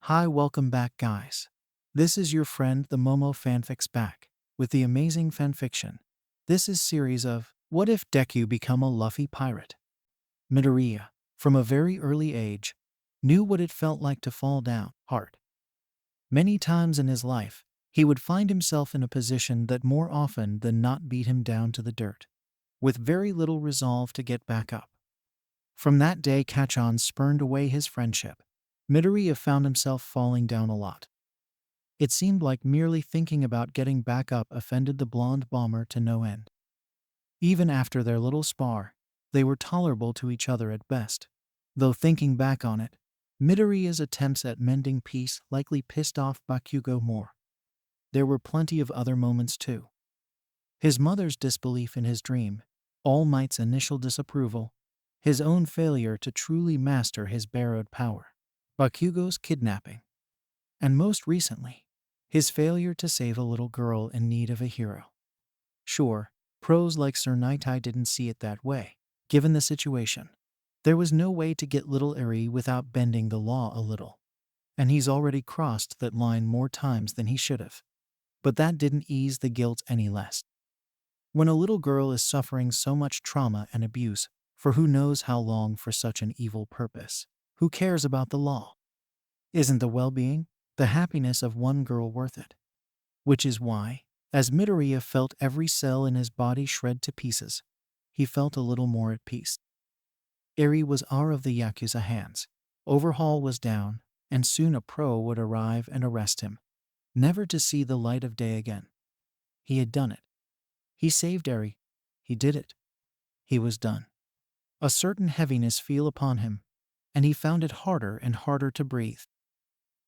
Hi, welcome back, guys. This is your friend, the Momo Fanfics, back with the amazing fanfiction. This is series of What If Deku Become a Luffy Pirate? Midoriya, from a very early age, knew what it felt like to fall down hard. Many times in his life, he would find himself in a position that more often than not beat him down to the dirt, with very little resolve to get back up. From that day, Kachan spurned away his friendship. Midoriya found himself falling down a lot. It seemed like merely thinking about getting back up offended the blonde bomber to no end. Even after their little spar, they were tolerable to each other at best. Though thinking back on it, Midoriya's attempts at mending peace likely pissed off Bakugo more. There were plenty of other moments too. His mother's disbelief in his dream, All Might's initial disapproval, his own failure to truly master his borrowed power, Bakugo's kidnapping, and most recently, his failure to save a little girl in need of a hero. Sure, pros like Sir Nightai didn't see it that way. Given the situation, there was no way to get little Eri without bending the law a little. And he's already crossed that line more times than he should have. But that didn't ease the guilt any less. When a little girl is suffering so much trauma and abuse, for who knows how long for such an evil purpose, who cares about the law? Isn't the well-being, the happiness of one girl worth it? Which is why, as Midoriya felt every cell in his body shred to pieces, he felt a little more at peace. Eri was out of the Yakuza hands. Overhaul was down, and soon a pro would arrive and arrest him, never to see the light of day again. He had done it. He saved Eri. He did it. He was done. A certain heaviness fell upon him, and he found it harder and harder to breathe.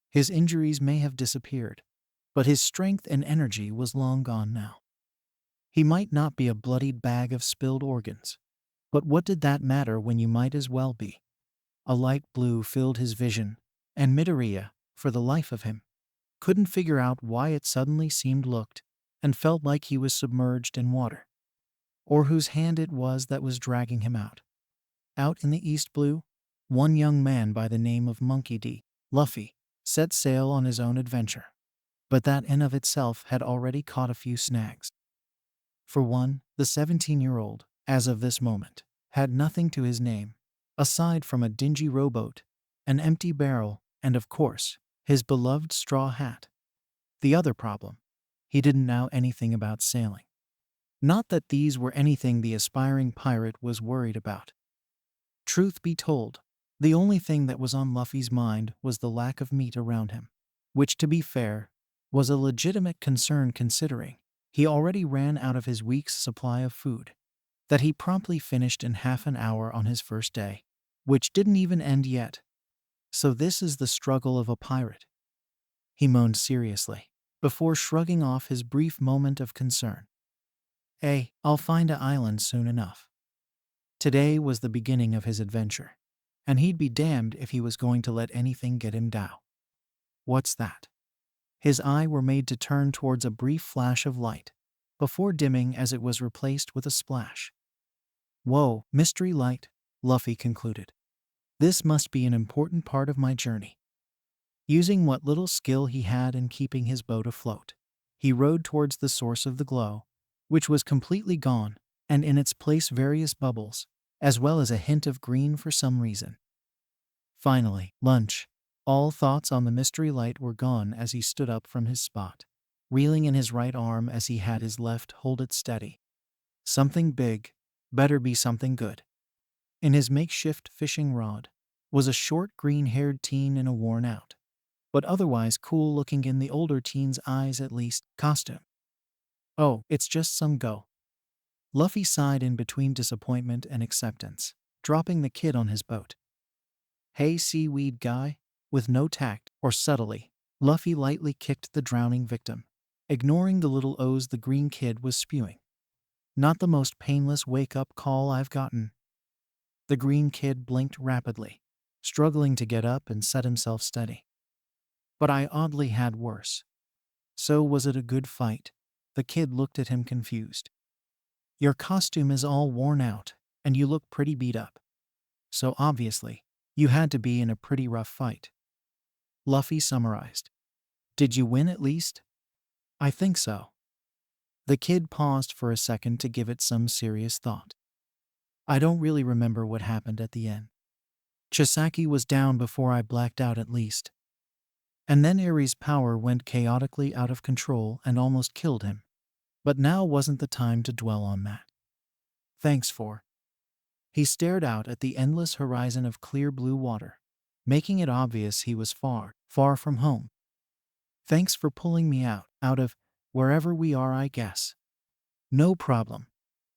His injuries may have disappeared, but his strength and energy was long gone now. He might not be a bloodied bag of spilled organs, but what did that matter when you might as well be? A light blue filled his vision, and Midoriya, for the life of him, couldn't figure out why it suddenly seemed looked and felt like he was submerged in water, or whose hand it was that was dragging him out. Out in the East Blue, one young man by the name of Monkey D. Luffy set sail on his own adventure, but that in of itself had already caught a few snags. For one, the 17-year-old, as of this moment, had nothing to his name, aside from a dingy rowboat, an empty barrel, and of course, his beloved straw hat. The other problem, he didn't know anything about sailing. Not that these were anything the aspiring pirate was worried about. Truth be told, the only thing that was on Luffy's mind was the lack of meat around him, which, to be fair, was a legitimate concern considering he already ran out of his week's supply of food, that he promptly finished in half an hour on his first day, which didn't even end yet. So this is the struggle of a pirate. He moaned seriously, before shrugging off his brief moment of concern. Hey, I'll find an island soon enough. Today was the beginning of his adventure, and he'd be damned if he was going to let anything get him down. What's that? His eyes were made to turn towards a brief flash of light, before dimming as it was replaced with a splash. Whoa, mystery light, Luffy concluded. This must be an important part of my journey. Using what little skill he had in keeping his boat afloat, he rowed towards the source of the glow, which was completely gone, and in its place various bubbles, as well as a hint of green for some reason. Finally, lunch. All thoughts on the mystery light were gone as he stood up from his spot, reeling in his right arm as he had his left hold it steady. Something big, better be something good. In his makeshift fishing rod was a short green-haired teen in a worn-out, but otherwise cool-looking in the older teen's eyes at least, costume. Oh, it's just some go. Luffy sighed in between disappointment and acceptance, dropping the kid on his boat. Hey, seaweed guy. With no tact or subtlety, Luffy lightly kicked the drowning victim, ignoring the little O's the green kid was spewing. Not the most painless wake-up call I've gotten. The green kid blinked rapidly, struggling to get up and set himself steady. But I oddly had worse. So was it a good fight? The kid looked at him confused. Your costume is all worn out, and you look pretty beat up. So obviously, you had to be in a pretty rough fight. Luffy summarized. Did you win at least? I think so. The kid paused for a second to give it some serious thought. I don't really remember what happened at the end. Chisaki was down before I blacked out at least. And then Eri's power went chaotically out of control and almost killed him. But now wasn't the time to dwell on that. Thanks for. He stared out at the endless horizon of clear blue water, making it obvious he was far, far from home. Thanks for pulling me out of wherever we are, I guess. No problem.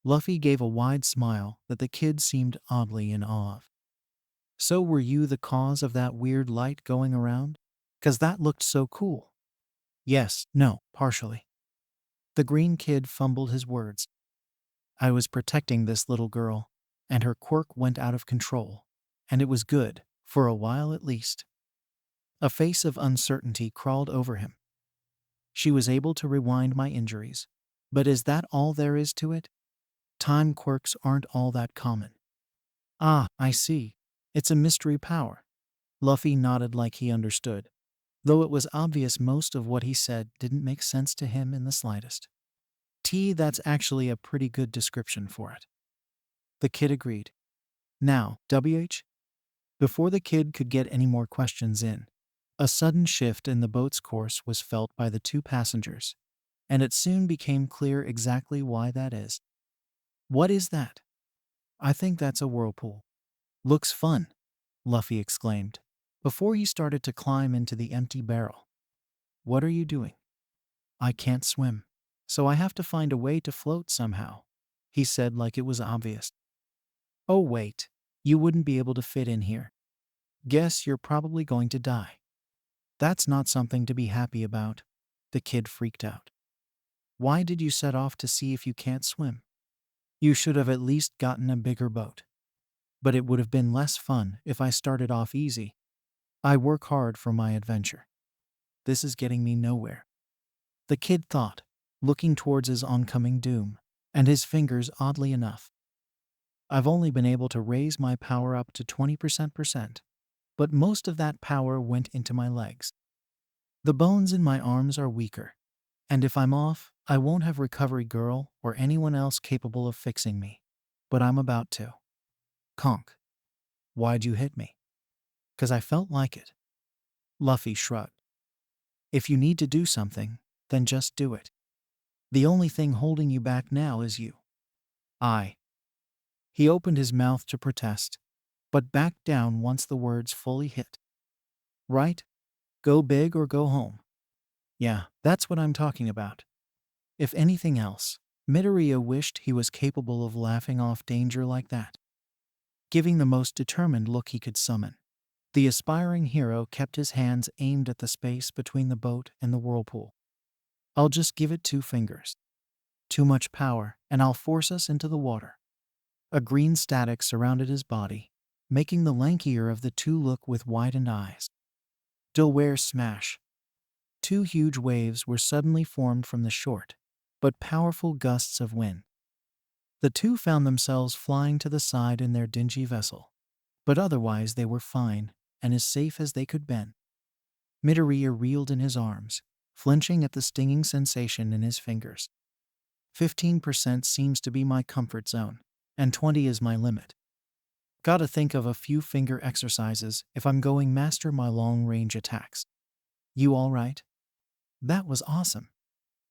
Luffy gave a wide smile that the kid seemed oddly in awe of. So were you the cause of that weird light going around? 'Cause that looked so cool. Yes, no, partially. The green kid fumbled his words. I was protecting this little girl, and her quirk went out of control, and it was good, for a while at least. A face of uncertainty crawled over him. She was able to rewind my injuries. But is that all there is to it? Time quirks aren't all that common. Ah, I see. It's a mystery power. Luffy nodded like he understood, though it was obvious most of what he said didn't make sense to him in the slightest. That's actually a pretty good description for it. The kid agreed. Now, Before the kid could get any more questions in, a sudden shift in the boat's course was felt by the two passengers, and it soon became clear exactly why that is. What is that? I think that's a whirlpool. Looks fun, Luffy exclaimed, before he started to climb into the empty barrel. What are you doing? I can't swim, so I have to find a way to float somehow, he said like it was obvious. Oh wait, you wouldn't be able to fit in here. Guess you're probably going to die. That's not something to be happy about, the kid freaked out. Why did you set off to see if you can't swim? You should have at least gotten a bigger boat. But it would have been less fun if I started off easy. I work hard for my adventure. This is getting me nowhere. The kid thought, looking towards his oncoming doom, and his fingers oddly enough. I've only been able to raise my power up to 20%, but most of that power went into my legs. The bones in my arms are weaker, and if I'm off, I won't have Recovery Girl or anyone else capable of fixing me. But I'm about to. Conk. Why'd you hit me? 'Cause I felt like it. Luffy shrugged. If you need to do something, then just do it. The only thing holding you back now is you. He opened his mouth to protest, but backed down once the words fully hit. Right? Go big or go home. Yeah, that's what I'm talking about. If anything else, Midoriya wished he was capable of laughing off danger like that. Giving the most determined look he could summon, the aspiring hero kept his hands aimed at the space between the boat and the whirlpool. I'll just give it 2 fingers. Too much power, and I'll force us into the water. A green static surrounded his body, making the lankier of the two look with widened eyes. Dilware smash. 2 huge waves were suddenly formed from the short, but powerful gusts of wind. The two found themselves flying to the side in their dingy vessel, but otherwise they were fine and as safe as they could been. Midoriya reeled in his arms, flinching at the stinging sensation in his fingers. 15% seems to be my comfort zone, and 20 is my limit. Gotta think of a few finger exercises if I'm going master my long-range attacks. You alright? That was awesome.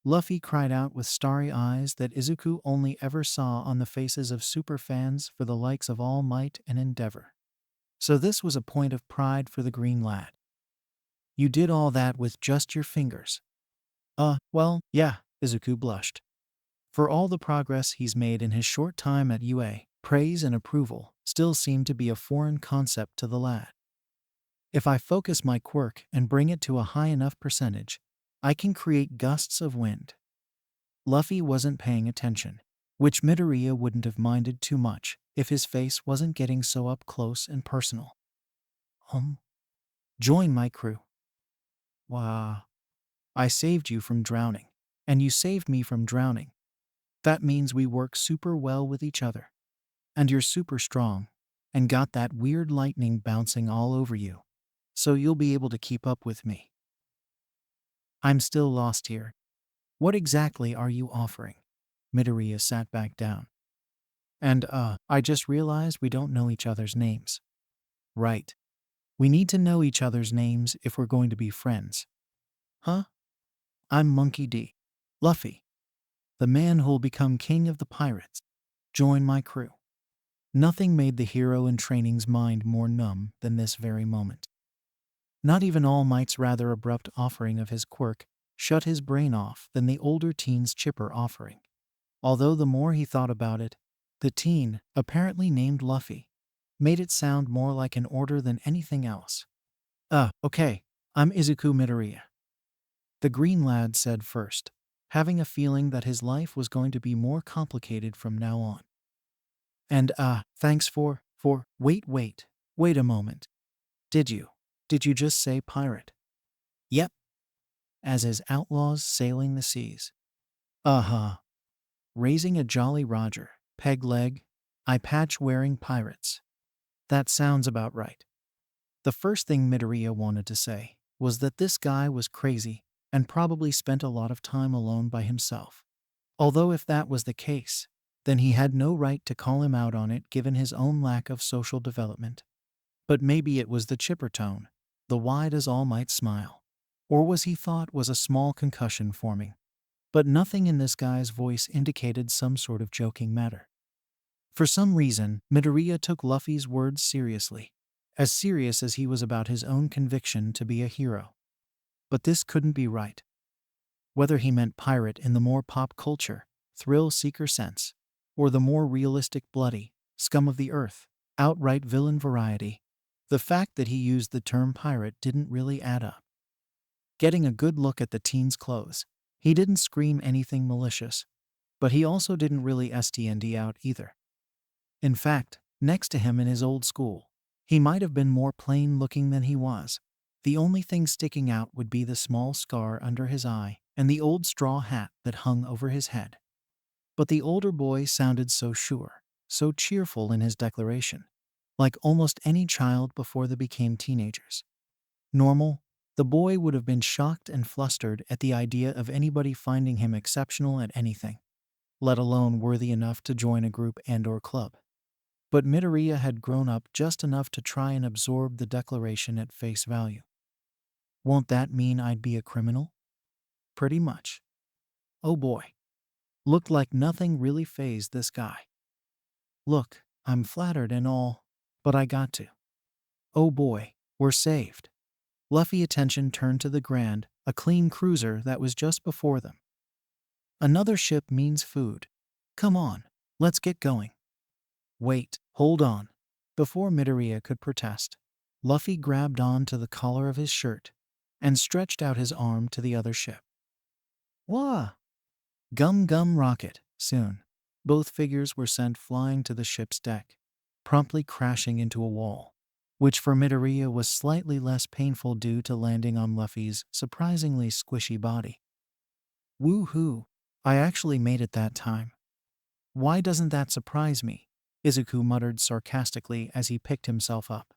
Luffy cried out with starry eyes that Izuku only ever saw on the faces of superfans for the likes of All Might and Endeavor. So this was a point of pride for the green lad. You did all that with just your fingers. Well, yeah, Izuku blushed. For all the progress he's made in his short time at UA, praise and approval still seemed to be a foreign concept to the lad. If I focus my quirk and bring it to a high enough percentage, I can create gusts of wind. Luffy wasn't paying attention, which Midoriya wouldn't have minded too much if his face wasn't getting so up close and personal. Join my crew. Wow. I saved you from drowning, and you saved me from drowning. That means we work super well with each other. And you're super strong, and got that weird lightning bouncing all over you. so you'll be able to keep up with me. I'm still lost here. What exactly are you offering? Midoriya sat back down. And, I just realized we don't know each other's names. Right. We need to know each other's names if we're going to be friends. Huh? I'm Monkey D. Luffy, the man who'll become king of the pirates. Join my crew. Nothing made the hero in training's mind more numb than this very moment. Not even All Might's rather abrupt offering of his quirk shut his brain off than the older teen's chipper offering. Although the more he thought about it, the teen, apparently named Luffy, made it sound more like an order than anything else. Okay, I'm Izuku Midoriya, the green lad said first, having a feeling that his life was going to be more complicated from now on. And, thanks wait a moment. Did you just say pirate? Yep. As his outlaws sailing the seas. Uh-huh. Raising a Jolly Roger, peg leg, eye patch wearing pirates. That sounds about right. The first thing Midoriya wanted to say was that this guy was crazy and probably spent a lot of time alone by himself. Although if that was the case, then he had no right to call him out on it given his own lack of social development. But maybe it was the chipper tone, the wide as All Might smile. Or was he thought was a small concussion forming? But nothing in this guy's voice indicated some sort of joking matter. For some reason, Midoriya took Luffy's words seriously, as serious as he was about his own conviction to be a hero. But this couldn't be right. Whether he meant pirate in the more pop culture, thrill-seeker sense, or the more realistic bloody, scum of the earth, outright villain variety, the fact that he used the term pirate didn't really add up. Getting a good look at the teen's clothes, he didn't scream anything malicious, but he also didn't really STND out either. In fact, next to him in his old school, he might have been more plain-looking than he was. The only thing sticking out would be the small scar under his eye and the old straw hat that hung over his head. But the older boy sounded so sure, so cheerful in his declaration, like almost any child before they became teenagers. Normal, the boy would have been shocked and flustered at the idea of anybody finding him exceptional at anything, let alone worthy enough to join a group and/or club. But Midoriya had grown up just enough to try and absorb the declaration at face value. Won't that mean I'd be a criminal? Pretty much. Oh boy. Looked like nothing really fazed this guy. Look, I'm flattered and all, but I got to. Oh boy, we're saved. Luffy's attention turned to the Grand, a clean cruiser that was just before them. Another ship means food. Come on, let's get going. Wait, hold on. Before Midoriya could protest, Luffy grabbed on to the collar of his shirt and stretched out his arm to the other ship. Wah! Gum gum rocket, soon. Both figures were sent flying to the ship's deck, promptly crashing into a wall, which for Midoriya was slightly less painful due to landing on Luffy's surprisingly squishy body. Woo-hoo! I actually made it that time. Why doesn't that surprise me? Izuku muttered sarcastically as he picked himself up,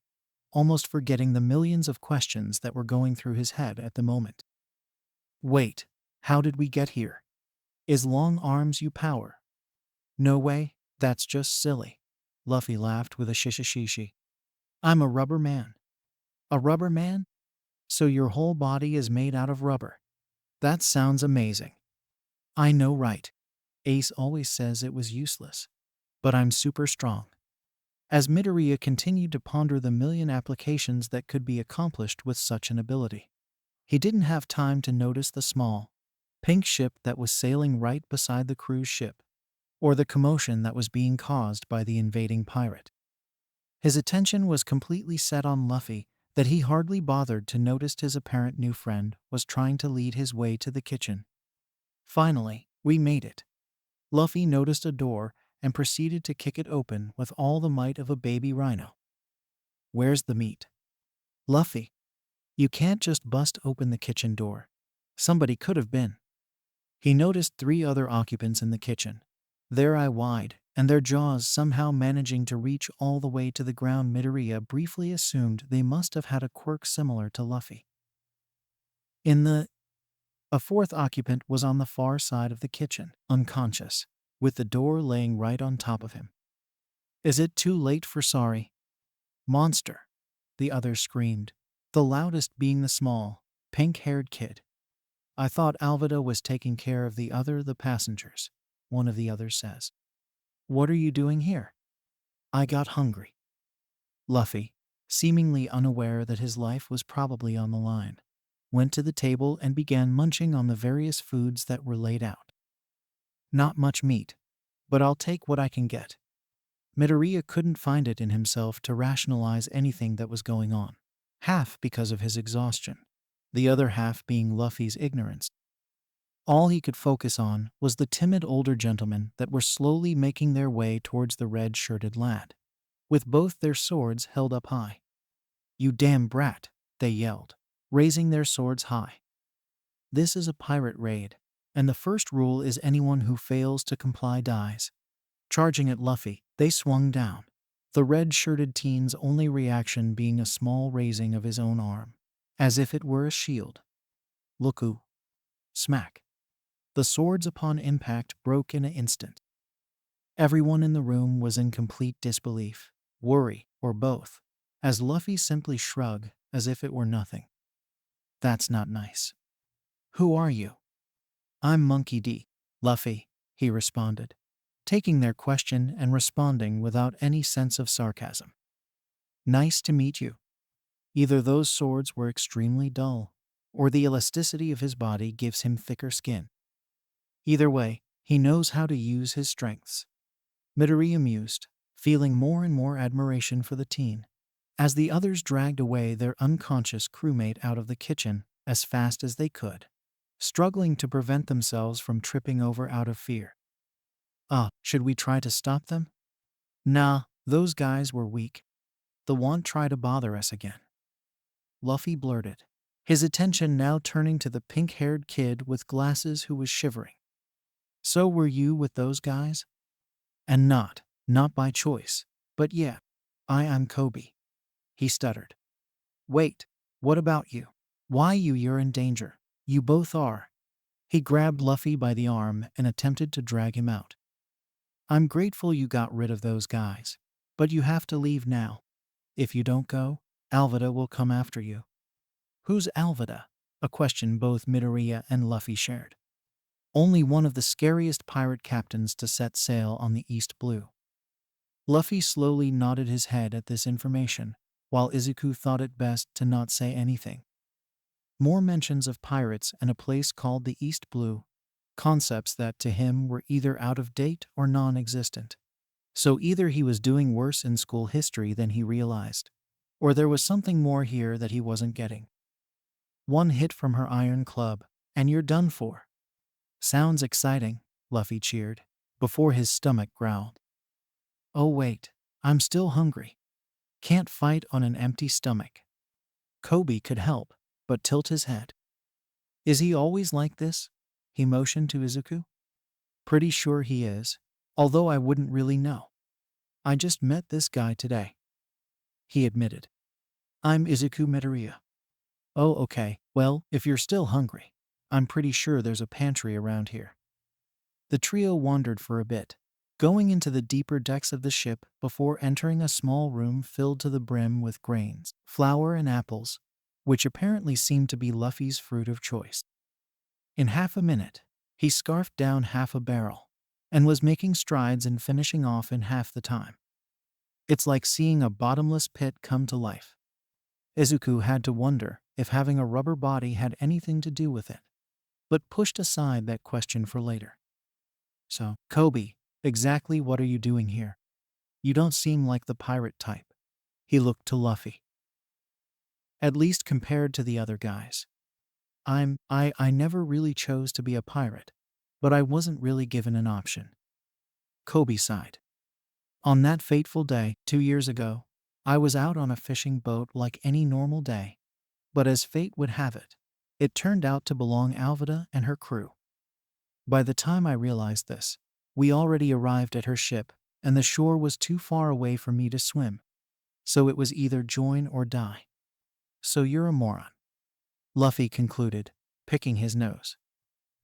almost forgetting the millions of questions that were going through his head at the moment. Wait, how did we get here? Is long arms you power? No way, that's just silly. Luffy laughed with a shishishishi. I'm a rubber man. A rubber man? So your whole body is made out of rubber. That sounds amazing. I know, right? Ace always says it was useless. But I'm super strong. As Midoriya continued to ponder the million applications that could be accomplished with such an ability, he didn't have time to notice the small, pink ship that was sailing right beside the cruise ship, or the commotion that was being caused by the invading pirate. His attention was completely set on Luffy that he hardly bothered to notice his apparent new friend was trying to lead his way to the kitchen. Finally, we made it. Luffy noticed a door and proceeded to kick it open with all the might of a baby rhino. Where's the meat? Luffy, you can't just bust open the kitchen door. Somebody could have been. He noticed 3 other occupants in the kitchen, their eye wide and their jaws somehow managing to reach all the way to the ground. Midoriya briefly assumed they must have had a quirk similar to Luffy. A fourth occupant was on the far side of the kitchen, unconscious, with the door laying right on top of him. "Is it too late for sorry, monster?" the other screamed, the loudest being the small, pink-haired kid. "I thought Alvida was taking care of the passengers," one of the others says. "What are you doing here?" "I got hungry." Luffy, seemingly unaware that his life was probably on the line, went to the table and began munching on the various foods that were laid out. "Not much meat, but I'll take what I can get." Midoriya couldn't find it in himself to rationalize anything that was going on, half because of his exhaustion, the other half being Luffy's ignorance. All he could focus on was the timid older gentlemen that were slowly making their way towards the red-shirted lad, with both their swords held up high. "You damn brat," they yelled, raising their swords high. "This is a pirate raid, and the first rule is anyone who fails to comply dies." Charging at Luffy, they swung down, the red-shirted teen's only reaction being a small raising of his own arm, as if it were a shield. "Looku!" Smack. The swords upon impact broke in an instant. Everyone in the room was in complete disbelief, worry, or both, as Luffy simply shrugged as if it were nothing. "That's not nice." "Who are you?" "I'm Monkey D. Luffy," he responded, taking their question and responding without any sense of sarcasm. "Nice to meet you." Either those swords were extremely dull, or the elasticity of his body gives him thicker skin. Either way, he knows how to use his strengths. Midoriya mused, feeling more and more admiration for the teen, as the others dragged away their unconscious crewmate out of the kitchen as fast as they could, struggling to prevent themselves from tripping over out of fear. Should we try to stop them?" "Nah, those guys were weak. They won't try to bother us again," Luffy blurted, his attention now turning to the pink-haired kid with glasses who was shivering. "So were you with those guys?" "And not by choice, but yeah, I am Kobe," he stuttered. "Wait, what about you? Why you're in danger. You both are." He grabbed Luffy by the arm and attempted to drag him out. "I'm grateful you got rid of those guys, but you have to leave now. If you don't go, Alvida will come after you." "Who's Alvida?" a question both Midoriya and Luffy shared. "Only one of the scariest pirate captains to set sail on the East Blue." Luffy slowly nodded his head at this information, while Izuku thought it best to not say anything. More mentions of pirates and a place called the East Blue, concepts that to him were either out of date or non-existent. So either he was doing worse in school history than he realized, or there was something more here that he wasn't getting. "One hit from her iron club, and you're done for." "Sounds exciting," Luffy cheered, before his stomach growled. "Oh wait, I'm still hungry. Can't fight on an empty stomach." Kobe could help, but tilt his head. "Is he always like this?" he motioned to Izuku. "Pretty sure he is, although I wouldn't really know. I just met this guy today," he admitted. "I'm Izuku Midoriya." "Oh okay, well, if you're still hungry, I'm pretty sure there's a pantry around here." The trio wandered for a bit, going into the deeper decks of the ship before entering a small room filled to the brim with grains, flour, and apples, which apparently seemed to be Luffy's fruit of choice. In half a minute, he scarfed down half a barrel, and was making strides in finishing off in half the time. It's like seeing a bottomless pit come to life. Izuku had to wonder if having a rubber body had anything to do with it, but pushed aside that question for later. "So, Kobe, exactly what are you doing here? You don't seem like the pirate type." He looked to Luffy. "At least compared to the other guys. I never really chose to be a pirate, but I wasn't really given an option." Kobe sighed. "On that fateful day, 2 years ago, I was out on a fishing boat like any normal day, but as fate would have it, it turned out to belong Alvida and her crew. By the time I realized this, we already arrived at her ship, and the shore was too far away for me to swim, so it was either join or die. So you're a moron, Luffy concluded, picking his nose.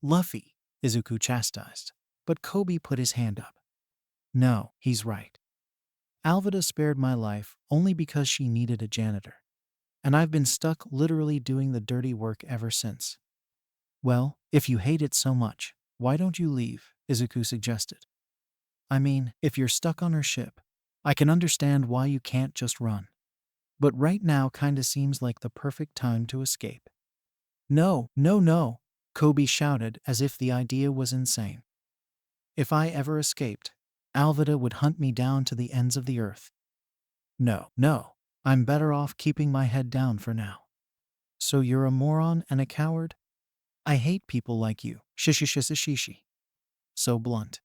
Luffy, Izuku chastised, but Kobe put his hand up. No, he's right. Alvida spared my life only because she needed a janitor, and I've been stuck literally doing the dirty work ever since. Well, if you hate it so much, why don't you leave? Izuku suggested. I mean, if you're stuck on her ship, I can understand why you can't just run. But right now kinda seems like the perfect time to escape. No, no, no, Kobe shouted as if the idea was insane. If I ever escaped, Alvida would hunt me down to the ends of the earth. No, no, I'm better off keeping my head down for now. So you're a moron and a coward? I hate people like you, shishishishishishi. So blunt.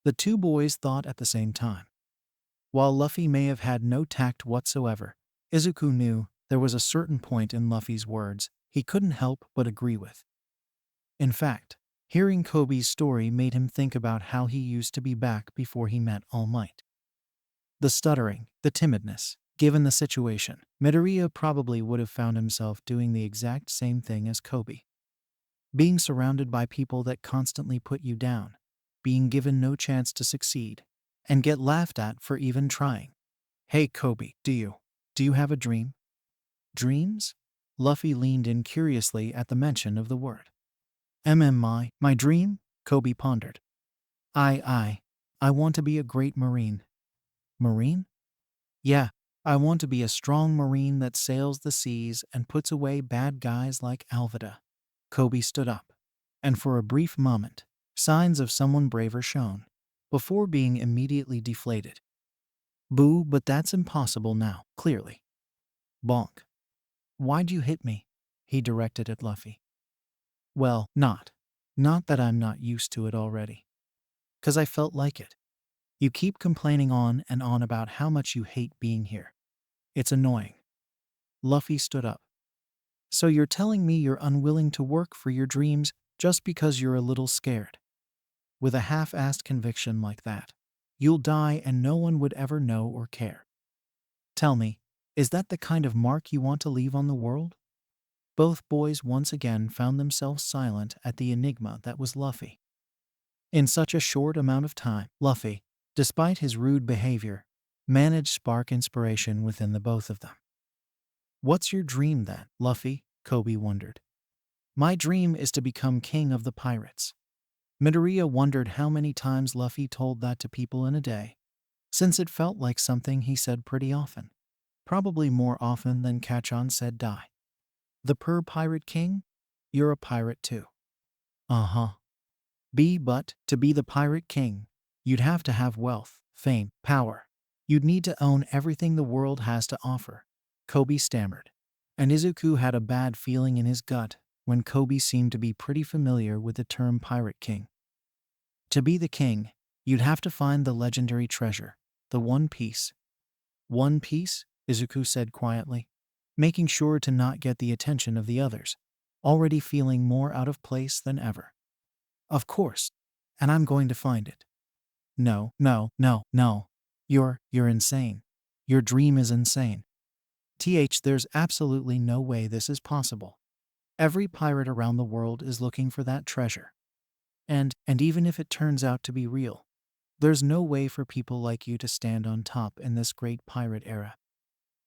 The two boys thought at the same time. While Luffy may have had no tact whatsoever, Izuku knew there was a certain point in Luffy's words he couldn't help but agree with. In fact, hearing Kobe's story made him think about how he used to be back before he met All Might. The stuttering, the timidness. Given the situation, Midoriya probably would have found himself doing the exact same thing as Kobe. Being surrounded by people that constantly put you down, being given no chance to succeed, and get laughed at for even trying. Hey Kobe, do you have a dream? Dreams? Luffy leaned in curiously at the mention of the word. My dream? Kobe pondered. I want to be a great Marine. Marine? Yeah, I want to be a strong Marine that sails the seas and puts away bad guys like Alvida. Kobe stood up, and for a brief moment, signs of someone braver shone, before being immediately deflated. Boo, but that's impossible now, clearly. Bonk. Why'd you hit me? He directed at Luffy. Well, not that I'm not used to it already. 'Cause I felt like it. You keep complaining on and on about how much you hate being here. It's annoying. Luffy stood up. So you're telling me you're unwilling to work for your dreams just because you're a little scared? With a half-assed conviction like that, you'll die and no one would ever know or care. Tell me, is that the kind of mark you want to leave on the world? Both boys once again found themselves silent at the enigma that was Luffy. In such a short amount of time, Luffy, despite his rude behavior, managed to spark inspiration within the both of them. What's your dream then, Luffy? Kobe wondered. My dream is to become king of the pirates. Midoriya wondered how many times Luffy told that to people in a day, since it felt like something he said pretty often. Probably more often than Kachan said die. The pirate king? You're a pirate too. Uh-huh. But to be the pirate king, you'd have to have wealth, fame, power. You'd need to own everything the world has to offer, Kobe stammered. And Izuku had a bad feeling in his gut when Kobe seemed to be pretty familiar with the term pirate king. To be the king, you'd have to find the legendary treasure, the One Piece. One Piece? Izuku said quietly, making sure to not get the attention of the others, already feeling more out of place than ever. Of course, and I'm going to find it. No. You're insane. Your dream is insane. There's absolutely no way this is possible. Every pirate around the world is looking for that treasure. And even if it turns out to be real, there's no way for people like you to stand on top in this great pirate era.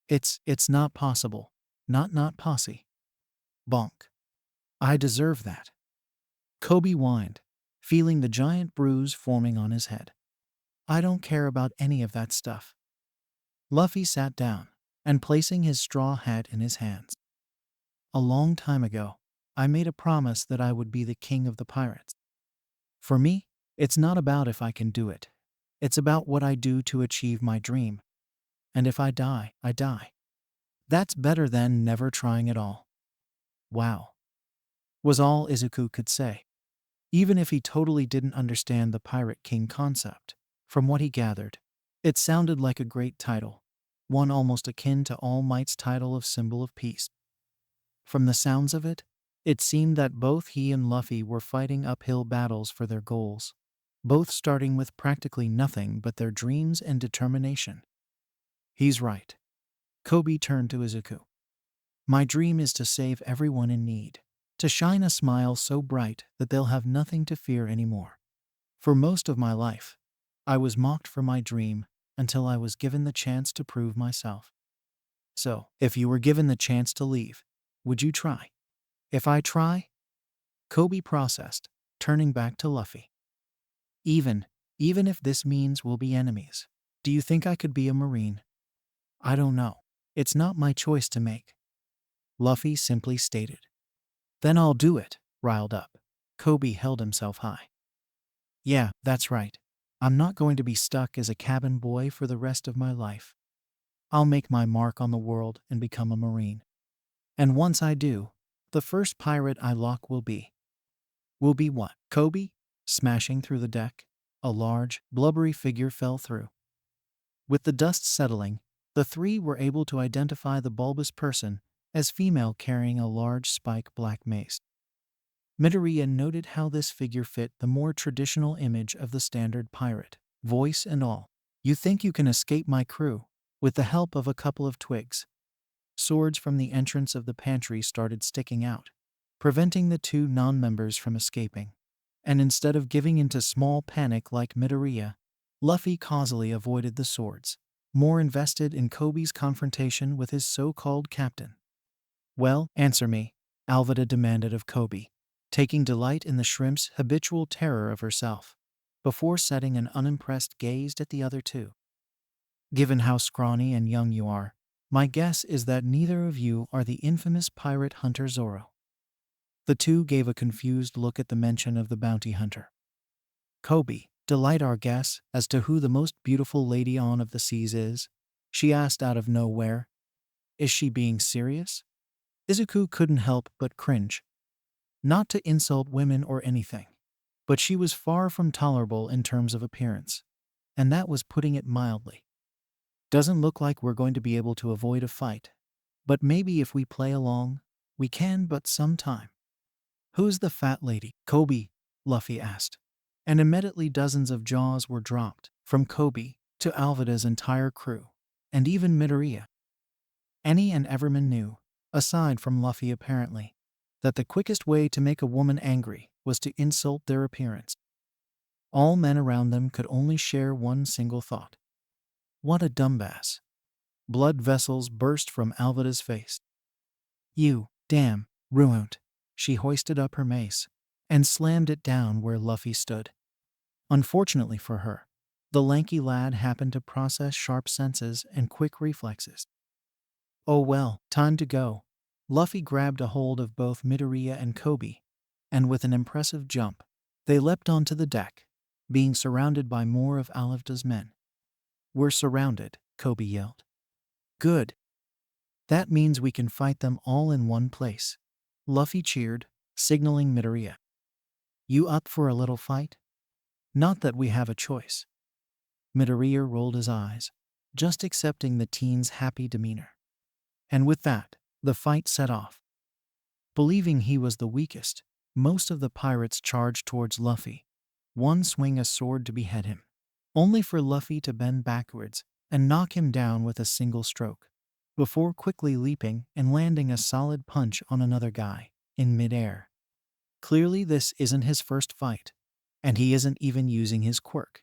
It's not possible. Not posse. Bonk. I deserve that. Kobe whined, feeling the giant bruise forming on his head. I don't care about any of that stuff. Luffy sat down and placing his straw hat in his hands. A long time ago, I made a promise that I would be the king of the pirates. For me, it's not about if I can do it. It's about what I do to achieve my dream. And if I die, I die. That's better than never trying at all. Wow. Was all Izuku could say. Even if he totally didn't understand the Pirate King concept, from what he gathered, it sounded like a great title, one almost akin to All Might's title of Symbol of Peace. From the sounds of it, it seemed that both he and Luffy were fighting uphill battles for their goals. both starting with practically nothing but their dreams and determination. He's right. Kobe turned to Izuku. My dream is to save everyone in need, to shine a smile so bright that they'll have nothing to fear anymore. For most of my life, I was mocked for my dream until I was given the chance to prove myself. So, if you were given the chance to leave, would you try? If I try? Kobe processed, turning back to Luffy. Even, even if this means we'll be enemies, do you think I could be a Marine? I don't know. It's not my choice to make. Luffy simply stated. Then I'll do it, riled up. Kobe held himself high. Yeah, that's right. I'm not going to be stuck as a cabin boy for the rest of my life. I'll make my mark on the world and become a Marine. And once I do, the first pirate I lock will be. Will be what? Kobe? Smashing through the deck, a large, blubbery figure fell through. With the dust settling, the three were able to identify the bulbous person as female carrying a large spike black mace. Midoriya noted how this figure fit the more traditional image of the standard pirate, voice and all. You think you can escape my crew, with the help of a couple of twigs. Swords from the entrance of the pantry started sticking out, preventing the two non-members from escaping. And instead of giving into small panic like Midoriya, Luffy causally avoided the swords, more invested in Kobe's confrontation with his so-called captain. Well, answer me, Alvida demanded of Kobe, taking delight in the shrimp's habitual terror of herself, before setting an unimpressed gaze at the other two. Given how scrawny and young you are, my guess is that neither of you are the infamous pirate hunter Zoro. The two gave a confused look at the mention of the bounty hunter. Kobe, delight our guess as to who the most beautiful lady on of the seas is? She asked out of nowhere. Is she being serious? Izuku couldn't help but cringe. Not to insult women or anything, but she was far from tolerable in terms of appearance, and that was putting it mildly. Doesn't look like we're going to be able to avoid a fight, but maybe if we play along, we can but sometime. Who's the fat lady? Kobe, Luffy asked. And immediately dozens of jaws were dropped, from Kobe to Alvida's entire crew, and even Midoriya. Any and everyone knew, aside from Luffy apparently, that the quickest way to make a woman angry was to insult their appearance. All men around them could only share one single thought. What a dumbass. Blood vessels burst from Alvida's face. You, damn, ruined. She hoisted up her mace and slammed it down where Luffy stood. Unfortunately for her, the lanky lad happened to possess sharp senses and quick reflexes. Oh well, time to go. Luffy grabbed a hold of both Midoriya and Kobe, and with an impressive jump, they leapt onto the deck, being surrounded by more of Alvida's men. We're surrounded, Kobe yelled. Good. That means we can fight them all in one place. Luffy cheered, signaling Midoriya. You up for a little fight? Not that we have a choice. Midoriya rolled his eyes, just accepting the teen's happy demeanor. And with that, the fight set off. Believing he was the weakest, most of the pirates charged towards Luffy, one swing a sword to behead him, only for Luffy to bend backwards and knock him down with a single stroke, before quickly leaping and landing a solid punch on another guy, in midair. Clearly this isn't his first fight, and he isn't even using his quirk.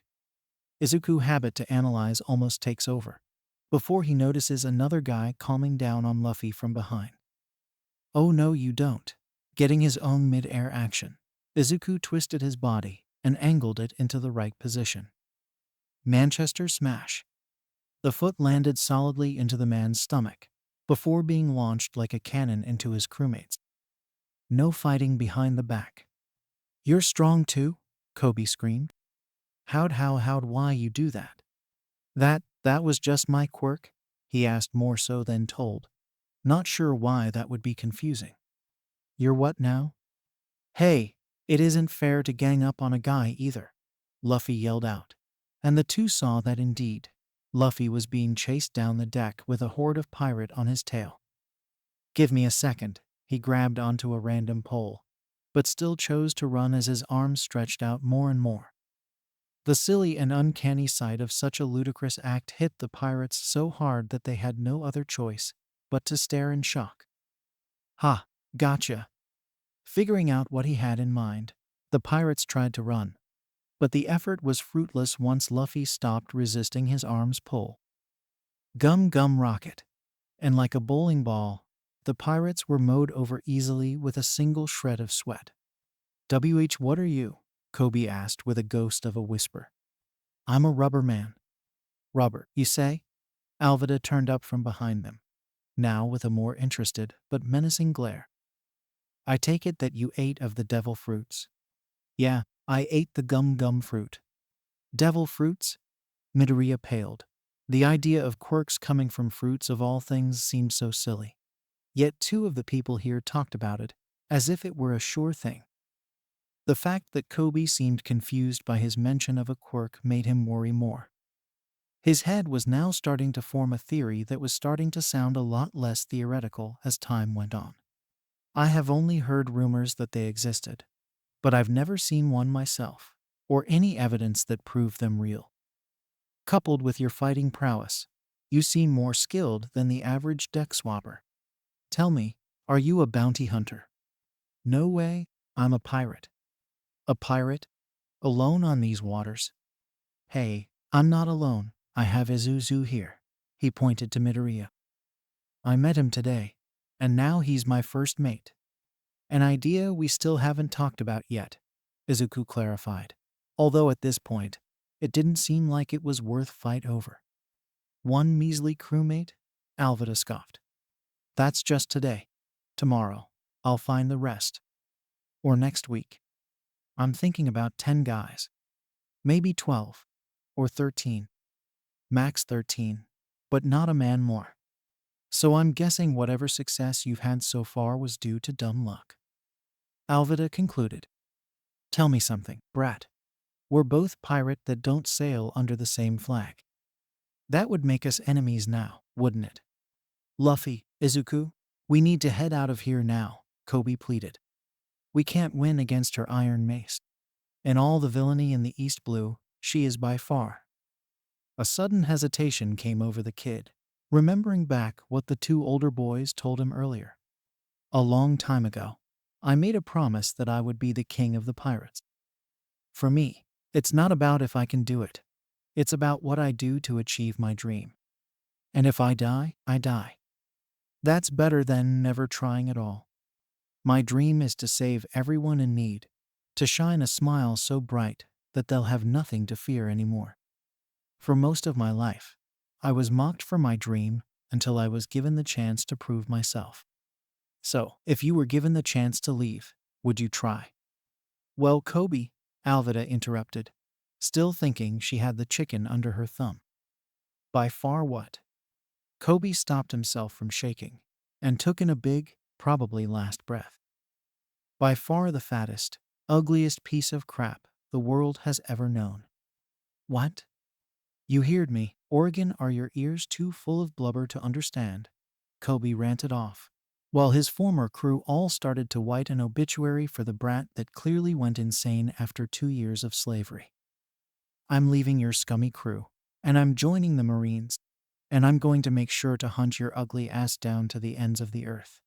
Izuku's habit to analyze almost takes over, before he notices another guy calming down on Luffy from behind. Oh no you don't. Getting his own mid-air action, Izuku twisted his body and angled it into the right position. Manchester smash. The foot landed solidly into the man's stomach, before being launched like a cannon into his crewmates. No fighting behind the back. You're strong too? Kobe screamed. How'd why you do that? That was just my quirk? He asked more so than told, not sure why that would be confusing. You're what now? Hey, it isn't fair to gang up on a guy either, Luffy yelled out, and the two saw that indeed, Luffy was being chased down the deck with a horde of pirate on his tail. Give me a second, he grabbed onto a random pole, but still chose to run as his arms stretched out more and more. The silly and uncanny sight of such a ludicrous act hit the pirates so hard that they had no other choice but to stare in shock. Ha, gotcha. Figuring out what he had in mind, the pirates tried to run, but the effort was fruitless once Luffy stopped resisting his arm's pull. Gum gum rocket. And like a bowling ball, the pirates were mowed over easily with a single shred of sweat. What are you? Kobe asked with a ghost of a whisper. I'm a rubber man. Rubber, you say? Alvida turned up from behind them, now with a more interested but menacing glare. I take it that you ate of the devil fruits. Yeah, I ate the gum gum fruit. Devil fruits? Midoriya paled. The idea of quirks coming from fruits of all things seemed so silly. Yet two of the people here talked about it, as if it were a sure thing. The fact that Kobe seemed confused by his mention of a quirk made him worry more. His head was now starting to form a theory that was starting to sound a lot less theoretical as time went on. I have only heard rumors that they existed, but I've never seen one myself, or any evidence that proved them real. Coupled with your fighting prowess, you seem more skilled than the average deck swapper. Tell me, are you a bounty hunter? No way, I'm a pirate. A pirate? Alone on these waters? Hey, I'm not alone, I have Izuku here. He pointed to Midoriya. I met him today, and now he's my first mate. An idea we still haven't talked about yet, Izuku clarified, although at this point, it didn't seem like it was worth fight over. One measly crewmate? Alvida scoffed. That's just today. Tomorrow, I'll find the rest. Or next week. I'm thinking about 10 guys. Maybe 12. Or 13. Max 13. But not a man more. So I'm guessing whatever success you've had so far was due to dumb luck. Alvida concluded. Tell me something, brat. We're both pirate that don't sail under the same flag. That would make us enemies now, wouldn't it? Luffy, Izuku, we need to head out of here now, Kobe pleaded. We can't win against her iron mace. In all the villainy in the East Blue, she is by far. A sudden hesitation came over the kid, remembering back what the two older boys told him earlier. A long time ago, I made a promise that I would be the king of the pirates. For me, it's not about if I can do it. It's about what I do to achieve my dream. And if I die, I die. That's better than never trying at all. My dream is to save everyone in need, to shine a smile so bright that they'll have nothing to fear anymore. For most of my life, I was mocked for my dream until I was given the chance to prove myself. So, if you were given the chance to leave, would you try? Well, Kobe, Alvida interrupted, still thinking she had the chicken under her thumb. By far what? Kobe stopped himself from shaking and took in a big, probably last breath. By far the fattest, ugliest piece of crap the world has ever known. What? You heard me. Oregon, are your ears too full of blubber to understand? Kobe ranted off, while his former crew all started to write an obituary for the brat that clearly went insane after 2 years of slavery. I'm leaving your scummy crew, and I'm joining the Marines, and I'm going to make sure to hunt your ugly ass down to the ends of the earth.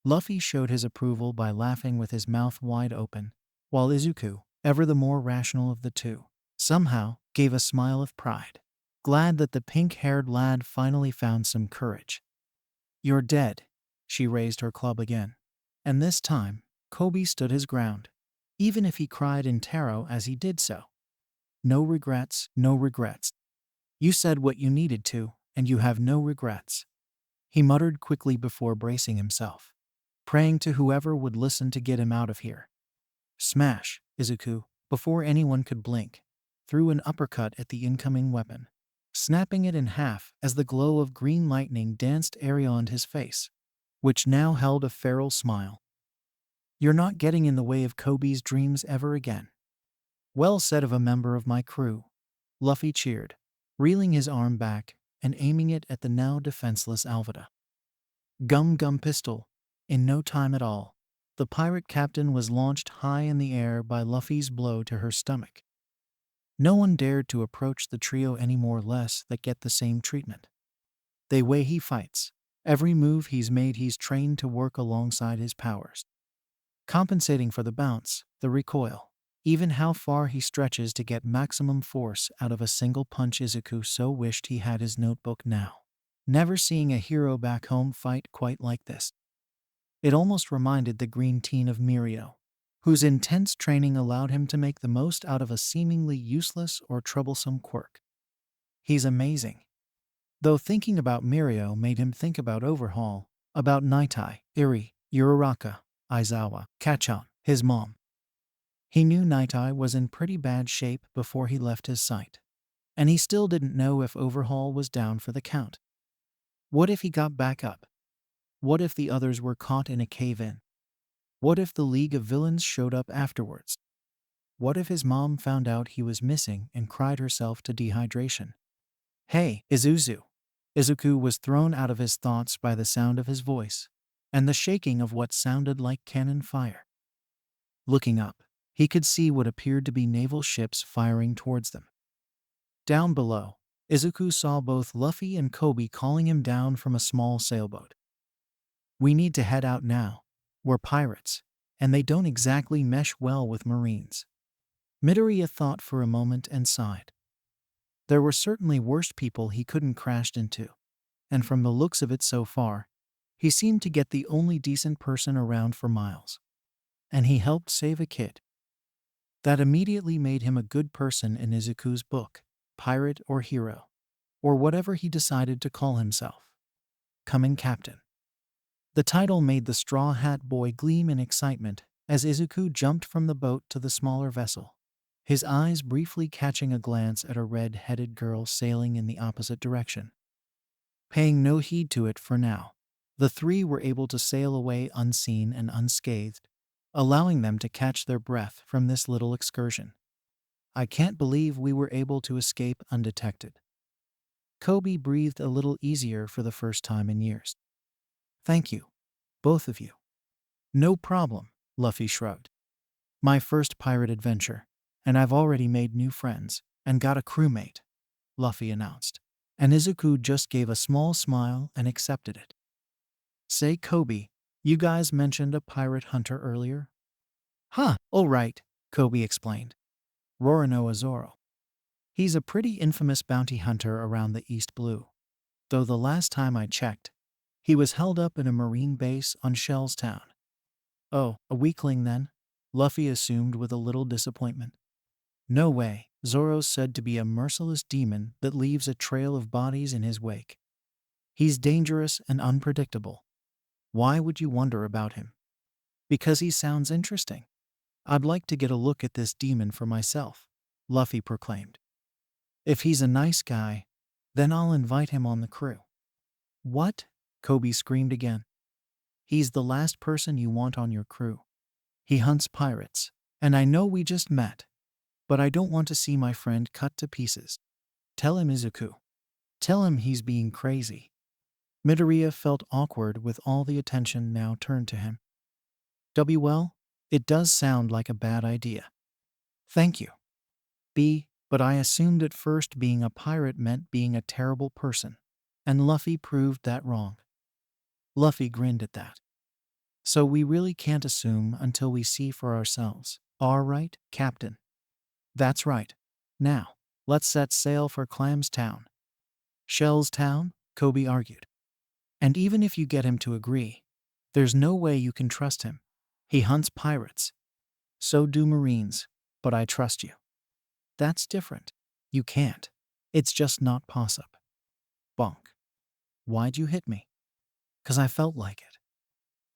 Luffy showed his approval by laughing with his mouth wide open, while Izuku, ever the more rational of the two, somehow gave a smile of pride, glad that the pink-haired lad finally found some courage. You're dead. She raised her club again. And this time, Kobe stood his ground, even if he cried in terror as he did so. No regrets, no regrets. You said what you needed to, and you have no regrets. He muttered quickly before bracing himself, praying to whoever would listen to get him out of here. Smash, Izuku, before anyone could blink, threw an uppercut at the incoming weapon, snapping it in half as the glow of green lightning danced around his face, which now held a feral smile. You're not getting in the way of Kobe's dreams ever again. Well said of a member of my crew, Luffy cheered, reeling his arm back and aiming it at the now defenseless Alvida. Gum gum pistol. In no time at all, the pirate captain was launched high in the air by Luffy's blow to her stomach. No one dared to approach the trio any more less that get the same treatment. The way he fights, every move he's made he's trained to work alongside his powers. Compensating for the bounce, the recoil, even how far he stretches to get maximum force out of a single punch. Izuku so wished he had his notebook now. Never seeing a hero back home fight quite like this. It almost reminded the green teen of Mirio, whose intense training allowed him to make the most out of a seemingly useless or troublesome quirk. He's amazing. Though thinking about Mirio made him think about Overhaul, about Naitai, Iri, Uraraka, Aizawa, Kachan, his mom. He knew Naitai was in pretty bad shape before he left his sight. And he still didn't know if Overhaul was down for the count. What if he got back up? What if the others were caught in a cave-in? What if the League of Villains showed up afterwards? What if his mom found out he was missing and cried herself to dehydration? Hey, Izuzu! Izuku was thrown out of his thoughts by the sound of his voice and the shaking of what sounded like cannon fire. Looking up, he could see what appeared to be naval ships firing towards them. Down below, Izuku saw both Luffy and Kobe calling him down from a small sailboat. We need to head out now. We're pirates, and they don't exactly mesh well with Marines. Midoriya thought for a moment and sighed. There were certainly worse people he couldn't crash into, and from the looks of it so far, he seemed to get the only decent person around for miles. And he helped save a kid. That immediately made him a good person in Izuku's book, pirate or hero, or whatever he decided to call himself. Coming Captain. The title made the Straw Hat Boy gleam in excitement as Izuku jumped from the boat to the smaller vessel, his eyes briefly catching a glance at a red-headed girl sailing in the opposite direction. Paying no heed to it for now, the three were able to sail away unseen and unscathed, allowing them to catch their breath from this little excursion. I can't believe we were able to escape undetected. Kobe breathed a little easier for the first time in years. Thank you, both of you. No problem, Luffy shrugged. My first pirate adventure, and I've already made new friends and got a crewmate, Luffy announced. And Izuku just gave a small smile and accepted it. Say, Kobe, you guys mentioned a pirate hunter earlier? Huh, all right, Kobe explained. Roronoa Zoro. He's a pretty infamous bounty hunter around the East Blue. Though the last time I checked, he was held up in a marine base on Shell's Town. Oh, a weakling then? Luffy assumed with a little disappointment. No way, Zoro's said to be a merciless demon that leaves a trail of bodies in his wake. He's dangerous and unpredictable. Why would you wonder about him? Because he sounds interesting. I'd like to get a look at this demon for myself, Luffy proclaimed. If he's a nice guy, then I'll invite him on the crew. What? Kobe screamed again. He's the last person you want on your crew. He hunts pirates, and I know we just met, but I don't want to see my friend cut to pieces. Tell him, Izuku. Tell him he's being crazy. Midoriya felt awkward with all the attention now turned to him. Well, it does sound like a bad idea. Thank you. But I assumed at first being a pirate meant being a terrible person, and Luffy proved that wrong. Luffy grinned at that. So we really can't assume until we see for ourselves. All right, Captain. That's right. Now, let's set sail for Clam's Town. Shell's Town? Kobe argued. And even if you get him to agree, there's no way you can trust him. He hunts pirates. So do Marines, but I trust you. That's different. You can't. It's just not possible. Bonk. Why'd you hit me? 'Cause I felt like it.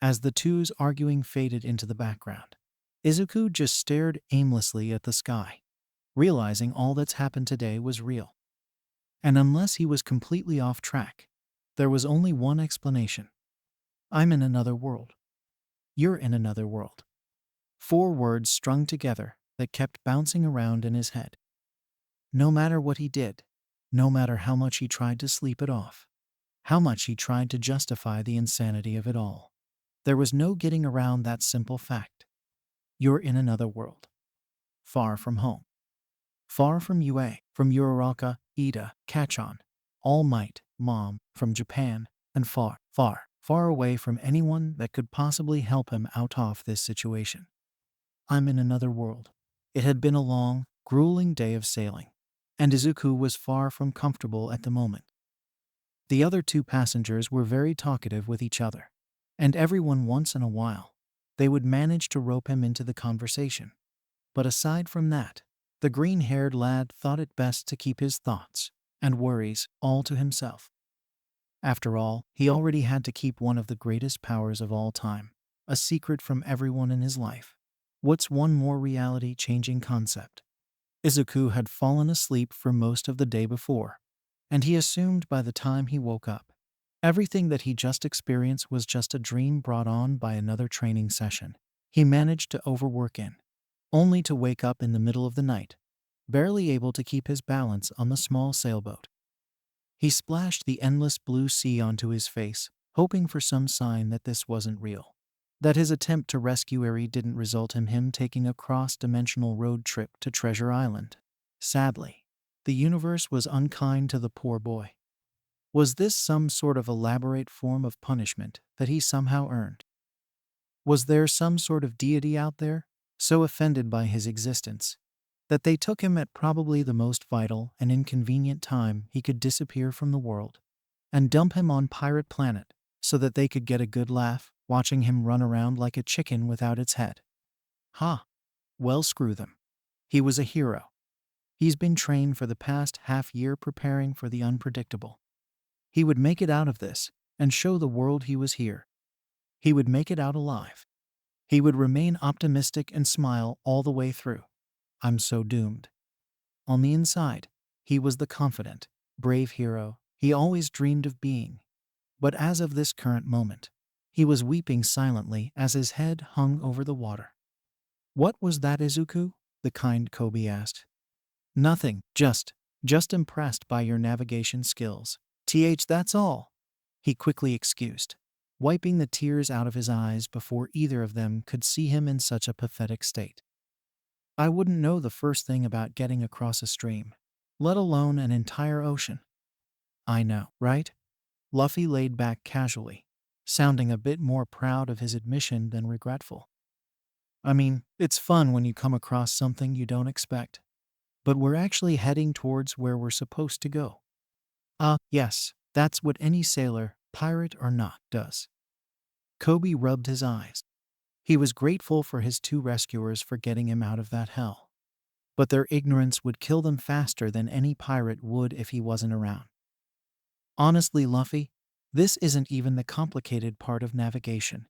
As the two's arguing faded into the background, Izuku just stared aimlessly at the sky, realizing all that's happened today was real. And unless he was completely off track, there was only one explanation. I'm in another world. You're in another world. 4 words strung together that kept bouncing around in his head. No matter what he did, no matter how much he tried to sleep it off, how much he tried to justify the insanity of it all, there was no getting around that simple fact. You're in another world. Far from home. Far from UA, from Uraraka, Ida, Kachon, All Might, Mom, from Japan, and far, far, far away from anyone that could possibly help him out of this situation. I'm in another world. It had been a long, grueling day of sailing, and Izuku was far from comfortable at the moment. The other two passengers were very talkative with each other, and everyone once in a while, they would manage to rope him into the conversation. But aside from that, the green-haired lad thought it best to keep his thoughts and worries all to himself. After all, he already had to keep one of the greatest powers of all time a secret from everyone in his life. What's one more reality-changing concept? Izuku had fallen asleep for most of the day before, and he assumed by the time he woke up, everything that he just experienced was just a dream brought on by another training session he managed to overwork in, only to wake up in the middle of the night, barely able to keep his balance on the small sailboat. He splashed the endless blue sea onto his face, hoping for some sign that this wasn't real, that his attempt to rescue Eri didn't result in him taking a cross-dimensional road trip to Treasure Island. Sadly, the universe was unkind to the poor boy. Was this some sort of elaborate form of punishment that he somehow earned? Was there some sort of deity out there, so offended by his existence, that they took him at probably the most vital and inconvenient time he could disappear from the world, and dump him on Pirate Planet so that they could get a good laugh watching him run around like a chicken without its head? Ha! Well, screw them. He was a hero. He's been trained for the past half-year preparing for the unpredictable. He would make it out of this and show the world he was here. He would make it out alive. He would remain optimistic and smile all the way through. I'm so doomed. On the inside, he was the confident, brave hero he always dreamed of being. But as of this current moment, he was weeping silently as his head hung over the water. What was that, Izuku? The kind Kobe asked. Nothing, just impressed by your navigation skills. That's all. He quickly excused, wiping the tears out of his eyes before either of them could see him in such a pathetic state. I wouldn't know the first thing about getting across a stream, let alone an entire ocean. I know, right? Luffy laid back casually, sounding a bit more proud of his admission than regretful. I mean, it's fun when you come across something you don't expect. But we're actually heading towards where we're supposed to go. Yes, that's what any sailor, pirate or not, does. Kobe rubbed his eyes. He was grateful for his two rescuers for getting him out of that hell. But their ignorance would kill them faster than any pirate would if he wasn't around. Honestly, Luffy, this isn't even the complicated part of navigation.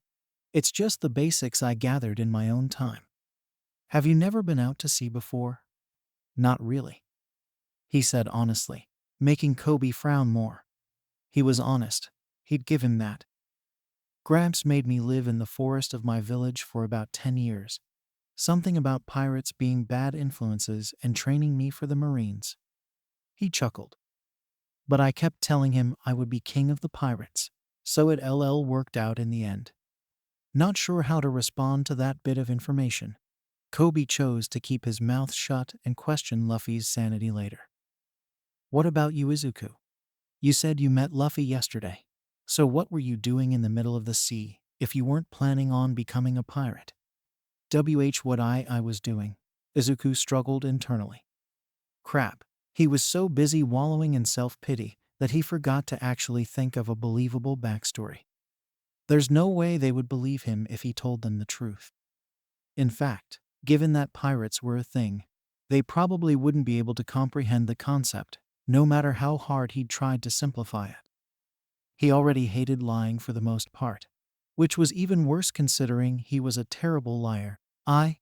It's just the basics I gathered in my own time. Have you never been out to sea before? Not really, he said honestly, making Kobe frown more. He was honest. He'd give him that. Gramps made me live in the forest of my village for about 10 years. Something about pirates being bad influences and training me for the Marines. He chuckled. But I kept telling him I would be king of the pirates, so it worked out in the end. Not sure how to respond to that bit of information, Kobe chose to keep his mouth shut and question Luffy's sanity later. What about you, Izuku? You said you met Luffy yesterday. So what were you doing in the middle of the sea if you weren't planning on becoming a pirate? What I was doing, Izuku struggled internally. Crap, he was so busy wallowing in self-pity that he forgot to actually think of a believable backstory. There's no way they would believe him if he told them the truth. In fact, given that pirates were a thing, they probably wouldn't be able to comprehend the concept, no matter how hard he'd tried to simplify it. He already hated lying for the most part, which was even worse considering he was a terrible liar. I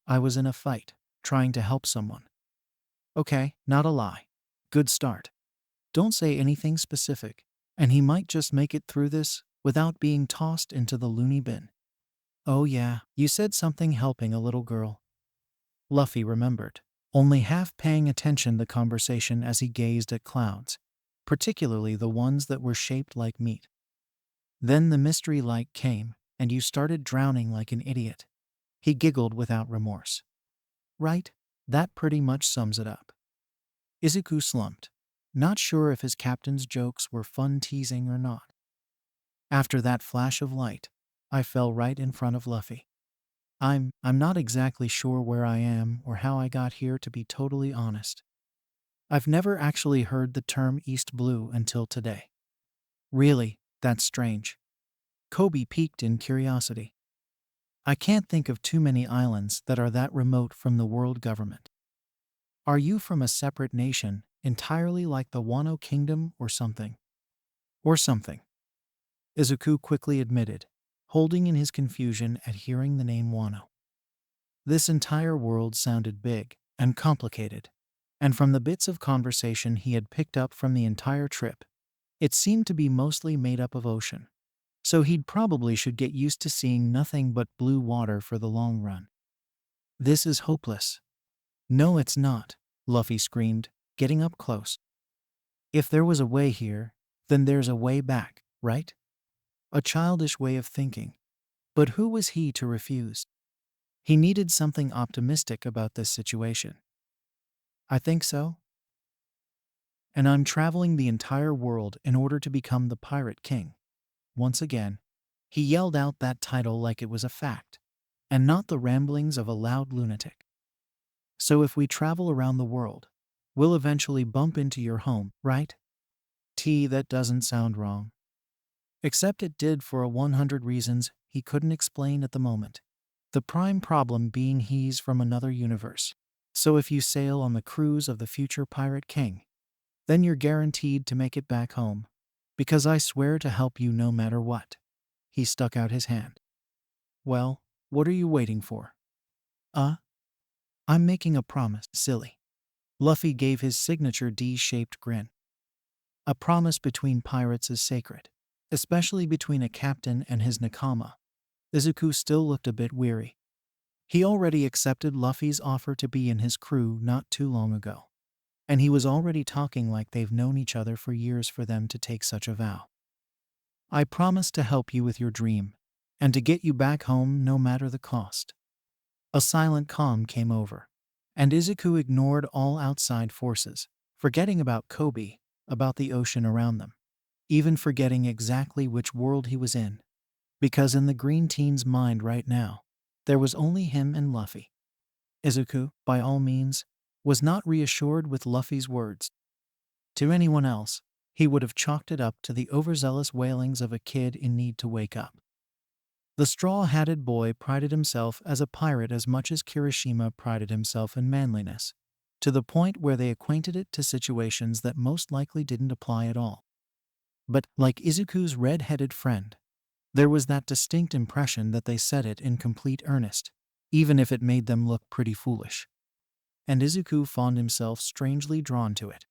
was in a fight, trying to help someone. Okay, not a lie. Good start. Don't say anything specific, and he might just make it through this without being tossed into the loony bin. Oh yeah, you said something helping a little girl. Luffy remembered, only half paying attention to the conversation as he gazed at clouds, particularly the ones that were shaped like meat. Then the mystery light came, and you started drowning like an idiot. He giggled without remorse. Right? That pretty much sums it up. Izuku slumped, not sure if his captain's jokes were fun teasing or not. After that flash of light, I fell right in front of Luffy. I'm not exactly sure where I am or how I got here, to be totally honest. I've never actually heard the term East Blue until today. Really, that's strange. Kobe peeked in curiosity. I can't think of too many islands that are that remote from the world government. Are you from a separate nation, entirely like the Wano Kingdom or something? Or something, Izuku quickly admitted, holding in his confusion at hearing the name Wano. This entire world sounded big and complicated, and from the bits of conversation he had picked up from the entire trip, it seemed to be mostly made up of ocean. So he'd probably should get used to seeing nothing but blue water for the long run. This is hopeless. No, it's not, Luffy screamed, getting up close. If there was a way here, then there's a way back, right? A childish way of thinking. But who was he to refuse? He needed something optimistic about this situation. I think so. And I'm traveling the entire world in order to become the Pirate King. Once again, he yelled out that title like it was a fact, and not the ramblings of a loud lunatic. So if we travel around the world, we'll eventually bump into your home, right? That doesn't sound wrong. Except it did for a 100 reasons he couldn't explain at the moment. The prime problem being he's from another universe. So if you sail on the cruise of the future Pirate King, then you're guaranteed to make it back home. Because I swear to help you no matter what. He stuck out his hand. Well, what are you waiting for? I'm making a promise, silly. Luffy gave his signature D-shaped grin. A promise between pirates is sacred, especially between a captain and his nakama. Izuku still looked a bit weary. He already accepted Luffy's offer to be in his crew not too long ago, and he was already talking like they've known each other for years for them to take such a vow. I promise to help you with your dream, and to get you back home no matter the cost. A silent calm came over, and Izuku ignored all outside forces, forgetting about Kobe, about the ocean around them, even forgetting exactly which world he was in, because in the green teen's mind right now, there was only him and Luffy. Izuku, by all means, was not reassured with Luffy's words. To anyone else, he would have chalked it up to the overzealous wailings of a kid in need to wake up. The straw-hatted boy prided himself as a pirate as much as Kirishima prided himself in manliness, to the point where they acquainted it to situations that most likely didn't apply at all. But, like Izuku's red-headed friend, there was that distinct impression that they said it in complete earnest, even if it made them look pretty foolish. And Izuku found himself strangely drawn to it.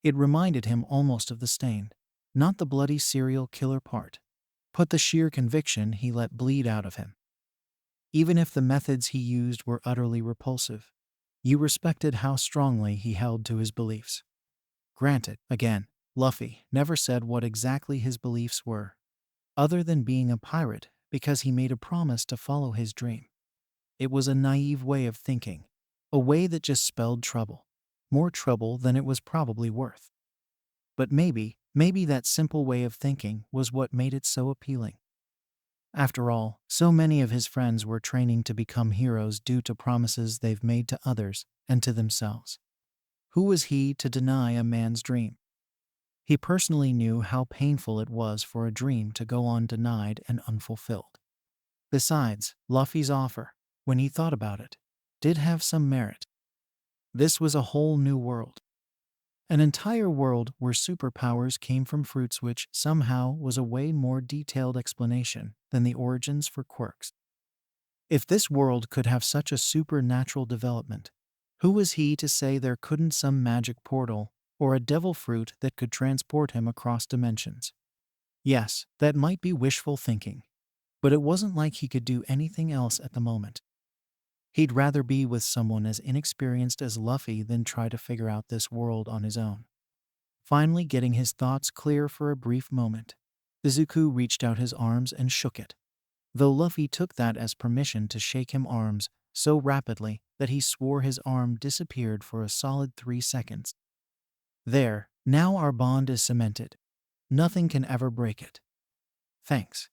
It reminded him almost of the stain, not the bloody serial killer part, but the sheer conviction he let bleed out of him. Even if the methods he used were utterly repulsive, you respected how strongly he held to his beliefs. Granted, again, Luffy never said what exactly his beliefs were, other than being a pirate because he made a promise to follow his dream. It was a naive way of thinking, a way that just spelled trouble, more trouble than it was probably worth. But maybe that simple way of thinking was what made it so appealing. After all, so many of his friends were training to become heroes due to promises they've made to others and to themselves. Who was he to deny a man's dream? He personally knew how painful it was for a dream to go on denied and unfulfilled. Besides, Luffy's offer, when he thought about it, did have some merit. This was a whole new world. An entire world where superpowers came from fruits, which somehow was a way more detailed explanation than the origins for quirks. If this world could have such a supernatural development, who was he to say there couldn't some magic portal or a devil fruit that could transport him across dimensions? Yes, that might be wishful thinking, but it wasn't like he could do anything else at the moment. He'd rather be with someone as inexperienced as Luffy than try to figure out this world on his own. Finally getting his thoughts clear for a brief moment, Izuku reached out his arms and shook it, though Luffy took that as permission to shake him arms so rapidly that he swore his arm disappeared for a solid 3 seconds. There, now our bond is cemented. Nothing can ever break it. Thanks.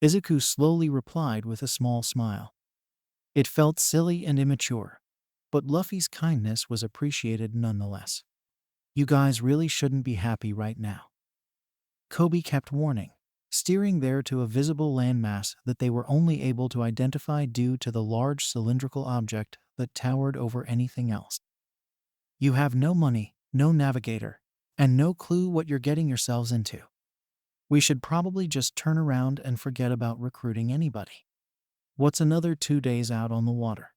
Izuku slowly replied with a small smile. It felt silly and immature, but Luffy's kindness was appreciated nonetheless. You guys really shouldn't be happy right now. Kobe kept warning, steering there to a visible landmass that they were only able to identify due to the large cylindrical object that towered over anything else. You have no money, no navigator, and no clue what you're getting yourselves into. We should probably just turn around and forget about recruiting anybody. What's another 2 days out on the water?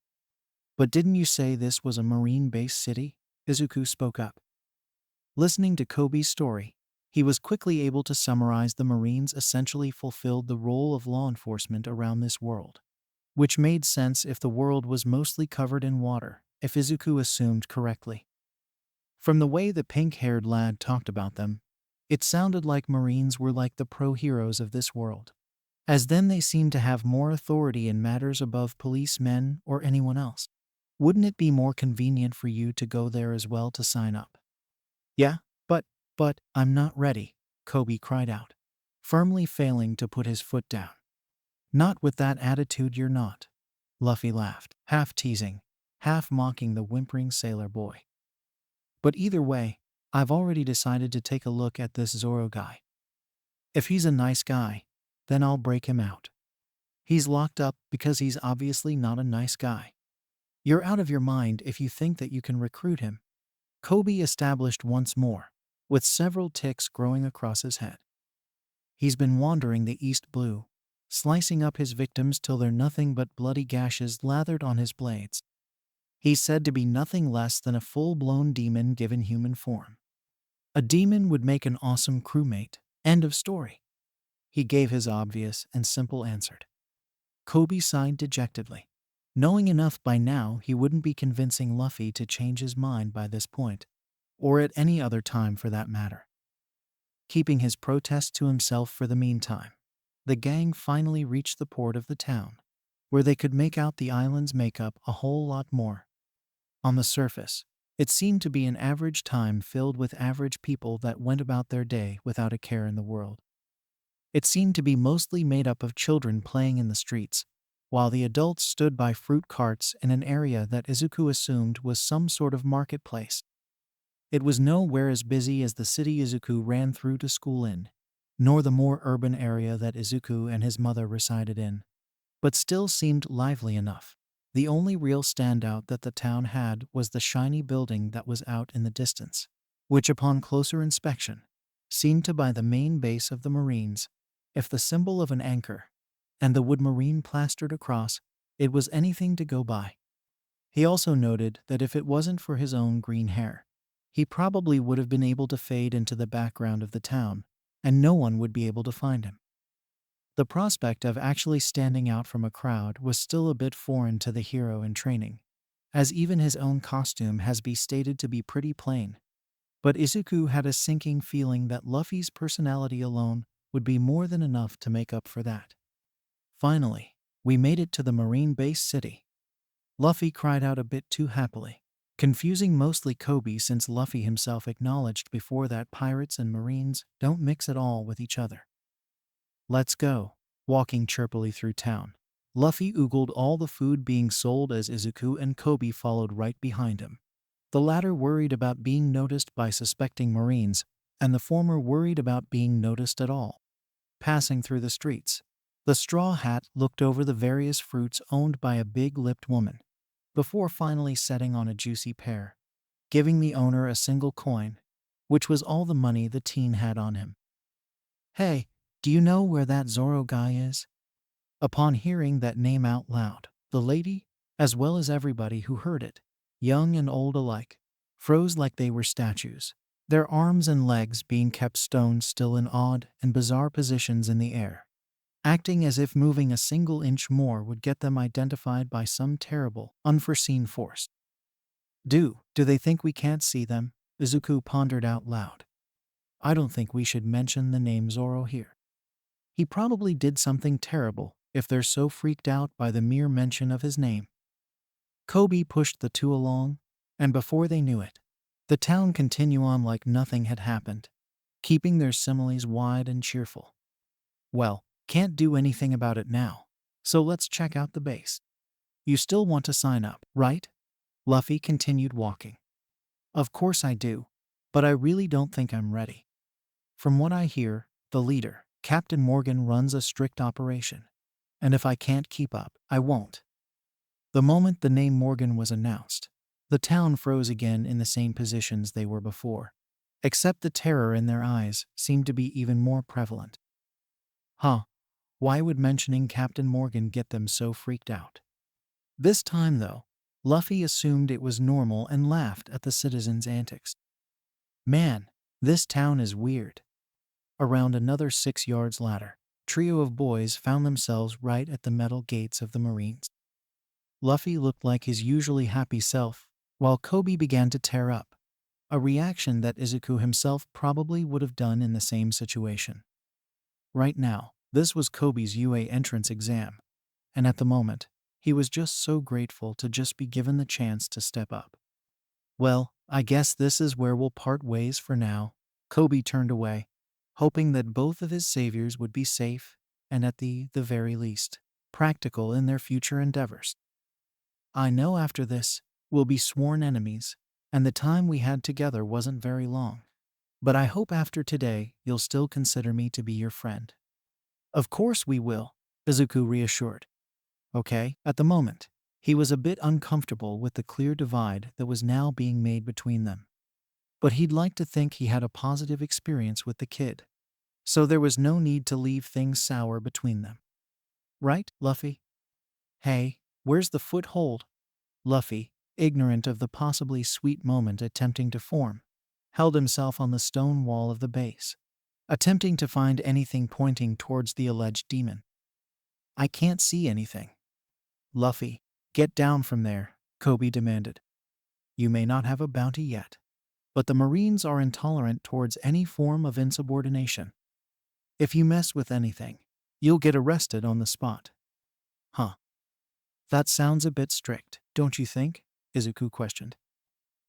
But didn't you say this was a marine-based city? Izuku spoke up. Listening to Kobe's story, he was quickly able to summarize the Marines essentially fulfilled the role of law enforcement around this world, which made sense if the world was mostly covered in water, if Izuku assumed correctly. From the way the pink-haired lad talked about them, it sounded like Marines were like the pro-heroes of this world, as then they seemed to have more authority in matters above policemen or anyone else. Wouldn't it be more convenient for you to go there as well to sign up? Yeah, but I'm not ready, Kobe cried out, firmly failing to put his foot down. Not with that attitude you're not. Luffy laughed, half teasing, half mocking the whimpering sailor boy. But either way, I've already decided to take a look at this Zoro guy. If he's a nice guy, then I'll break him out. He's locked up because he's obviously not a nice guy. You're out of your mind if you think that you can recruit him, Kobe established once more, with several ticks growing across his head. He's been wandering the East Blue, slicing up his victims till they're nothing but bloody gashes lathered on his blades. He's said to be nothing less than a full-blown demon given human form. A demon would make an awesome crewmate. End of story. He gave his obvious and simple answer. Kobe sighed dejectedly. Knowing enough by now, he wouldn't be convincing Luffy to change his mind by this point, or at any other time for that matter. Keeping his protest to himself for the meantime, the gang finally reached the port of the town, where they could make out the island's makeup a whole lot more. On the surface, it seemed to be an average time filled with average people that went about their day without a care in the world. It seemed to be mostly made up of children playing in the streets, while the adults stood by fruit carts in an area that Izuku assumed was some sort of marketplace. It was nowhere as busy as the city Izuku ran through to school in, nor the more urban area that Izuku and his mother resided in, but still seemed lively enough. The only real standout that the town had was the shiny building that was out in the distance, which upon closer inspection seemed to be the main base of the Marines, if the symbol of an anchor and the wood marine plastered across, it was anything to go by. He also noted that if it wasn't for his own green hair, he probably would have been able to fade into the background of the town, and no one would be able to find him. The prospect of actually standing out from a crowd was still a bit foreign to the hero in training, as even his own costume has been stated to be pretty plain. But Izuku had a sinking feeling that Luffy's personality alone would be more than enough to make up for that. Finally, we made it to the marine-based city. Luffy cried out a bit too happily, confusing mostly Kobe since Luffy himself acknowledged before that pirates and marines don't mix at all with each other. Let's go. Walking chirpily through town, Luffy oogled all the food being sold as Izuku and Kobe followed right behind him. The latter worried about being noticed by suspecting marines, and the former worried about being noticed at all. Passing through the streets, the Straw Hat looked over the various fruits owned by a big-lipped woman, before finally setting on a juicy pear, giving the owner a single coin, which was all the money the teen had on him. Hey, do you know where that Zoro guy is? Upon hearing that name out loud, the lady, as well as everybody who heard it, young and old alike, froze like they were statues, their arms and legs being kept stone still in odd and bizarre positions in the air, acting as if moving a single inch more would get them identified by some terrible, unforeseen force. Do they think we can't see them? Izuku pondered out loud. I don't think we should mention the name Zoro here. He probably did something terrible if they're so freaked out by the mere mention of his name. Kobe pushed the two along, and before they knew it, the town continued on like nothing had happened, keeping their similes wide and cheerful. Well, can't do anything about it now, so let's check out the base. You still want to sign up, right? Luffy continued walking. Of course I do, but I really don't think I'm ready. From what I hear, the leader, Captain Morgan, runs a strict operation, and if I can't keep up, I won't. The moment the name Morgan was announced, the town froze again in the same positions they were before, except the terror in their eyes seemed to be even more prevalent. Huh, why would mentioning Captain Morgan get them so freaked out? This time, though, Luffy assumed it was normal and laughed at the citizens' antics. Man, this town is weird. Around another 6 yards ladder, trio of boys found themselves right at the metal gates of the Marines. Luffy looked like his usually happy self, while Kobe began to tear up, a reaction that Izuku himself probably would have done in the same situation. Right now, this was Kobe's UA entrance exam, and at the moment, he was just so grateful to just be given the chance to step up. Well, I guess this is where we'll part ways for now. Kobe turned away, hoping that both of his saviors would be safe and at the very least, practical in their future endeavors. I know after this, we'll be sworn enemies, and the time we had together wasn't very long. But I hope after today, you'll still consider me to be your friend. Of course we will, Izuku reassured. Okay, at the moment, he was a bit uncomfortable with the clear divide that was now being made between them. But he'd like to think he had a positive experience with the kid, so there was no need to leave things sour between them. Right, Luffy? Hey, where's the foothold? Luffy, ignorant of the possibly sweet moment attempting to form, held himself on the stone wall of the base, attempting to find anything pointing towards the alleged demon. I can't see anything. Luffy, get down from there, Kobe demanded. You may not have a bounty yet, but the Marines are intolerant towards any form of insubordination. If you mess with anything, you'll get arrested on the spot. Huh. That sounds a bit strict, don't you think? Izuku questioned.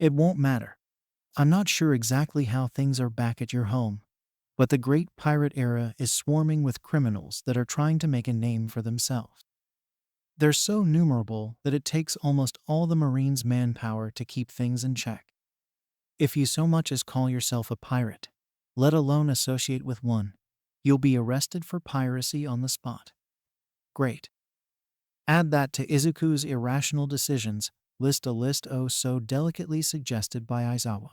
It won't matter. I'm not sure exactly how things are back at your home, but the great pirate era is swarming with criminals that are trying to make a name for themselves. They're so numerable that it takes almost all the Marines' manpower to keep things in check. If you so much as call yourself a pirate, let alone associate with one, you'll be arrested for piracy on the spot. Great. Add that to Izuku's irrational decisions, list a list oh so delicately suggested by Aizawa.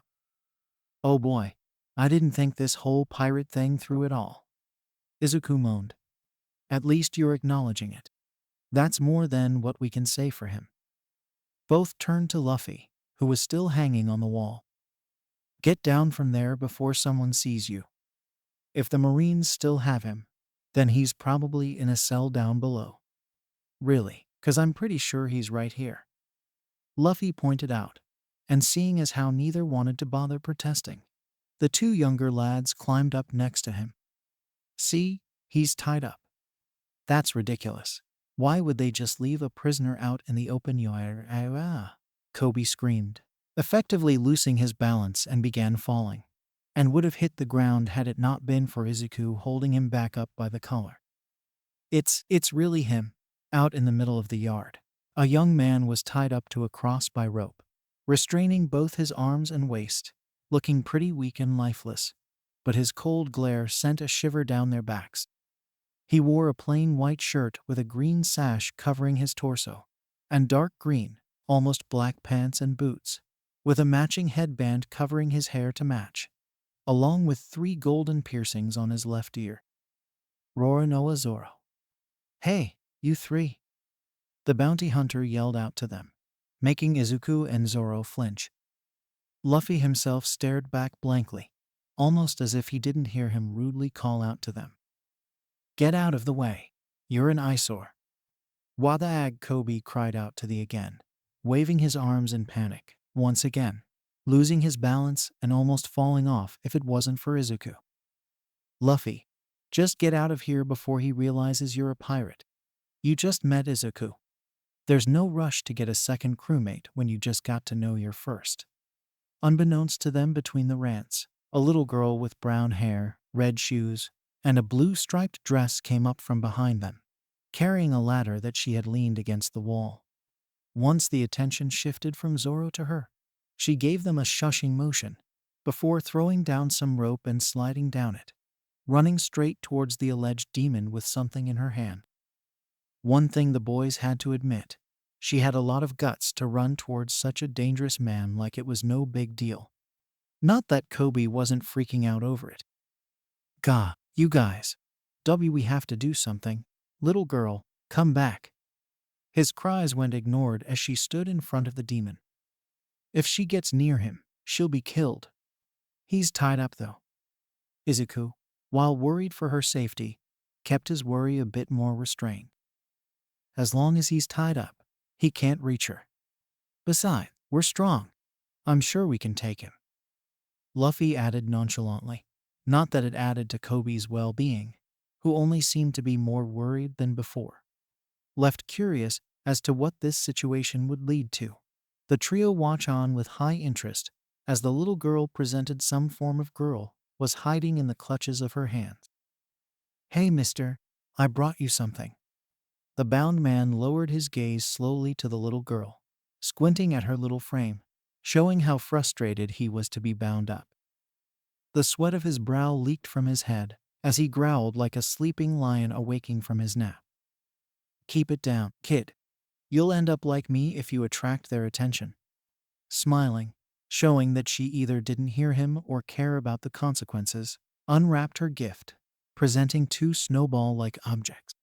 Oh boy, I didn't think this whole pirate thing through at all. Izuku moaned. At least you're acknowledging it. That's more than what we can say for him. Both turned to Luffy, who was still hanging on the wall. Get down from there before someone sees you. If the Marines still have him, then he's probably in a cell down below. Really, 'cause I'm pretty sure he's right here. Luffy pointed out, and seeing as how neither wanted to bother protesting, the two younger lads climbed up next to him. See, he's tied up. That's ridiculous. Why would they just leave a prisoner out in the open? Kobe screamed, effectively losing his balance and began falling, and would have hit the ground had it not been for Izuku holding him back up by the collar. It's really him. Out in the middle of the yard, a young man was tied up to a cross by rope, restraining both his arms and waist, looking pretty weak and lifeless, but his cold glare sent a shiver down their backs. He wore a plain white shirt with a green sash covering his torso, and dark green, almost black pants and boots, with a matching headband covering his hair to match, along with 3 golden piercings on his left ear. Roronoa Zoro. Hey, you 3. The bounty hunter yelled out to them, making Izuku and Zoro flinch. Luffy himself stared back blankly, almost as if he didn't hear him rudely call out to them. Get out of the way. You're an eyesore. Wadaag, Kobe cried out to the again, waving his arms in panic, once again, losing his balance and almost falling off if it wasn't for Izuku. Luffy, just get out of here before he realizes you're a pirate. You just met Izuku. There's no rush to get a second crewmate when you just got to know your first. Unbeknownst to them between the rants, a little girl with brown hair, red shoes, and a blue striped dress came up from behind them, carrying a ladder that she had leaned against the wall. Once the attention shifted from Zoro to her, she gave them a shushing motion, before throwing down some rope and sliding down it, running straight towards the alleged demon with something in her hand. One thing the boys had to admit, she had a lot of guts to run towards such a dangerous man like it was no big deal. Not that Kobe wasn't freaking out over it. "Gah, you guys. We have to do something. Little girl, come back." His cries went ignored as she stood in front of the demon. "If she gets near him, she'll be killed. He's tied up though." Izuku, while worried for her safety, kept his worry a bit more restrained. "As long as he's tied up, he can't reach her. Besides, we're strong. I'm sure we can take him." Luffy added nonchalantly, not that it added to Kobe's well-being, who only seemed to be more worried than before. Left curious as to what this situation would lead to, the trio watched on with high interest as the little girl presented some form of girl was hiding in the clutches of her hands. "Hey mister, I brought you something." The bound man lowered his gaze slowly to the little girl, squinting at her little frame, showing how frustrated he was to be bound up. The sweat of his brow leaked from his head as he growled like a sleeping lion awaking from his nap. "Keep it down, kid. You'll end up like me if you attract their attention." Smiling, showing that she either didn't hear him or care about the consequences, unwrapped her gift, presenting two snowball-like objects.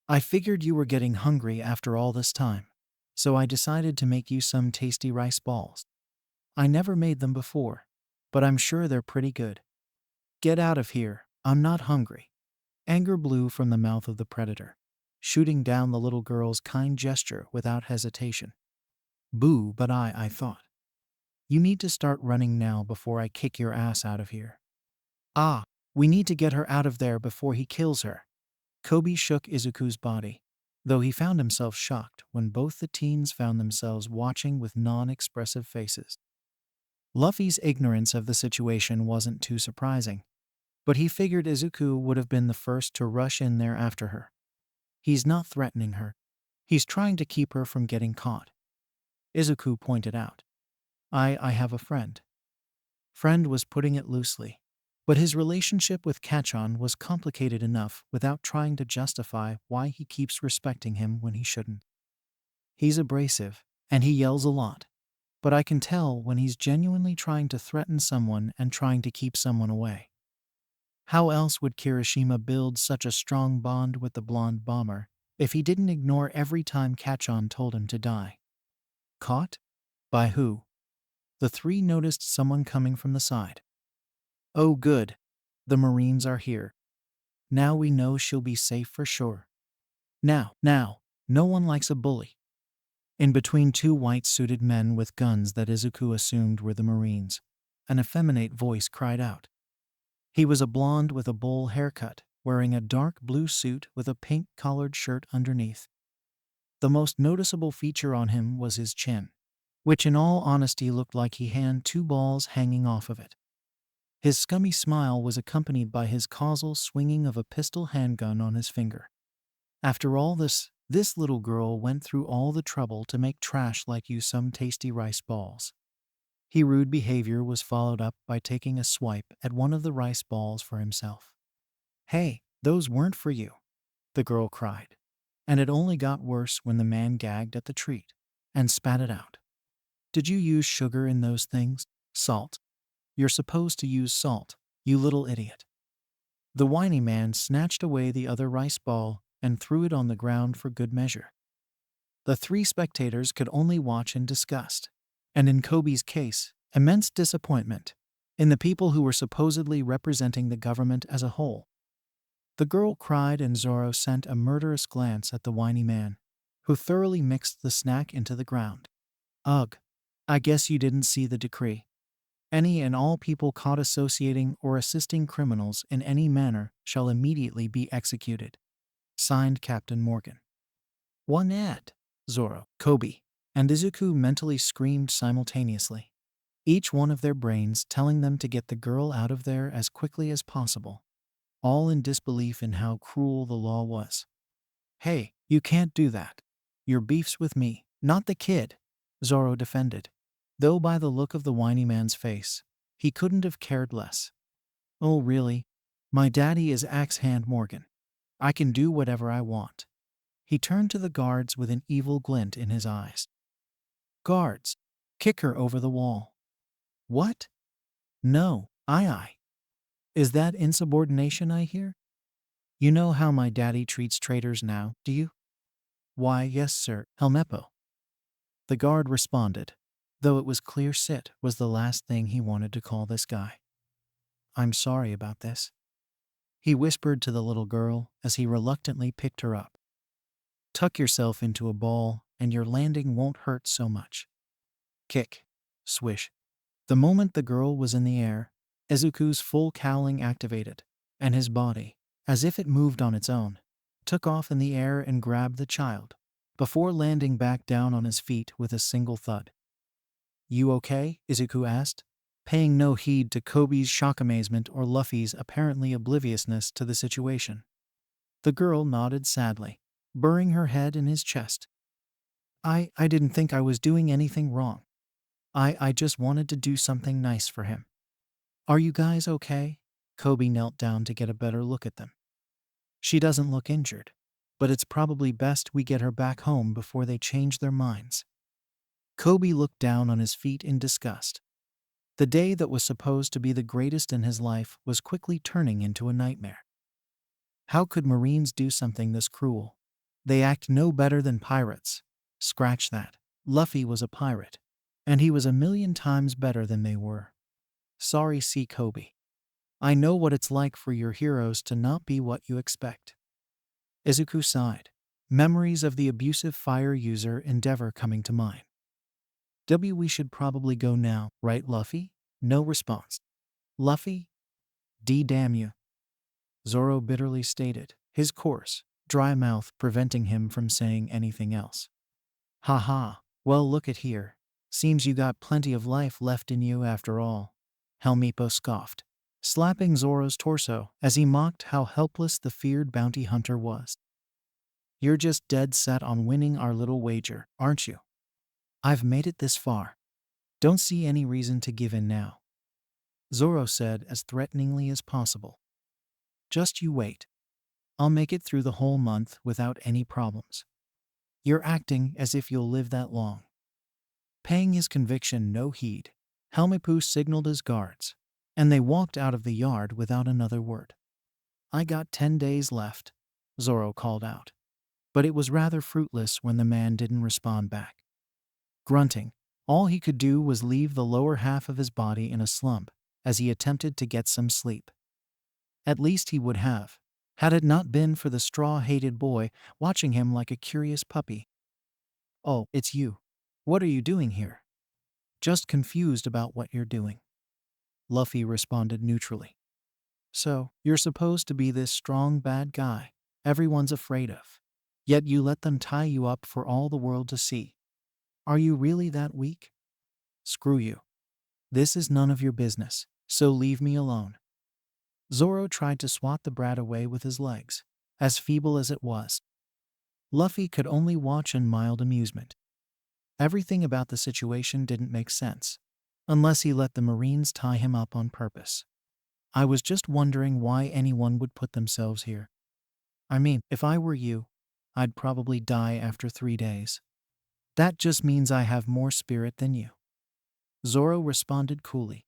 "I figured you were getting hungry after all this time, so I decided to make you some tasty rice balls. I never made them before, but I'm sure they're pretty good. Get out of here, I'm not hungry." Anger blew from the mouth of the predator, shooting down the little girl's kind gesture without hesitation. "Boo, but I thought. You need to start running now before I kick your ass out of here." "Ah, we need to get her out of there before he kills her." Kobe shook Izuku's body, though he found himself shocked when both the teens found themselves watching with non-expressive faces. Luffy's ignorance of the situation wasn't too surprising, but he figured Izuku would have been the first to rush in there after her. He's not threatening her. He's trying to keep her from getting caught. Izuku pointed out. I have a friend." Friend was putting it loosely, but his relationship with Kachon was complicated enough without trying to justify why he keeps respecting him when he shouldn't. "He's abrasive, and he yells a lot, but I can tell when he's genuinely trying to threaten someone and trying to keep someone away. How else would Kirishima build such a strong bond with the blonde bomber if he didn't ignore every time Kachon told him to die?" "Caught? By who?" The three noticed someone coming from the side. "Oh good. The Marines are here. Now we know she'll be safe for sure. Now, no one likes a bully." In between two white-suited men with guns that Izuku assumed were the Marines, an effeminate voice cried out. He was a blonde with a bowl haircut, wearing a dark blue suit with a pink collared shirt underneath. The most noticeable feature on him was his chin, which in all honesty looked like he had two balls hanging off of it. His scummy smile was accompanied by his causal swinging of a pistol handgun on his finger. After all this little girl went through all the trouble to make trash like you some tasty rice balls. His rude behavior was followed up by taking a swipe at one of the rice balls for himself. "Hey, those weren't for you," the girl cried, and it only got worse when the man gagged at the treat and spat it out. "Did you use sugar in those things? Salt? You're supposed to use salt, you little idiot." The whiny man snatched away the other rice ball and threw it on the ground for good measure. The three spectators could only watch in disgust, and in Kobe's case, immense disappointment in the people who were supposedly representing the government as a whole. The girl cried and Zoro sent a murderous glance at the whiny man, who thoroughly mixed the snack into the ground. "Ugh, I guess you didn't see the decree. Any and all people caught associating or assisting criminals in any manner shall immediately be executed. Signed, Captain Morgan." "One ad." Zoro, Kobe, and Izuku mentally screamed simultaneously, each one of their brains telling them to get the girl out of there as quickly as possible, all in disbelief in how cruel the law was. Hey, you can't do that. Your beef's with me, not the kid, Zoro defended, though by the look of the whiny man's face, he couldn't have cared less. Oh really? My daddy is Axe Hand Morgan. I can do whatever I want. He turned to the guards with an evil glint in his eyes. Guards, kick her over the wall. What? No, I. Is that insubordination I hear? You know how my daddy treats traitors now, do you? Why, yes, sir, Helmeppo. The guard responded, though it was clear sit was the last thing he wanted to call this guy. I'm sorry about this, he whispered to the little girl as he reluctantly picked her up. Tuck yourself into a ball and your landing won't hurt so much. Kick. Swish. The moment the girl was in the air, Izuku's full cowling activated, and his body, as if it moved on its own, took off in the air and grabbed the child, before landing back down on his feet with a single thud. You okay? Izuku asked, paying no heed to Kobe's shock amazement or Luffy's apparently obliviousness to the situation. The girl nodded sadly, burying her head in his chest. I didn't think I was doing anything wrong. I just wanted to do something nice for him. Are you guys okay? Kobe knelt down to get a better look at them. She doesn't look injured, but it's probably best we get her back home before they change their minds. Kobe looked down on his feet in disgust. The day that was supposed to be the greatest in his life was quickly turning into a nightmare. How could Marines do something this cruel? They act no better than pirates. Scratch that. Luffy was a pirate, and he was 1,000,000 times better than they were. Sorry, see Kobe. I know what it's like for your heroes to not be what you expect. Izuku sighed, memories of the abusive fire user Endeavor coming to mind. We should probably go now, right Luffy? No response. Luffy? Damn you. Zoro bitterly stated, his coarse, dry mouth preventing him from saying anything else. Ha, well look at here. Seems you got plenty of life left in you after all. Helmeppo scoffed, slapping Zoro's torso as he mocked how helpless the feared bounty hunter was. You're just dead set on winning our little wager, aren't you? I've made it this far. Don't see any reason to give in now, Zoro said as threateningly as possible. Just you wait. I'll make it through the whole month without any problems. You're acting as if you'll live that long. Paying his conviction no heed, Helmeppo signaled his guards, and they walked out of the yard without another word. I got 10 days left, Zoro called out, but it was rather fruitless when the man didn't respond back. Grunting, all he could do was leave the lower half of his body in a slump as he attempted to get some sleep. At least he would have, had it not been for the straw-hated boy watching him like a curious puppy. Oh, it's you. What are you doing here? Just confused about what you're doing, Luffy responded neutrally. So, you're supposed to be this strong bad guy everyone's afraid of, yet you let them tie you up for all the world to see. Are you really that weak? Screw you. This is none of your business, so leave me alone. Zoro tried to swat the brat away with his legs, as feeble as it was. Luffy could only watch in mild amusement. Everything about the situation didn't make sense, unless he let the Marines tie him up on purpose. I was just wondering why anyone would put themselves here. I mean, if I were you, I'd probably die after 3 days. That just means I have more spirit than you. Zoro responded coolly,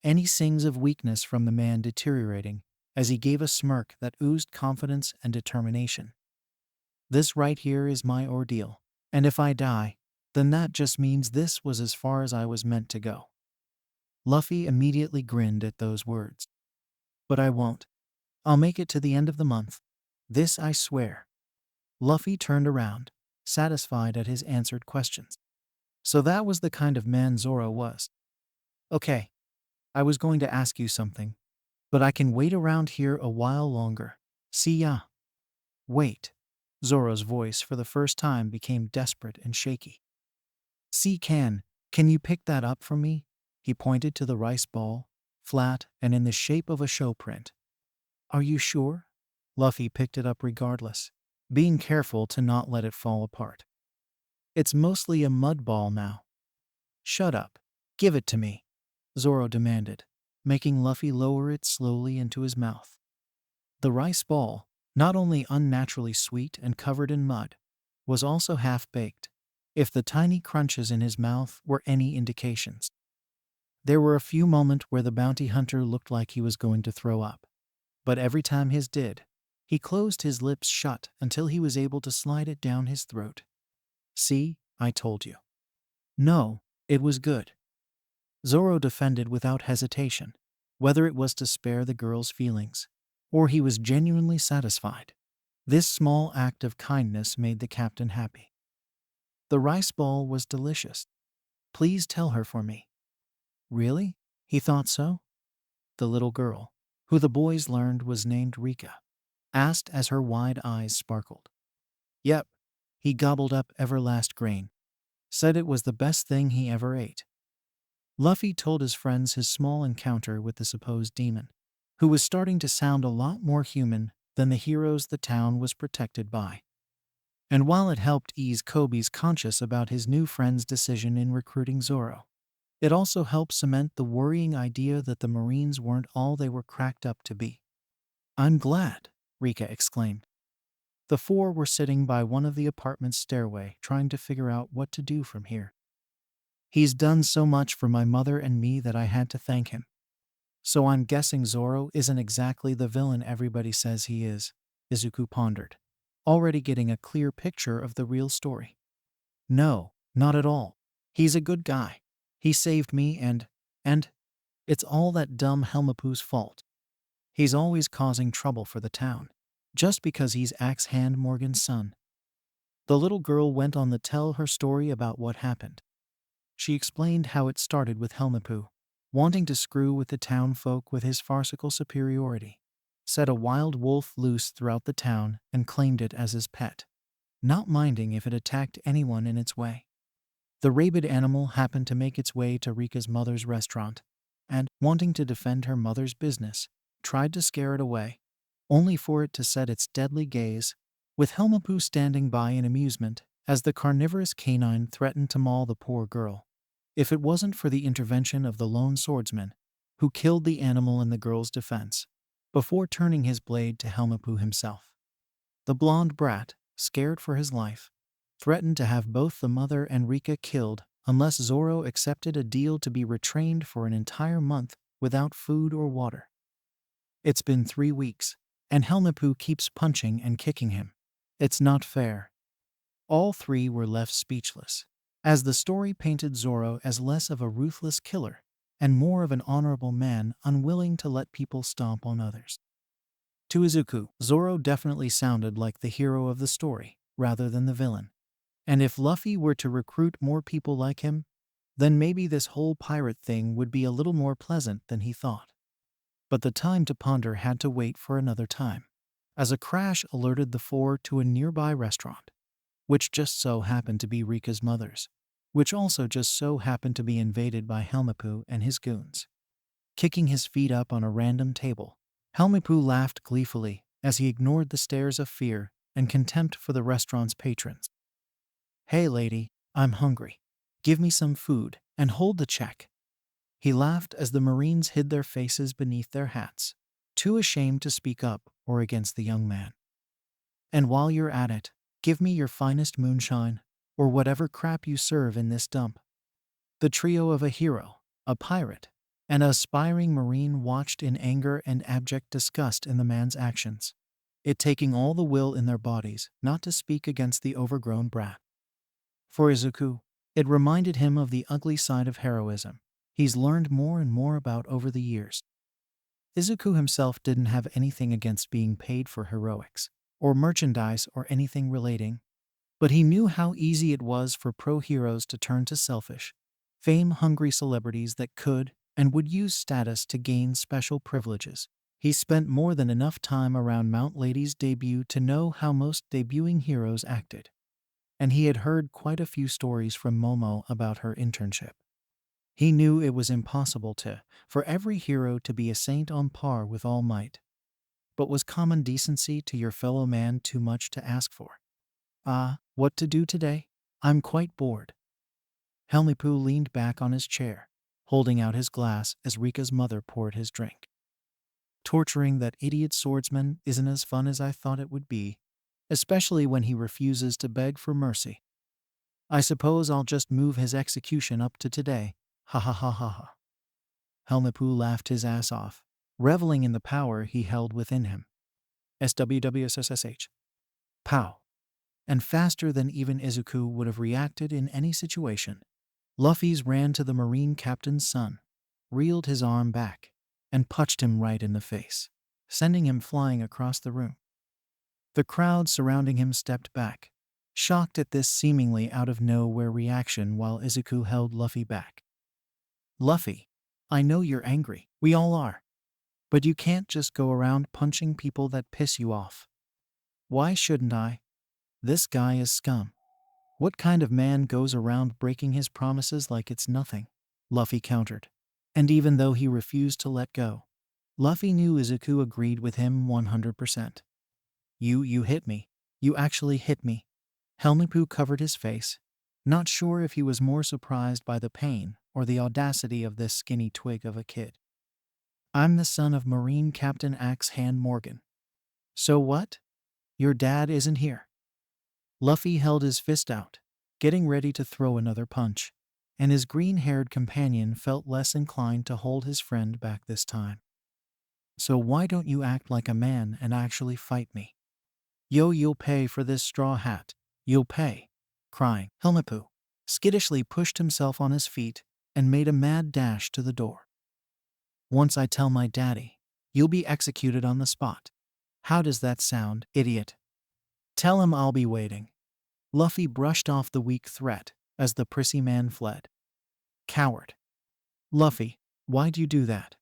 any signs of weakness from the man deteriorating as he gave a smirk that oozed confidence and determination. This right here is my ordeal, and if I die, then that just means this was as far as I was meant to go. Luffy immediately grinned at those words. But I won't. I'll make it to the end of the month. This I swear. Luffy turned around, satisfied at his answered questions. So that was the kind of man Zoro was. Okay, I was going to ask you something, but I can wait around here a while longer. See ya. Wait. Zoro's voice for the first time became desperate and shaky. See, can you pick that up for me? He pointed to the rice ball, flat and in the shape of a show print. Are you sure? Luffy picked it up regardless, being careful to not let it fall apart. It's mostly a mud ball now. Shut up. Give it to me, Zoro demanded, making Luffy lower it slowly into his mouth. The rice ball, not only unnaturally sweet and covered in mud, was also half-baked, if the tiny crunches in his mouth were any indications. There were a few moments where the bounty hunter looked like he was going to throw up, but every time his did, he closed his lips shut until he was able to slide it down his throat. See, I told you. No, it was good. Zoro defended without hesitation, whether it was to spare the girl's feelings, or he was genuinely satisfied. This small act of kindness made the captain happy. The rice ball was delicious. Please tell her for me. Really? He thought so? The little girl, who the boys learned was named Rika, asked as her wide eyes sparkled. Yep, he gobbled up every last grain. Said it was the best thing he ever ate. Luffy told his friends his small encounter with the supposed demon, who was starting to sound a lot more human than the heroes the town was protected by. And while it helped ease Kobe's conscience about his new friend's decision in recruiting Zoro, it also helped cement the worrying idea that the Marines weren't all they were cracked up to be. I'm glad, Rika exclaimed. The four were sitting by one of the apartment's stairway trying to figure out what to do from here. He's done so much for my mother and me that I had to thank him. So I'm guessing Zoro isn't exactly the villain everybody says he is, Izuku pondered, already getting a clear picture of the real story. No, not at all. He's a good guy. He saved me and it's all that dumb Helmapoo's fault. He's always causing trouble for the town, just because he's Axe Hand Morgan's son. The little girl went on to tell her story about what happened. She explained how it started with Helmapoo, wanting to screw with the town folk with his farcical superiority, set a wild wolf loose throughout the town and claimed it as his pet, not minding if it attacked anyone in its way. The rabid animal happened to make its way to Rika's mother's restaurant, and, wanting to defend her mother's business, tried to scare it away, only for it to set its deadly gaze, with Helmapoo standing by in amusement as the carnivorous canine threatened to maul the poor girl, if it wasn't for the intervention of the lone swordsman, who killed the animal in the girl's defense, before turning his blade to Helmapoo himself. The blonde brat, scared for his life, threatened to have both the mother and Rika killed unless Zoro accepted a deal to be retrained for an entire month without food or water. It's been 3 weeks, and Helmapoo keeps punching and kicking him. It's not fair. All three were left speechless, as the story painted Zoro as less of a ruthless killer and more of an honorable man unwilling to let people stomp on others. To Izuku, Zoro definitely sounded like the hero of the story, rather than the villain. And if Luffy were to recruit more people like him, then maybe this whole pirate thing would be a little more pleasant than he thought. But the time to ponder had to wait for another time, as a crash alerted the four to a nearby restaurant, which just so happened to be Rika's mother's, which also just so happened to be invaded by Helmapoo and his goons. Kicking his feet up on a random table, Helmapoo laughed gleefully as he ignored the stares of fear and contempt for the restaurant's patrons. Hey lady, I'm hungry. Give me some food and hold the check. He laughed as the Marines hid their faces beneath their hats, too ashamed to speak up or against the young man. And while you're at it, give me your finest moonshine, or whatever crap you serve in this dump. The trio of a hero, a pirate, and an aspiring Marine watched in anger and abject disgust in the man's actions, it taking all the will in their bodies not to speak against the overgrown brat. For Izuku, it reminded him of the ugly side of heroism he's learned more and more about over the years. Izuku himself didn't have anything against being paid for heroics, or merchandise or anything relating, but he knew how easy it was for pro-heroes to turn to selfish, fame-hungry celebrities that could and would use status to gain special privileges, He spent more than enough time around Mount Lady's debut to know how most debuting heroes acted, and he had heard quite a few stories from Momo about her internship. He knew it was impossible for every hero to be a saint on par with All Might. But was common decency to your fellow man too much to ask for? What to do today? I'm quite bored. Helmipoo leaned back on his chair, holding out his glass as Rika's mother poured his drink. Torturing that idiot swordsman isn't as fun as I thought it would be, especially when he refuses to beg for mercy. I suppose I'll just move his execution up to today. Ha ha ha ha ha. Helmipoo laughed his ass off, reveling in the power he held within him. SWWSSSH. Pow. And faster than even Izuku would have reacted in any situation, Luffy's ran to the Marine captain's son, reeled his arm back, and punched him right in the face, sending him flying across the room. The crowd surrounding him stepped back, shocked at this seemingly out-of-nowhere reaction while Izuku held Luffy back. Luffy, I know you're angry, we all are. But you can't just go around punching people that piss you off. Why shouldn't I? This guy is scum. What kind of man goes around breaking his promises like it's nothing? Luffy countered. And even though he refused to let go, Luffy knew Izuku agreed with him 100%. You hit me. You actually hit me. Helmipoo covered his face, not sure if he was more surprised by the pain or the audacity of this skinny twig of a kid. I'm the son of Marine Captain Axe Hand Morgan. So what? Your dad isn't here. Luffy held his fist out, getting ready to throw another punch, and his green-haired companion felt less inclined to hold his friend back this time. So why don't you act like a man and actually fight me? You'll pay for this straw hat. You'll pay. Crying, Helmipoo skittishly pushed himself on his feet and made a mad dash to the door. Once I tell my daddy, you'll be executed on the spot. How does that sound, idiot? Tell him I'll be waiting. Luffy brushed off the weak threat as the prissy man fled. Coward. Luffy, why'd you do that?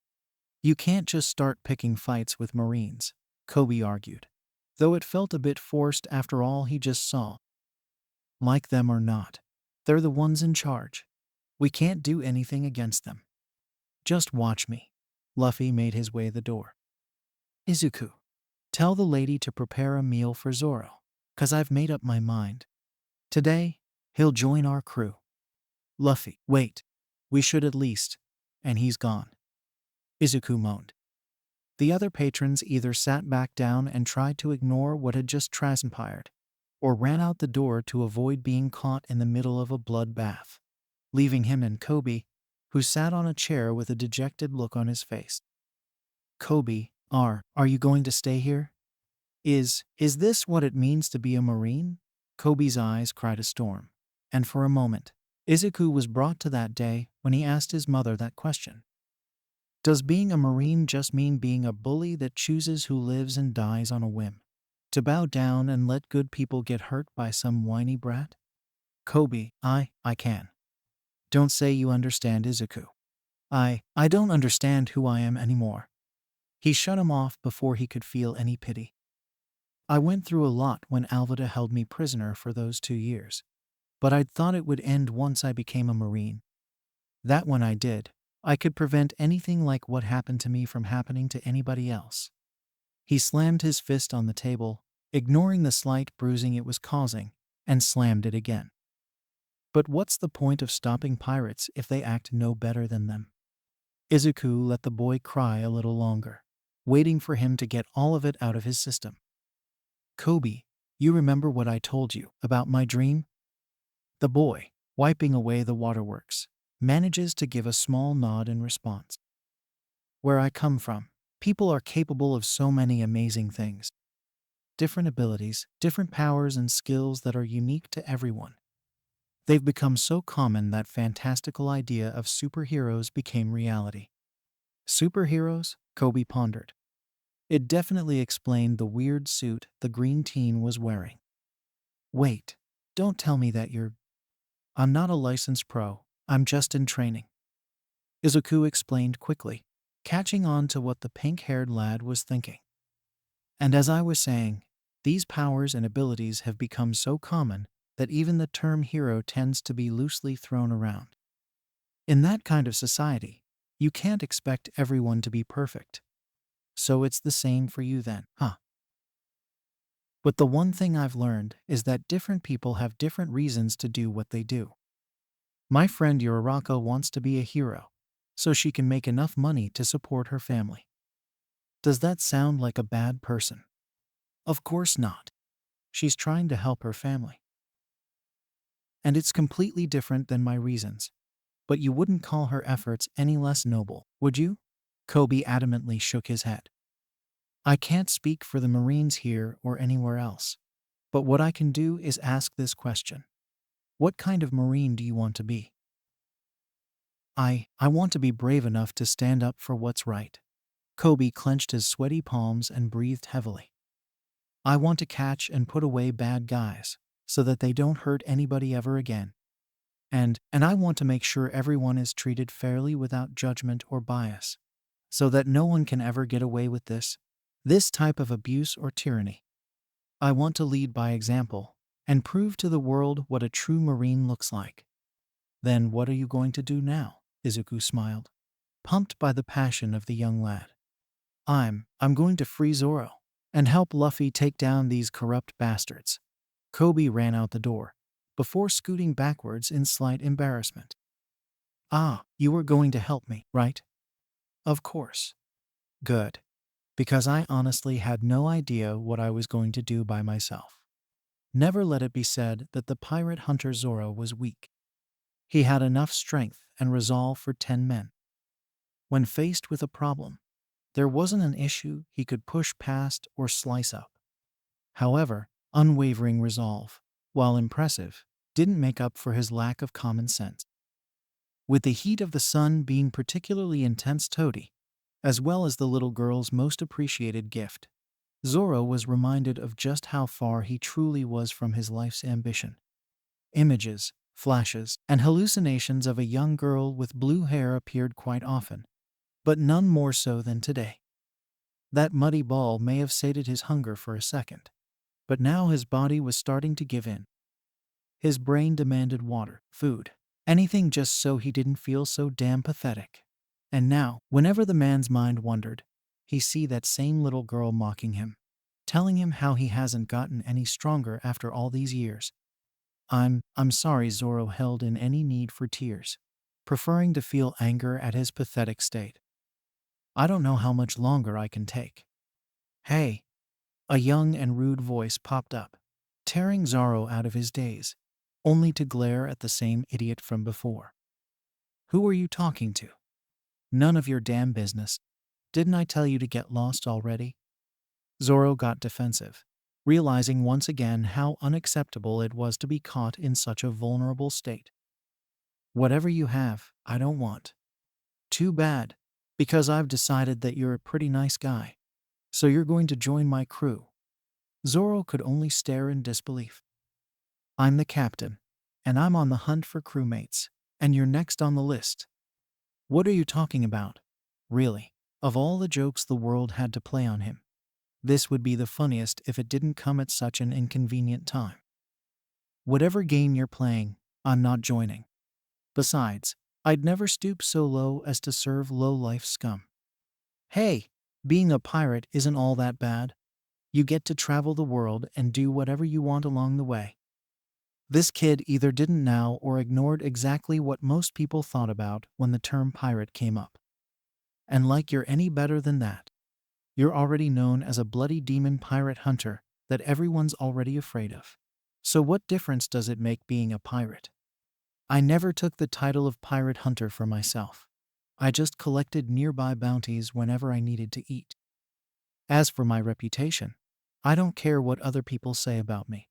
You can't just start picking fights with Marines, Kobe argued, though it felt a bit forced after all he just saw. Like them or not, they're the ones in charge. We can't do anything against them. Just watch me. Luffy made his way the door. Izuku, tell the lady to prepare a meal for Zoro, 'cause I've made up my mind. Today, he'll join our crew. Luffy, wait. We should at least. And he's gone. Izuku moaned. The other patrons either sat back down and tried to ignore what had just transpired, or ran out the door to avoid being caught in the middle of a bloodbath, leaving him and Kobe, who sat on a chair with a dejected look on his face. Kobe, are you going to stay here? Is this what it means to be a Marine? Kobe's eyes cried a storm, and for a moment, Izuku was brought to that day when he asked his mother that question. Does being a Marine just mean being a bully that chooses who lives and dies on a whim? To bow down and let good people get hurt by some whiny brat? Kobe, I can. Don't say you understand, Izuku. I don't understand who I am anymore. He shut him off before he could feel any pity. I went through a lot when Alvida held me prisoner for those 2 years, but I'd thought it would end once I became a Marine. That when I did, I could prevent anything like what happened to me from happening to anybody else. He slammed his fist on the table, ignoring the slight bruising it was causing, and slammed it again. But what's the point of stopping pirates if they act no better than them? Izuku let the boy cry a little longer, waiting for him to get all of it out of his system. Kobe, you remember what I told you about my dream? The boy, wiping away the waterworks, manages to give a small nod in response. Where I come from, people are capable of so many amazing things. Different abilities, different powers and skills that are unique to everyone. They've become so common that fantastical idea of superheroes became reality. Superheroes? Kobe pondered. It definitely explained the weird suit the green teen was wearing. Wait, don't tell me that I'm not a licensed pro, I'm just in training. Izuku explained quickly, catching on to what the pink-haired lad was thinking. And as I was saying, these powers and abilities have become so common that even the term hero tends to be loosely thrown around. In that kind of society, you can't expect everyone to be perfect. So it's the same for you then, huh? But the one thing I've learned is that different people have different reasons to do what they do. My friend Yororako wants to be a hero, so she can make enough money to support her family. Does that sound like a bad person? Of course not. She's trying to help her family. And it's completely different than my reasons. But you wouldn't call her efforts any less noble, would you? Kobe adamantly shook his head. I can't speak for the Marines here or anywhere else. But what I can do is ask this question. What kind of Marine do you want to be? I want to be brave enough to stand up for what's right. Kobe clenched his sweaty palms and breathed heavily. I want to catch and put away bad guys, so that they don't hurt anybody ever again. And I want to make sure everyone is treated fairly without judgment or bias, so that no one can ever get away with this type of abuse or tyranny. I want to lead by example, and prove to the world what a true Marine looks like. Then what are you going to do now? Izuku smiled, pumped by the passion of the young lad. I'm going to free Zoro and help Luffy take down these corrupt bastards. Kobe ran out the door, before scooting backwards in slight embarrassment. Ah, you were going to help me, right? Of course. Good. Because I honestly had no idea what I was going to do by myself. Never let it be said that the pirate hunter Zoro was weak. He had enough strength and resolve for 10 men. When faced with a problem, there wasn't an issue he could push past or slice up. However, unwavering resolve, while impressive, didn't make up for his lack of common sense. With the heat of the sun being particularly intense toady, as well as the little girl's most appreciated gift, Zoro was reminded of just how far he truly was from his life's ambition. Images, flashes, and hallucinations of a young girl with blue hair appeared quite often, but none more so than today. That muddy ball may have sated his hunger for a second, but now his body was starting to give in. His brain demanded water, food, anything just so he didn't feel so damn pathetic. And now, whenever the man's mind wandered, he see that same little girl mocking him, telling him how he hasn't gotten any stronger after all these years. I'm sorry. Zoro held in any need for tears, preferring to feel anger at his pathetic state. I don't know how much longer I can take. Hey! A young and rude voice popped up, tearing Zoro out of his daze, only to glare at the same idiot from before. Who are you talking to? None of your damn business. Didn't I tell you to get lost already? Zoro got defensive, realizing once again how unacceptable it was to be caught in such a vulnerable state. Whatever you have, I don't want. Too bad, because I've decided that you're a pretty nice guy, so you're going to join my crew. Zoro could only stare in disbelief. I'm the captain, and I'm on the hunt for crewmates, and you're next on the list. What are you talking about? Really, of all the jokes the world had to play on him, this would be the funniest if it didn't come at such an inconvenient time. Whatever game you're playing, I'm not joining. Besides, I'd never stoop so low as to serve low-life scum. Hey, being a pirate isn't all that bad. You get to travel the world and do whatever you want along the way. This kid either didn't know or ignored exactly what most people thought about when the term pirate came up. And like you're any better than that. You're already known as a bloody demon pirate hunter that everyone's already afraid of. So what difference does it make being a pirate? I never took the title of pirate hunter for myself. I just collected nearby bounties whenever I needed to eat. As for my reputation, I don't care what other people say about me.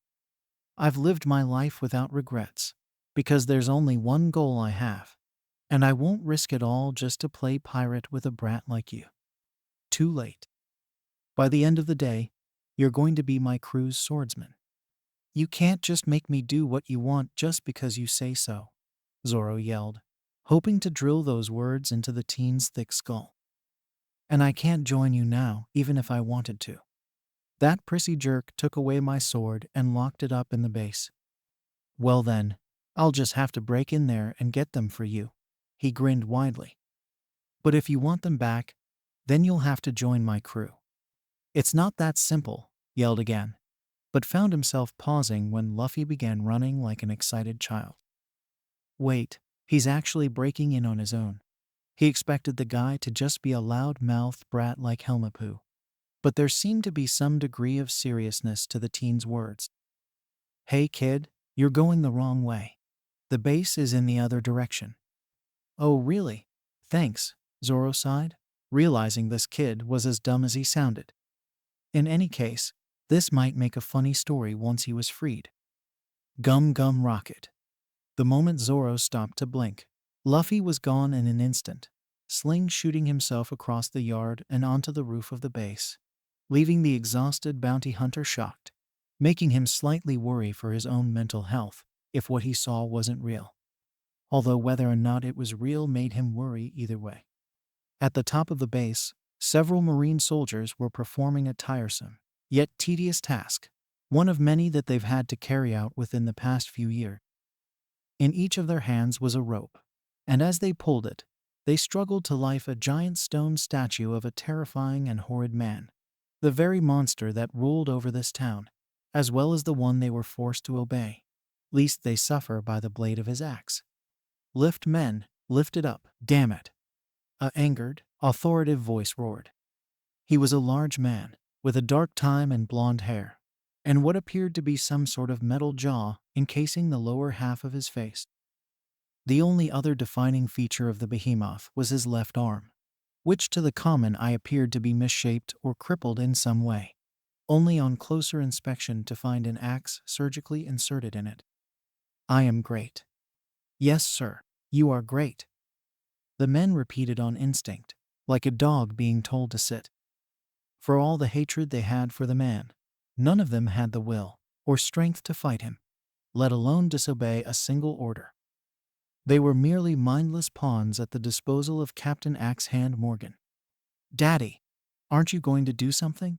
I've lived my life without regrets, because there's only one goal I have, and I won't risk it all just to play pirate with a brat like you. Too late. By the end of the day, you're going to be my crew's swordsman. You can't just make me do what you want just because you say so, Zoro yelled, hoping to drill those words into the teen's thick skull. And I can't join you now, even if I wanted to. That prissy jerk took away my sword and locked it up in the base. Well then, I'll just have to break in there and get them for you. He grinned widely. But if you want them back, then you'll have to join my crew. It's not that simple, yelled again, but found himself pausing when Luffy began running like an excited child. Wait, he's actually breaking in on his own. He expected the guy to just be a loud-mouthed brat like Helmepoo. But there seemed to be some degree of seriousness to the teen's words. Hey kid, you're going the wrong way. The base is in the other direction. Oh really? Thanks, Zoro sighed, realizing this kid was as dumb as he sounded. In any case, this might make a funny story once he was freed. Gum gum rocket. The moment Zoro stopped to blink, Luffy was gone in an instant, sling shooting himself across the yard and onto the roof of the base, leaving the exhausted bounty hunter shocked, making him slightly worry for his own mental health if what he saw wasn't real. Although whether or not it was real made him worry either way. At the top of the base, several Marine soldiers were performing a tiresome, yet tedious task, one of many that they've had to carry out within the past few years. In each of their hands was a rope, and as they pulled it, they struggled to life a giant stone statue of a terrifying and horrid man, the very monster that ruled over this town, as well as the one they were forced to obey, lest they suffer by the blade of his axe. Lift men, lift it up, damn it! A angered, authoritative voice roared. He was a large man, with a dark time and blonde hair, and what appeared to be some sort of metal jaw encasing the lower half of his face. The only other defining feature of the behemoth was his left arm, which to the common eye appeared to be misshaped or crippled in some way, only on closer inspection to find an axe surgically inserted in it. I am great. Yes, sir, you are great. The men repeated on instinct, like a dog being told to sit. For all the hatred they had for the man, none of them had the will or strength to fight him, let alone disobey a single order. They were merely mindless pawns at the disposal of Captain Axe-Hand Morgan. Daddy, aren't you going to do something?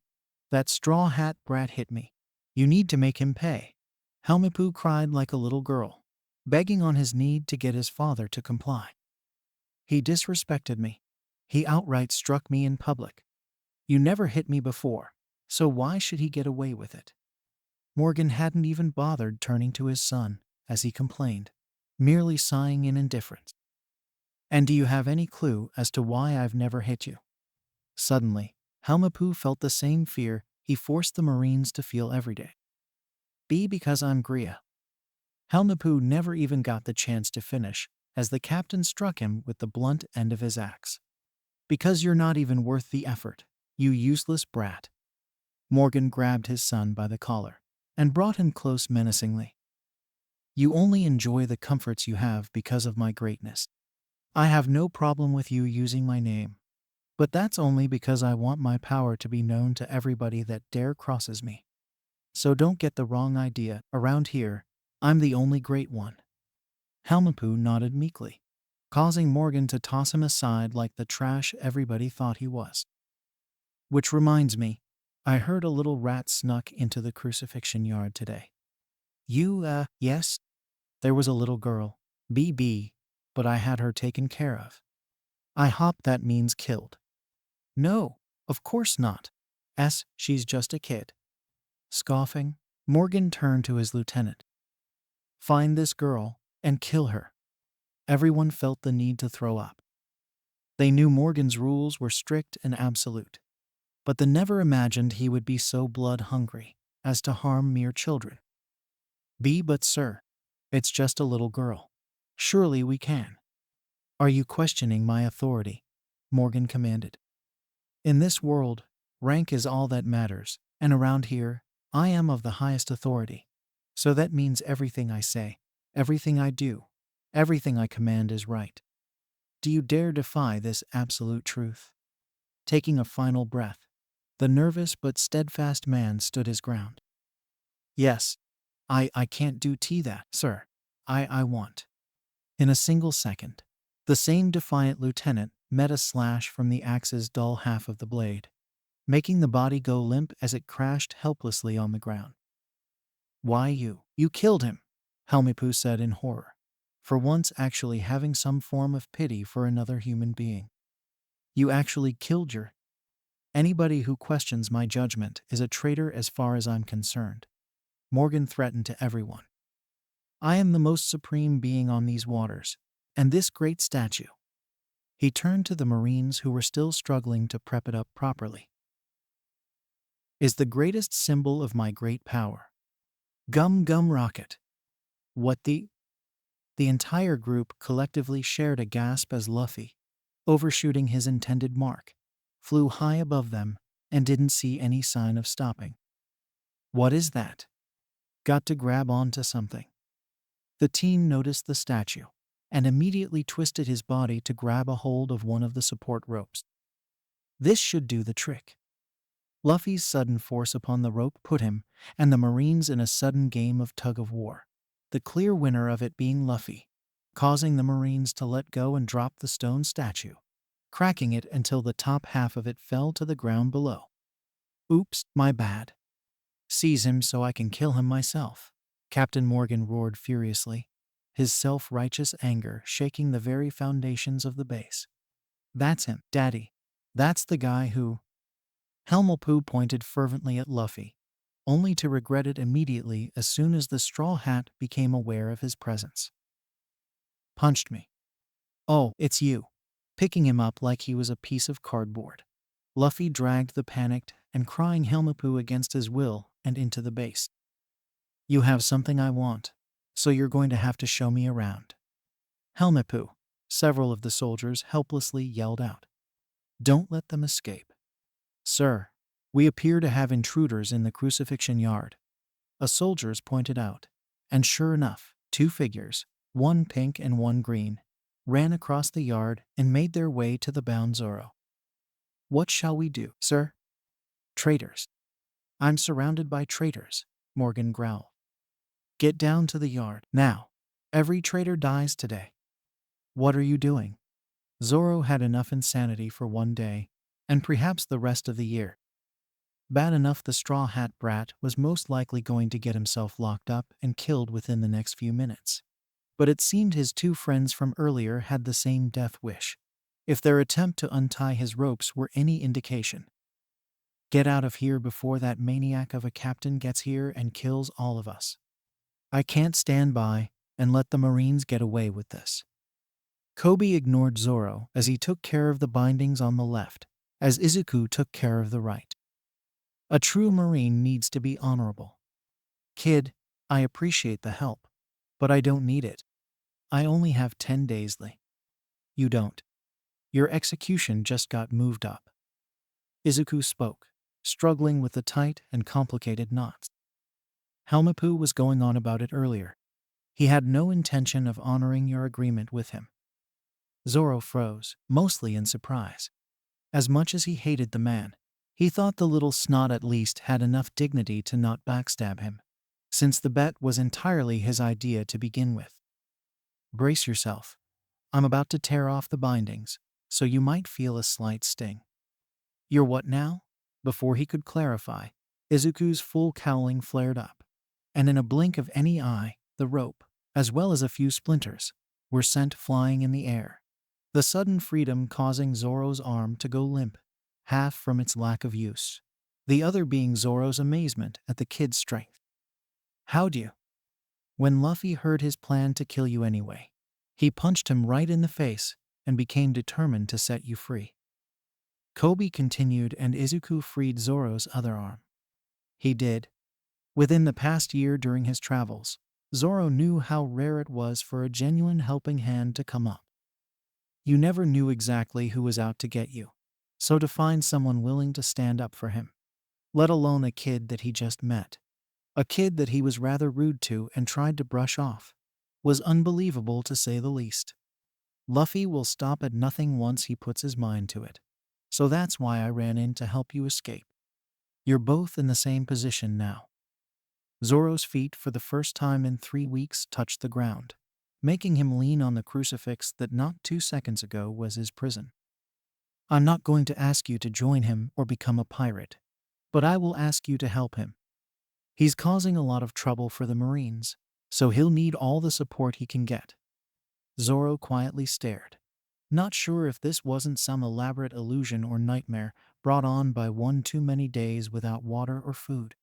That straw hat brat hit me. You need to make him pay. Helmepoo cried like a little girl, begging on his knee to get his father to comply. He disrespected me. He outright struck me in public. You never hit me before, so why should he get away with it? Morgan hadn't even bothered turning to his son as he complained, merely sighing in indifference. And do you have any clue as to why I've never hit you? Suddenly, Helmepoo felt the same fear he forced the Marines to feel every day. Because I'm Gria. Helmepoo never even got the chance to finish as the captain struck him with the blunt end of his axe. Because you're not even worth the effort, you useless brat. Morgan grabbed his son by the collar and brought him close menacingly. You only enjoy the comforts you have because of my greatness. I have no problem with you using my name, but that's only because I want my power to be known to everybody that dare crosses me. So don't get the wrong idea, around here, I'm the only great one. Helmepoo nodded meekly, causing Morgan to toss him aside like the trash everybody thought he was. Which reminds me, I heard a little rat snuck into the crucifixion yard today. Yes? There was a little girl, BB, but I had her taken care of. I hope that means killed. No, of course not. She's just a kid. Scoffing, Morgan turned to his lieutenant. Find this girl and kill her. Everyone felt the need to throw up. They knew Morgan's rules were strict and absolute, but they never imagined he would be so blood-hungry as to harm mere children. But sir, it's just a little girl. Surely we can. Are you questioning my authority? Morgan commanded. In this world, rank is all that matters, and around here, I am of the highest authority. So that means everything I say, everything I do, everything I command is right. Do you dare defy this absolute truth? Taking a final breath, the nervous but steadfast man stood his ground. Yes, I can't do that, sir. I want. In a single second, the same defiant lieutenant met a slash from the axe's dull half of the blade, making the body go limp as it crashed helplessly on the ground. "Why You killed him," Helmepoo said in horror, for once actually having some form of pity for another human being. "You actually killed your— Anybody who questions my judgment is a traitor as far as I'm concerned," Morgan threatened to everyone. "I am the most supreme being on these waters, and this great statue." He turned to the Marines who were still struggling to prep it up properly. "Is the greatest symbol of my great power. Gum Gum Rocket." "What the—" The entire group collectively shared a gasp as Luffy, overshooting his intended mark, flew high above them and didn't see any sign of stopping. "What is that?" "Got to grab onto something." The team noticed the statue and immediately twisted his body to grab a hold of one of the support ropes. "This should do the trick." Luffy's sudden force upon the rope put him and the Marines in a sudden game of tug-of-war, the clear winner of it being Luffy, causing the Marines to let go and drop the stone statue, cracking it until the top half of it fell to the ground below. "Oops, my bad." "Seize him so I can kill him myself," Captain Morgan roared furiously, his self-righteous anger shaking the very foundations of the base. "That's him, Daddy. That's the guy who—" Helmepoo pointed fervently at Luffy, only to regret it immediately as soon as the Straw Hat became aware of his presence. "Punched me." "Oh, it's you." Picking him up like he was a piece of cardboard, Luffy dragged the panicked and crying Helmepoo against his will and into the base. "You have something I want, so you're going to have to show me around." "Helmepoo," several of the soldiers helplessly yelled out. "Don't let them escape." "Sir, we appear to have intruders in the crucifixion yard," a soldiers pointed out, and sure enough, two figures, one pink and one green, ran across the yard and made their way to the bound Zoro. "What shall we do, sir?" "Traitors." "I'm surrounded by traitors," Morgan growled. "Get down to the yard, now. Every traitor dies today." "What are you doing?" Zoro had enough insanity for one day, and perhaps the rest of the year. Bad enough the Straw Hat brat was most likely going to get himself locked up and killed within the next few minutes. But it seemed his two friends from earlier had the same death wish, if their attempt to untie his ropes were any indication. "Get out of here before that maniac of a captain gets here and kills all of us. I can't stand by and let the Marines get away with this." Kobe ignored Zoro as he took care of the bindings on the left, as Izuku took care of the right. "A true Marine needs to be honorable. Kid, I appreciate the help, but I don't need it. I only have 10 days left." "You don't. Your execution just got moved up." Izuku spoke, struggling with the tight and complicated knots. "Helmepoo was going on about it earlier. He had no intention of honoring your agreement with him." Zoro froze, mostly in surprise. As much as he hated the man, he thought the little snot at least had enough dignity to not backstab him, since the bet was entirely his idea to begin with. "Brace yourself. I'm about to tear off the bindings, so you might feel a slight sting." "You're what now?" Before he could clarify, Izuku's full cowling flared up, and in a blink of any eye, the rope, as well as a few splinters, were sent flying in the air, the sudden freedom causing Zoro's arm to go limp, half from its lack of use, the other being Zoro's amazement at the kid's strength. "How'd you?" "When Luffy heard his plan to kill you anyway, he punched him right in the face and became determined to set you free." Kobe continued and Izuku freed Zoro's other arm. "He did. Within the past year during his travels, Zoro knew how rare it was for a genuine helping hand to come up. You never knew exactly who was out to get you, so to find someone willing to stand up for him, let alone a kid that he just met, a kid that he was rather rude to and tried to brush off, was unbelievable to say the least. Luffy will stop at nothing once he puts his mind to it. So that's why I ran in to help you escape. You're both in the same position now." Zoro's feet for the first time in 3 weeks touched the ground, making him lean on the crucifix that not 2 seconds ago was his prison. I'm not going to ask you to join him or become a pirate, but I will ask you to help him. He's causing a lot of trouble for the Marines, so he'll need all the support he can get." Zoro quietly stared, not sure if this wasn't some elaborate illusion or nightmare brought on by one too many days without water or food.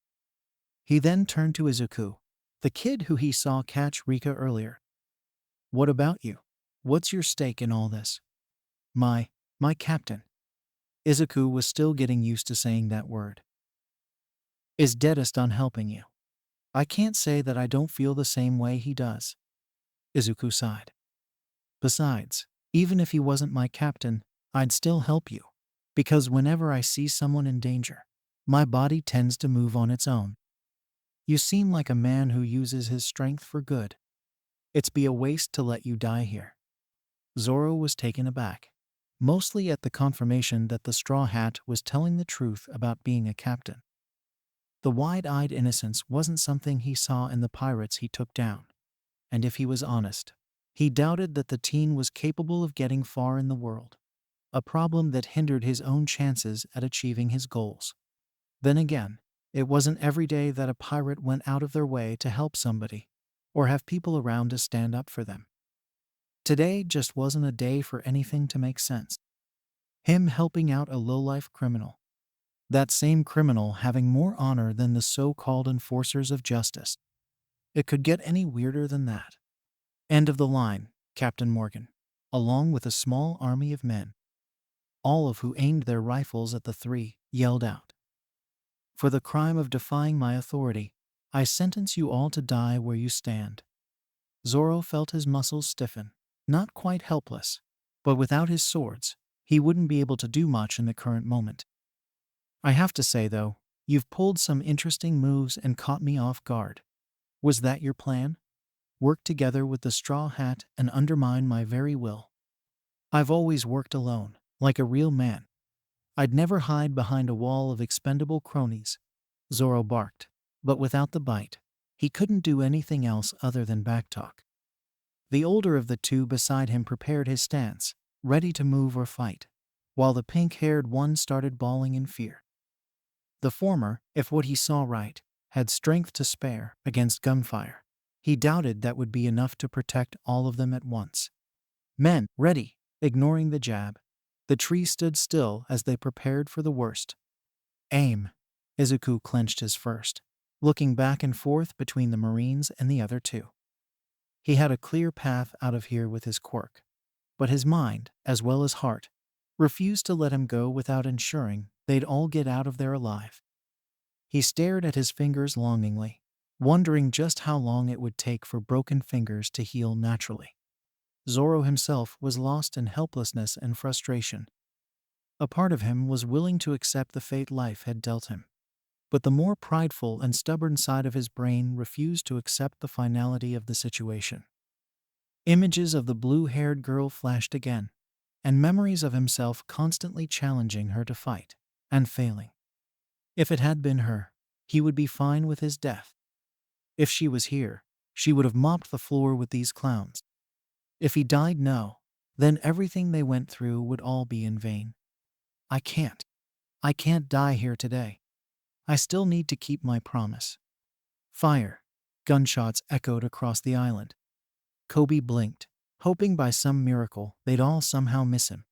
He then turned to Izuku, the kid who he saw catch Rika earlier. "What about you? What's your stake in all this?" My captain." Izuku was still getting used to saying that word. "Is deadest on helping you. I can't say that I don't feel the same way he does." Izuku sighed. "Besides, even if he wasn't my captain, I'd still help you. Because whenever I see someone in danger, my body tends to move on its own. You seem like a man who uses his strength for good. It'd be a waste to let you die here." Zoro was taken aback, mostly at the confirmation that the Straw Hat was telling the truth about being a captain. The wide-eyed innocence wasn't something he saw in the pirates he took down, and if he was honest, he doubted that the teen was capable of getting far in the world, a problem that hindered his own chances at achieving his goals. Then again, it wasn't every day that a pirate went out of their way to help somebody, or have people around to stand up for them. Today just wasn't a day for anything to make sense. Him helping out a low-life criminal. That same criminal having more honor than the so-called enforcers of justice. It could get any weirder than that. "End of the line, Captain Morgan," along with a small army of men, all of who aimed their rifles at the three, yelled out. "For the crime of defying my authority, I sentence you all to die where you stand." Zoro felt his muscles stiffen, not quite helpless, but without his swords, he wouldn't be able to do much in the current moment. "I have to say, though, you've pulled some interesting moves and caught me off guard. Was that your plan? Work together with the Straw Hat and undermine my very will?" "I've always worked alone, like a real man. I'd never hide behind a wall of expendable cronies," Zoro barked, but without the bite. He couldn't do anything else other than backtalk. The older of the two beside him prepared his stance, ready to move or fight, while the pink-haired one started bawling in fear. The former, if what he saw right, had strength to spare against gunfire. He doubted that would be enough to protect all of them at once. "Men, ready!" Ignoring the jab, the tree stood still as they prepared for the worst. "Aim!" Izuku clenched his fist, looking back and forth between the Marines and the other two. He had a clear path out of here with his quirk, but his mind, as well as heart, refused to let him go without ensuring they'd all get out of there alive. He stared at his fingers longingly, wondering just how long it would take for broken fingers to heal naturally. Zoro himself was lost in helplessness and frustration. A part of him was willing to accept the fate life had dealt him, but the more prideful and stubborn side of his brain refused to accept the finality of the situation. Images of the blue-haired girl flashed again, and memories of himself constantly challenging her to fight, and failing. If it had been her, he would be fine with his death. If she was here, she would have mopped the floor with these clowns. If he died now, then everything they went through would all be in vain. I can't die here today. I still need to keep my promise." Fire. Gunshots echoed across the island. Kobe blinked, hoping by some miracle they'd all somehow miss him.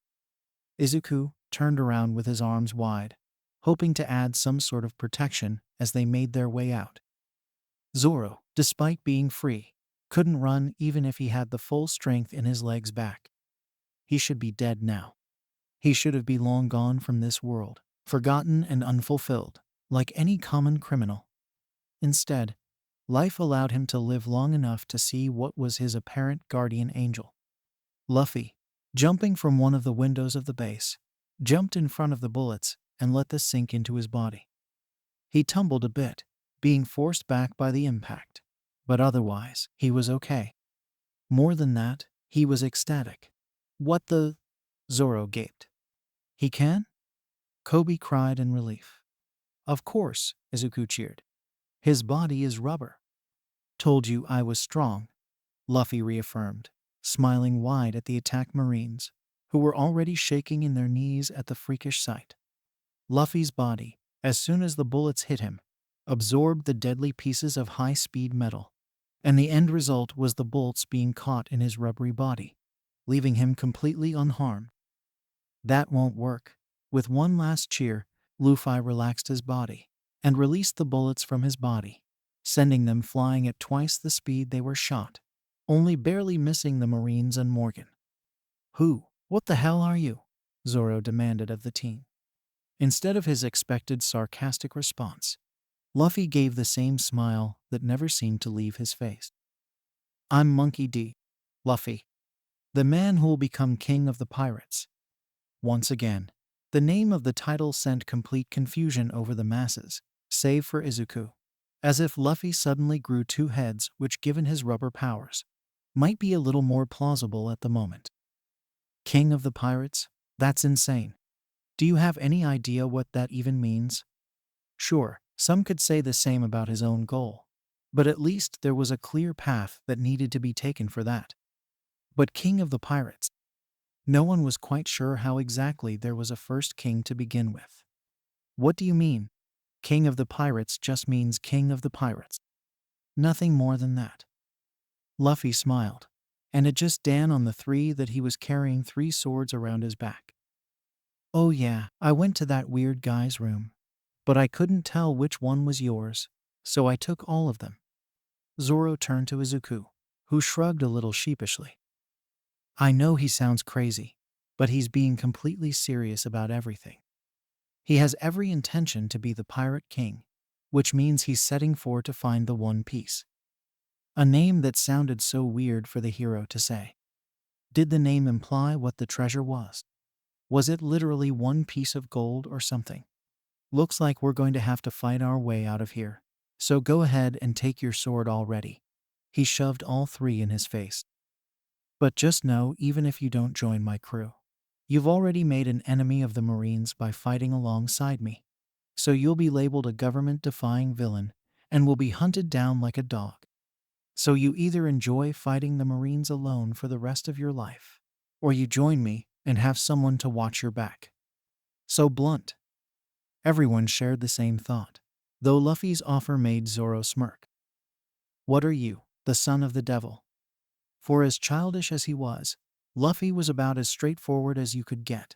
Izuku turned around with his arms wide, hoping to add some sort of protection as they made their way out. Zoro, despite being free, couldn't run even if he had the full strength in his legs back. He should be dead now. He should have been long gone from this world, forgotten and unfulfilled, like any common criminal. Instead, life allowed him to live long enough to see what was his apparent guardian angel. Luffy, jumping from one of the windows of the base, jumped in front of the bullets and let this sink into his body. He tumbled a bit, being forced back by the impact, but otherwise, he was okay. More than that, he was ecstatic. "What the?" Zoro gaped. "He can?" Kobe cried in relief. "Of course," Izuku cheered. "His body is rubber." "Told you I was strong," Luffy reaffirmed, smiling wide at the attacked Marines. who were already shaking in their knees at the freakish sight. Luffy's body, as soon as the bullets hit him, absorbed the deadly pieces of high-speed metal, and the end result was the bolts being caught in his rubbery body, leaving him completely unharmed. That won't work. With one last cheer, Luffy relaxed his body and released the bullets from his body, sending them flying at twice the speed they were shot, only barely missing the Marines and Morgan. What the hell are you? Zoro demanded of the team. Instead of his expected sarcastic response, Luffy gave the same smile that never seemed to leave his face. I'm Monkey D. Luffy, the man who'll become king of the pirates. Once again, the name of the title sent complete confusion over the masses, save for Izuku, as if Luffy suddenly grew two heads, which, given his rubber powers, might be a little more plausible at the moment. King of the pirates? That's insane. Do you have any idea what that even means? Sure, some could say the same about his own goal, but at least there was a clear path that needed to be taken for that. But king of the pirates? No one was quite sure how exactly there was a first king to begin with. What do you mean? King of the pirates just means king of the pirates. Nothing more than that. Luffy smiled, and it just dawned on the three that he was carrying 3 swords around his back. Oh yeah, I went to that weird guy's room, but I couldn't tell which one was yours, so I took all of them. Zoro turned to Izuku, who shrugged a little sheepishly. I know he sounds crazy, but he's being completely serious about everything. He has every intention to be the Pirate King, which means he's setting forth to find the One Piece. A name that sounded so weird for the hero to say. Did the name imply what the treasure was? Was it literally one piece of gold or something? Looks like we're going to have to fight our way out of here, so go ahead and take your sword already. He shoved all 3 in his face. But just know, even if you don't join my crew, you've already made an enemy of the Marines by fighting alongside me, so you'll be labeled a government-defying villain and will be hunted down like a dog. So you either enjoy fighting the Marines alone for the rest of your life, or you join me and have someone to watch your back. So blunt. Everyone shared the same thought, though Luffy's offer made Zoro smirk. What are you, the son of the devil? For as childish as he was, Luffy was about as straightforward as you could get,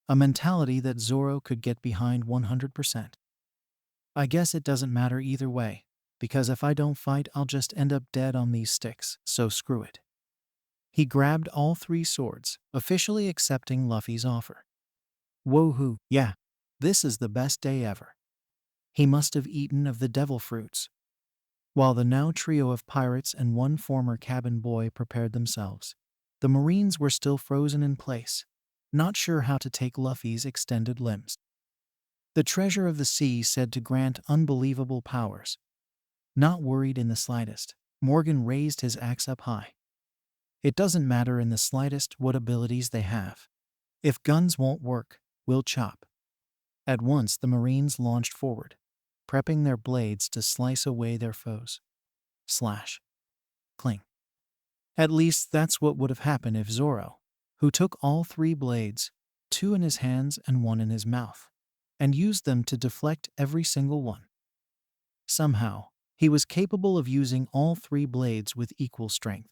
a mentality that Zoro could get behind 100%. I guess it doesn't matter either way, because if I don't fight I'll just end up dead on these sticks, so screw it. He grabbed all 3 swords, officially accepting Luffy's offer. Woohoo, yeah, this is the best day ever. He must have eaten of the devil fruits. While the now trio of pirates and one former cabin boy prepared themselves, the Marines were still frozen in place, not sure how to take Luffy's extended limbs. The treasure of the sea said to grant unbelievable powers. Not worried in the slightest, Morgan raised his axe up high. It doesn't matter in the slightest what abilities they have. If guns won't work, we'll chop. At once the Marines launched forward, prepping their blades to slice away their foes. Slash. Cling. At least that's what would have happened if Zoro, who took all 3 blades, 2 in his hands and 1 in his mouth, and used them to deflect every single one. Somehow, he was capable of using all 3 blades with equal strength.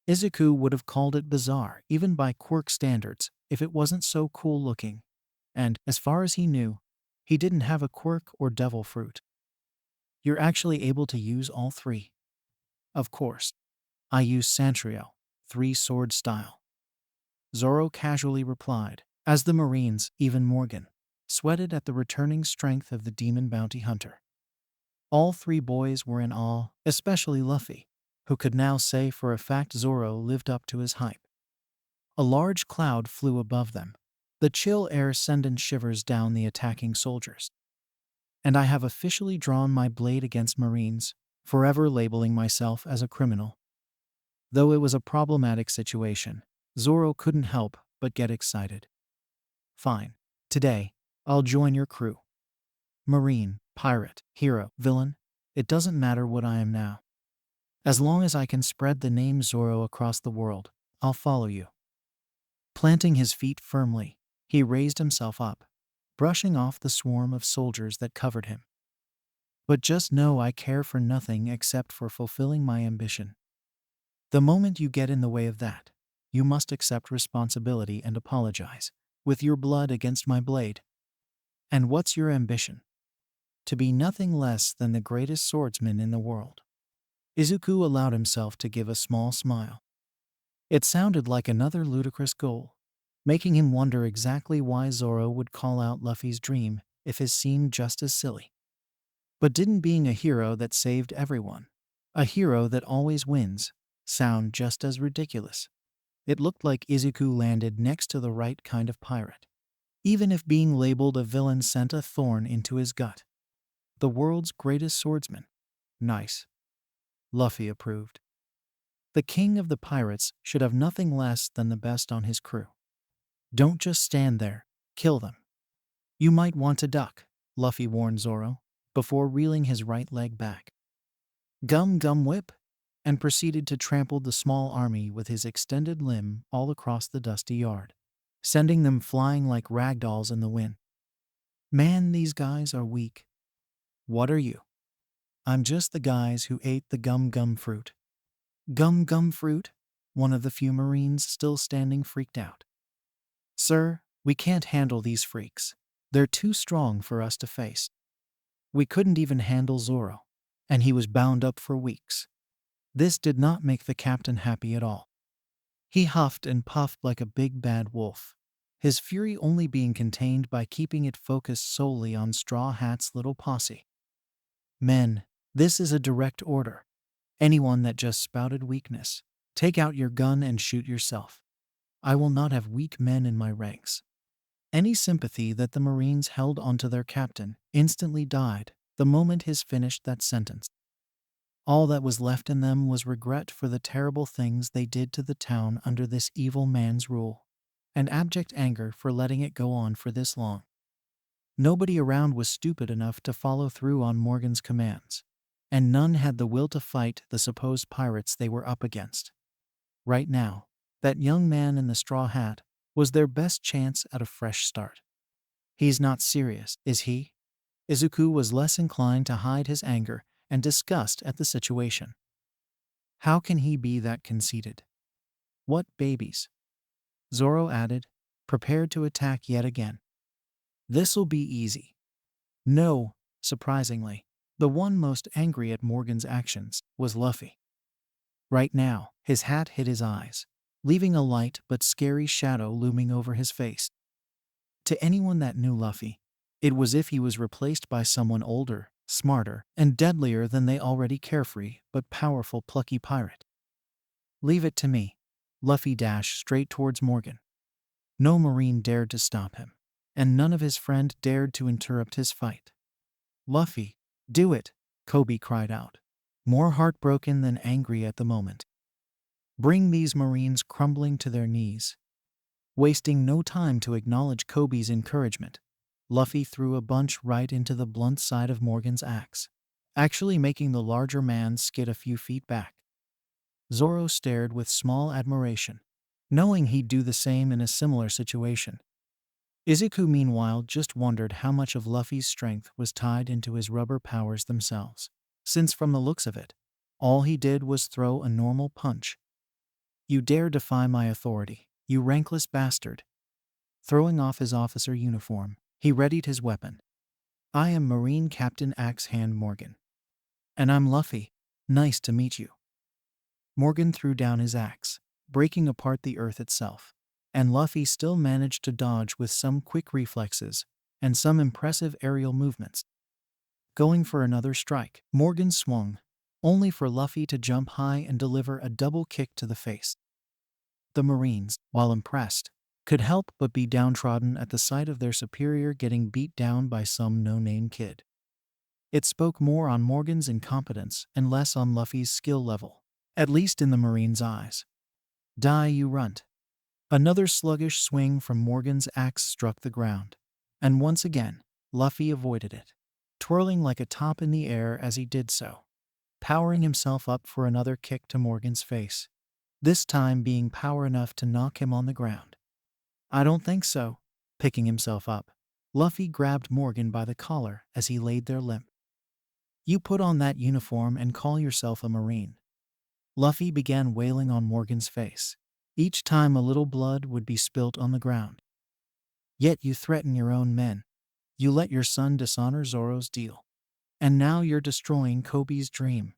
Izuku would have called it bizarre, even by quirk standards, if it wasn't so cool looking. And, as far as he knew, he didn't have a quirk or devil fruit. You're actually able to use all 3. Of course. I use Sanrio, 3-sword style. Zoro casually replied, as the Marines, even Morgan, sweated at the returning strength of the demon bounty hunter. All 3 boys were in awe, especially Luffy, who could now say for a fact Zoro lived up to his hype. A large cloud flew above them, the chill air sending shivers down the attacking soldiers. And I have officially drawn my blade against Marines, forever labeling myself as a criminal. Though it was a problematic situation, Zoro couldn't help but get excited. Fine. Today, I'll join your crew. Marine, pirate, hero, villain, it doesn't matter what I am now. As long as I can spread the name Zoro across the world, I'll follow you. Planting his feet firmly, he raised himself up, brushing off the swarm of soldiers that covered him. But just know I care for nothing except for fulfilling my ambition. The moment you get in the way of that, you must accept responsibility and apologize, with your blood against my blade. And what's your ambition? To be nothing less than the greatest swordsman in the world. Izuku allowed himself to give a small smile. It sounded like another ludicrous goal, making him wonder exactly why Zoro would call out Luffy's dream if his seemed just as silly. But didn't being a hero that saved everyone, a hero that always wins, sound just as ridiculous? It looked like Izuku landed next to the right kind of pirate, even if being labeled a villain sent a thorn into his gut. The world's greatest swordsman. Nice. Luffy approved. The king of the pirates should have nothing less than the best on his crew. Don't just stand there, kill them. You might want to duck, Luffy warned Zoro, before reeling his right leg back. Gum gum whip, and proceeded to trample the small army with his extended limb all across the dusty yard, sending them flying like ragdolls in the wind. Man, these guys are weak. What are you? I'm just the guys who ate the gum gum fruit. Gum gum fruit? One of the few Marines still standing freaked out. Sir, we can't handle these freaks. They're too strong for us to face. We couldn't even handle Zoro, and he was bound up for weeks. This did not make the captain happy at all. He huffed and puffed like a big bad wolf, his fury only being contained by keeping it focused solely on Straw Hat's little posse. Men, this is a direct order. Anyone that just spouted weakness, take out your gun and shoot yourself. I will not have weak men in my ranks. Any sympathy that the Marines held onto their captain instantly died the moment he finished that sentence. All that was left in them was regret for the terrible things they did to the town under this evil man's rule, and abject anger for letting it go on for this long. Nobody around was stupid enough to follow through on Morgan's commands, and none had the will to fight the supposed pirates they were up against. Right now, that young man in the straw hat was their best chance at a fresh start. He's not serious, is he? Izuku was less inclined to hide his anger and disgust at the situation. How can he be that conceited? What babies? Zoro added, prepared to attack yet again. This'll be easy. No, surprisingly, the one most angry at Morgan's actions was Luffy. Right now, his hat hid his eyes, leaving a light but scary shadow looming over his face. To anyone that knew Luffy, it was as if he was replaced by someone older, smarter, and deadlier than the already carefree but powerful plucky pirate. Leave it to me. Luffy dashed straight towards Morgan. No Marine dared to stop him, and none of his friend dared to interrupt his fight. Luffy, do it, Kobe cried out, more heartbroken than angry at the moment. Bring these Marines crumbling to their knees. Wasting no time to acknowledge Kobe's encouragement, Luffy threw a bunch right into the blunt side of Morgan's axe, actually making the larger man skid a few feet back. Zoro stared with small admiration, knowing he'd do the same in a similar situation. Izuku, meanwhile, just wondered how much of Luffy's strength was tied into his rubber powers themselves, since from the looks of it, all he did was throw a normal punch. You dare defy my authority, you rankless bastard. Throwing off his officer uniform, he readied his weapon. I am Marine Captain Axe Hand Morgan. And I'm Luffy. Nice to meet you. Morgan threw down his axe, breaking apart the earth itself, and Luffy still managed to dodge with some quick reflexes and some impressive aerial movements. Going for another strike, Morgan swung, only for Luffy to jump high and deliver a double kick to the face. The Marines, while impressed, could help but be downtrodden at the sight of their superior getting beat down by some no-name kid. It spoke more on Morgan's incompetence and less on Luffy's skill level, at least in the Marine's eyes. Die, you runt. Another sluggish swing from Morgan's axe struck the ground, and once again, Luffy avoided it, twirling like a top in the air as he did so, powering himself up for another kick to Morgan's face, this time being power enough to knock him on the ground. I don't think so. Picking himself up, Luffy grabbed Morgan by the collar as he laid there limp. You put on that uniform and call yourself a Marine. Luffy began wailing on Morgan's face. Each time a little blood would be spilt on the ground. Yet you threaten your own men. You let your son dishonor Zoro's deal. And now you're destroying Kobe's dream.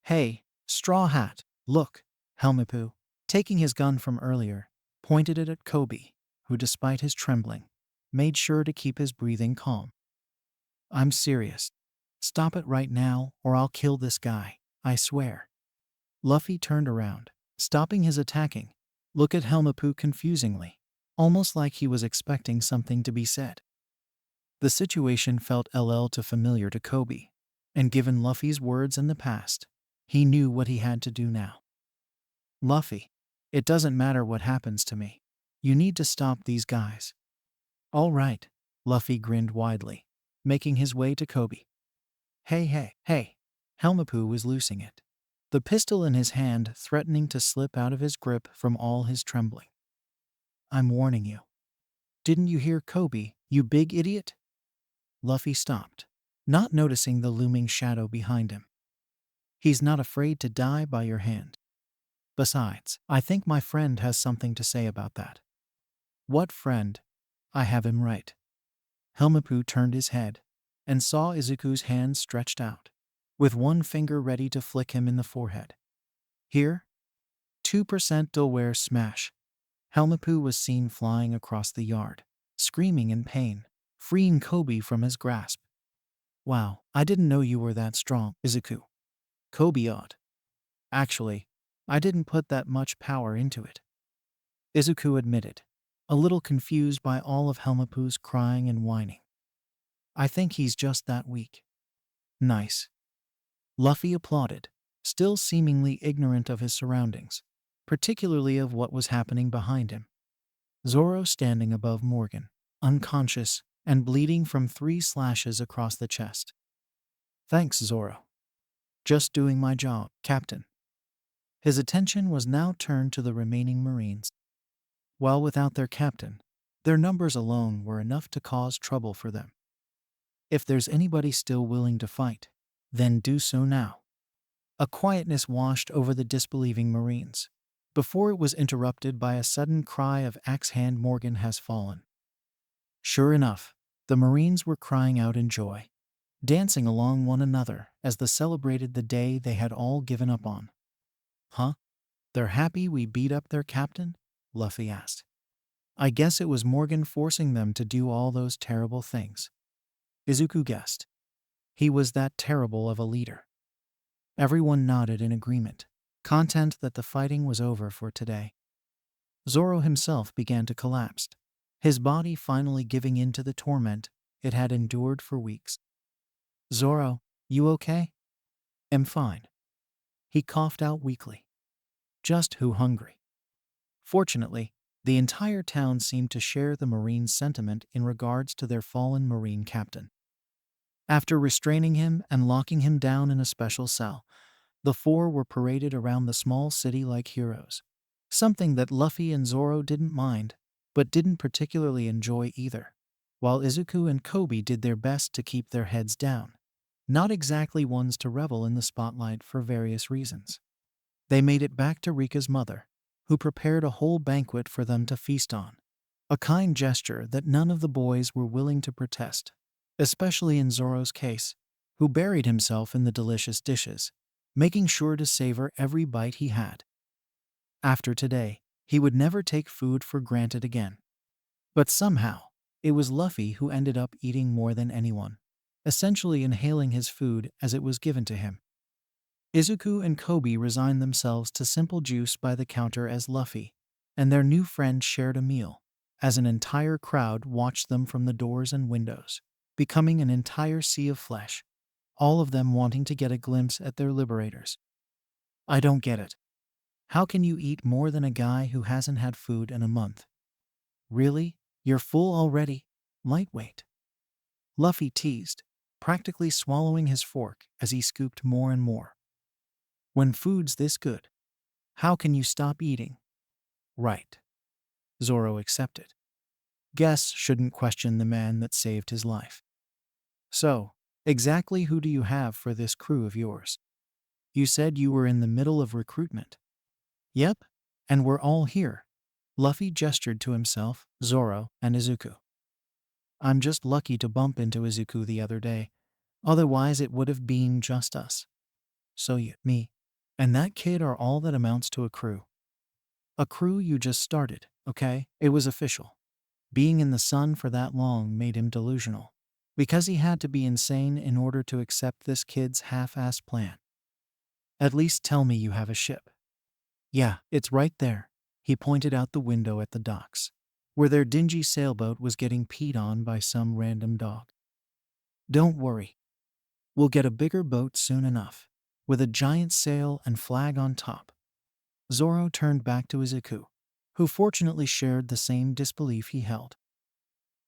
Hey, Straw Hat, look, Helmepoo, taking his gun from earlier, pointed it at Kobe, who despite his trembling, made sure to keep his breathing calm. I'm serious. Stop it right now or I'll kill this guy, I swear. Luffy turned around, stopping his attacking. Look at Helmepoo confusingly, almost like he was expecting something to be said. The situation felt too familiar to Kobe, and given Luffy's words in the past, he knew what he had to do now. Luffy, it doesn't matter what happens to me. You need to stop these guys. All right, Luffy grinned widely, making his way to Kobe. Hey, Helmepoo was losing it, the pistol in his hand threatening to slip out of his grip from all his trembling. I'm warning you. Didn't you hear Kobe, you big idiot? Luffy stopped, not noticing the looming shadow behind him. He's not afraid to die by your hand. Besides, I think my friend has something to say about that. What friend? I have him right. Helmepoo turned his head and saw Izuku's hand stretched out, with one finger ready to flick him in the forehead. Here? 2% Delaware smash. Helmepoo was seen flying across the yard, screaming in pain, freeing Kobe from his grasp. Wow, I didn't know you were that strong, Izuku. Kobe awed. Actually, I didn't put that much power into it. Izuku admitted, a little confused by all of Helmepoo's crying and whining. I think he's just that weak. Nice. Luffy applauded, still seemingly ignorant of his surroundings, particularly of what was happening behind him. Zoro standing above Morgan, unconscious and bleeding from 3 slashes across the chest. Thanks, Zoro. Just doing my job, Captain. His attention was now turned to the remaining Marines. While without their captain, their numbers alone were enough to cause trouble for them. If there's anybody still willing to fight, then do so now. A quietness washed over the disbelieving Marines, before it was interrupted by a sudden cry of "Axe Hand Morgan has fallen." Sure enough, the Marines were crying out in joy, dancing along one another as they celebrated the day they had all given up on. Huh? They're happy we beat up their captain? Luffy asked. I guess it was Morgan forcing them to do all those terrible things. Izuku guessed. He was that terrible of a leader. Everyone nodded in agreement, content that the fighting was over for today. Zoro himself began to collapse, his body finally giving in to the torment it had endured for weeks. Zoro, you okay? I'm fine. He coughed out weakly. Just who hungry. Fortunately, the entire town seemed to share the Marines' sentiment in regards to their fallen Marine captain. After restraining him and locking him down in a special cell, the 4 were paraded around the small city like heroes, something that Luffy and Zoro didn't mind, but didn't particularly enjoy either, while Izuku and Kobe did their best to keep their heads down, not exactly ones to revel in the spotlight for various reasons. They made it back to Rika's mother, who prepared a whole banquet for them to feast on, a kind gesture that none of the boys were willing to protest, especially in Zoro's case, who buried himself in the delicious dishes, making sure to savor every bite he had. After today, he would never take food for granted again. But somehow, it was Luffy who ended up eating more than anyone, essentially inhaling his food as it was given to him. Izuku and Kobe resigned themselves to simple juice by the counter as Luffy and their new friend shared a meal, as an entire crowd watched them from the doors and windows, becoming an entire sea of flesh, all of them wanting to get a glimpse at their liberators. I don't get it. How can you eat more than a guy who hasn't had food in a month? Really? You're full already? Lightweight. Luffy teased, practically swallowing his fork as he scooped more and more. When food's this good, how can you stop eating? Right. Zoro accepted. Guests shouldn't question the man that saved his life. So, exactly who do you have for this crew of yours? You said you were in the middle of recruitment. Yep, and we're all here. Luffy gestured to himself, Zoro, and Izuku. I'm just lucky to bump into Izuku the other day. Otherwise it would have been just us. So you, me, and that kid are all that amounts to a crew. A crew you just started, okay? It was official. Being in the sun for that long made him delusional. Because he had to be insane in order to accept this kid's half-assed plan. At least tell me you have a ship. Yeah, it's right there. He pointed out the window at the docks, where their dingy sailboat was getting peed on by some random dog. Don't worry. We'll get a bigger boat soon enough, with a giant sail and flag on top. Zoro turned back to Izuku, who fortunately shared the same disbelief he held.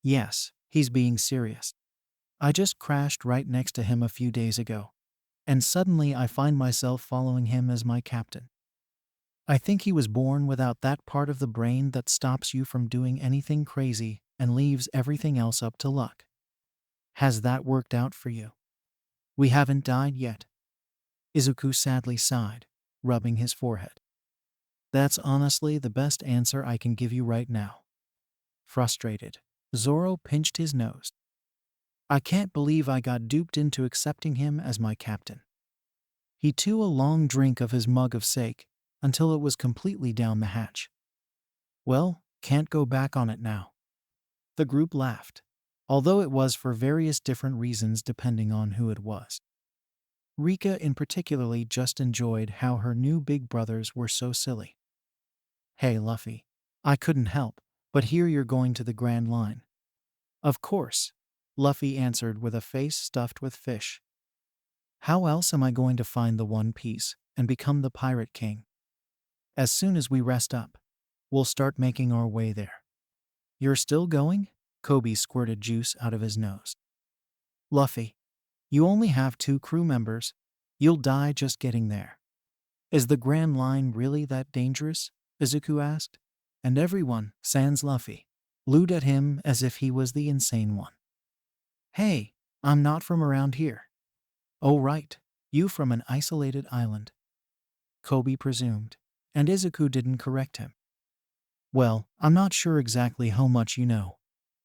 Yes, he's being serious. I just crashed right next to him a few days ago, and suddenly I find myself following him as my captain. I think he was born without that part of the brain that stops you from doing anything crazy and leaves everything else up to luck. Has that worked out for you? We haven't died yet. Izuku sadly sighed, rubbing his forehead. That's honestly the best answer I can give you right now. Frustrated, Zoro pinched his nose. I can't believe I got duped into accepting him as my captain. He took a long drink of his mug of sake until it was completely down the hatch. Well, can't go back on it now. The group laughed, although it was for various different reasons depending on who it was. Rika in particularly just enjoyed how her new big brothers were so silly. Hey Luffy, I couldn't help but hear you're going to the Grand Line. Of course, Luffy answered with a face stuffed with fish. How else am I going to find the One Piece and become the Pirate King? As soon as we rest up, we'll start making our way there. You're still going? Kobe squirted juice out of his nose. Luffy, you only have 2 crew members. You'll die just getting there. Is the Grand Line really that dangerous? Izuku asked. And everyone, sans Luffy, looed at him as if he was the insane one. Hey, I'm not from around here. Oh right, you from an isolated island. Kobe presumed, and Izuku didn't correct him. Well, I'm not sure exactly how much you know,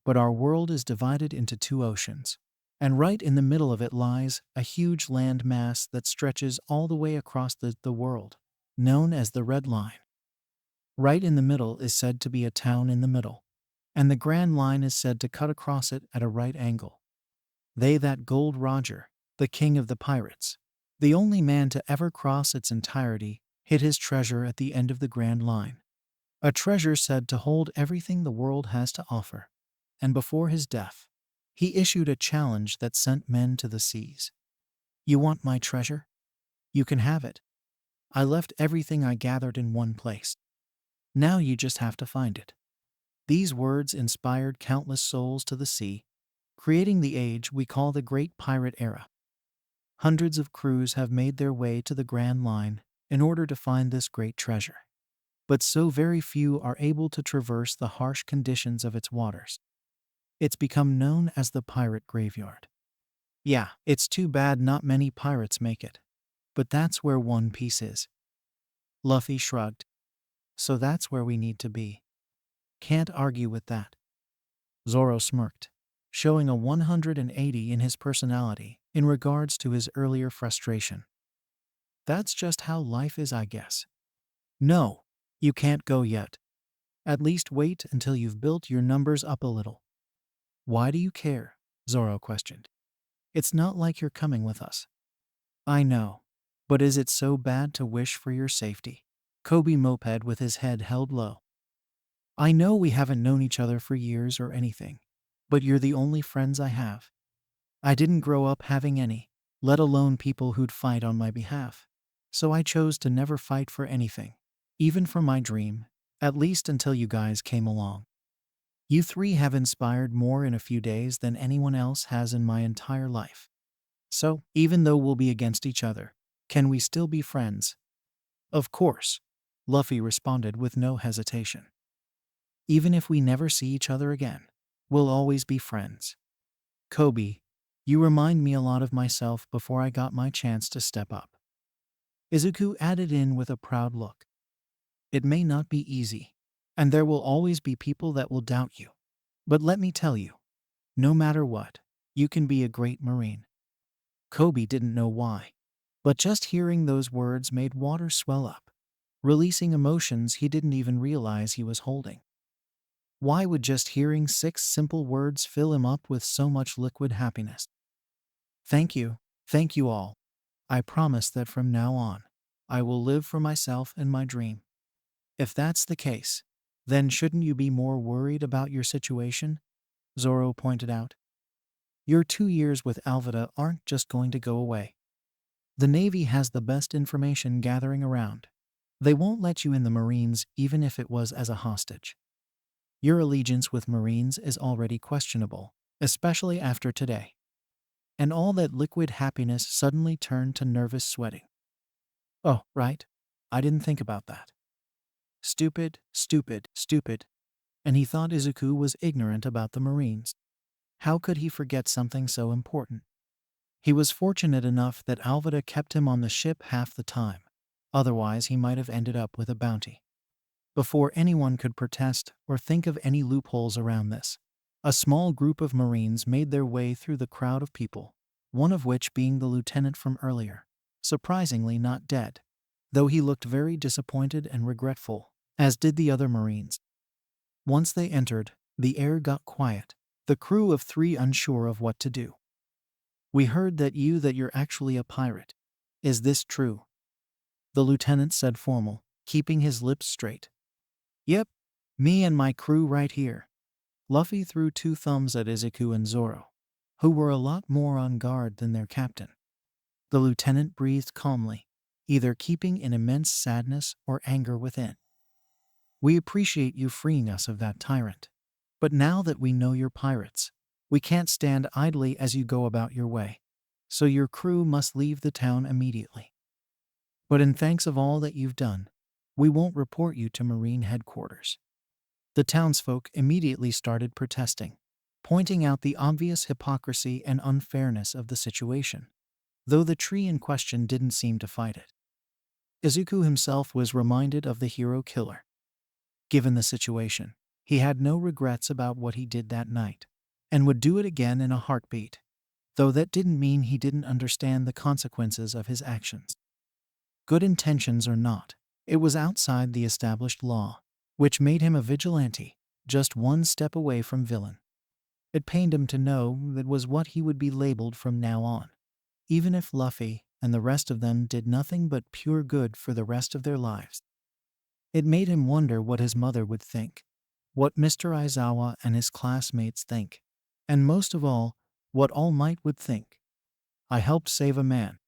but our world is divided into 2 oceans, and right in the middle of it lies a huge land mass that stretches all the way across the world, known as the Red Line. Right in the middle is said to be a town in the middle, and the Grand Line is said to cut across it at a right angle. They that Gold Roger, the king of the pirates, the only man to ever cross its entirety, hid his treasure at the end of the Grand Line. A treasure said to hold everything the world has to offer. And before his death, he issued a challenge that sent men to the seas. You want my treasure? You can have it. I left everything I gathered in one place. Now you just have to find it. These words inspired countless souls to the sea, creating the age we call the Great Pirate Era. Hundreds of crews have made their way to the Grand Line in order to find this great treasure. But so very few are able to traverse the harsh conditions of its waters. It's become known as the Pirate Graveyard. Yeah, it's too bad not many pirates make it. But that's where One Piece is. Luffy shrugged. So that's where we need to be. Can't argue with that. Zoro smirked, showing a 180 in his personality in regards to his earlier frustration. That's just how life is, I guess. No, you can't go yet. At least wait until you've built your numbers up a little. Why do you care? Zoro questioned. It's not like you're coming with us. I know, but is it so bad to wish for your safety? Kobe moped with his head held low. I know we haven't known each other for years or anything, but you're the only friends I have. I didn't grow up having any, let alone people who'd fight on my behalf. So I chose to never fight for anything, even for my dream, at least until you guys came along. You 3 have inspired more in a few days than anyone else has in my entire life. So, even though we'll be against each other, can we still be friends? Of course, Luffy responded with no hesitation. Even if we never see each other again, we'll always be friends. Kobe, you remind me a lot of myself before I got my chance to step up. Izuku added in with a proud look. It may not be easy, and there will always be people that will doubt you. But let me tell you, no matter what, you can be a great Marine. Kobe didn't know why, but just hearing those words made water swell up, releasing emotions he didn't even realize he was holding. Why would just hearing 6 simple words fill him up with so much liquid happiness? Thank you all. I promise that from now on, I will live for myself and my dream. If that's the case, then shouldn't you be more worried about your situation? Zoro pointed out. Your 2 years with Alvida aren't just going to go away. The Navy has the best information gathering around. They won't let you in the Marines even if it was as a hostage. Your allegiance with Marines is already questionable, especially after today. And all that liquid happiness suddenly turned to nervous sweating. Oh, right. I didn't think about that. Stupid. And he thought Izuku was ignorant about the Marines. How could he forget something so important? He was fortunate enough that Alvida kept him on the ship half the time. Otherwise, he might have ended up with a bounty. Before anyone could protest or think of any loopholes around this, a small group of Marines made their way through the crowd of people, one of which being the lieutenant from earlier, surprisingly not dead, though he looked very disappointed and regretful, as did the other Marines. Once they entered, the air got quiet, the crew of 3 unsure of what to do. We heard that you're actually a pirate. Is this true? The lieutenant said formal, keeping his lips straight. Yep, me and my crew right here. Luffy threw 2 thumbs at Izuku and Zoro, who were a lot more on guard than their captain. The lieutenant breathed calmly, either keeping in immense sadness or anger within. We appreciate you freeing us of that tyrant. But now that we know you're pirates, we can't stand idly as you go about your way. So your crew must leave the town immediately. But in thanks of all that you've done, we won't report you to Marine headquarters. The townsfolk immediately started protesting, pointing out the obvious hypocrisy and unfairness of the situation, though the tree in question didn't seem to fight it. Izuku himself was reminded of the hero killer. Given the situation, he had no regrets about what he did that night, and would do it again in a heartbeat, though that didn't mean he didn't understand the consequences of his actions. Good intentions or not, it was outside the established law, which made him a vigilante, just one step away from villain. It pained him to know that was what he would be labeled from now on, even if Luffy and the rest of them did nothing but pure good for the rest of their lives. It made him wonder what his mother would think, what Mr. Aizawa and his classmates think, and most of all, what All Might would think. I helped save a man.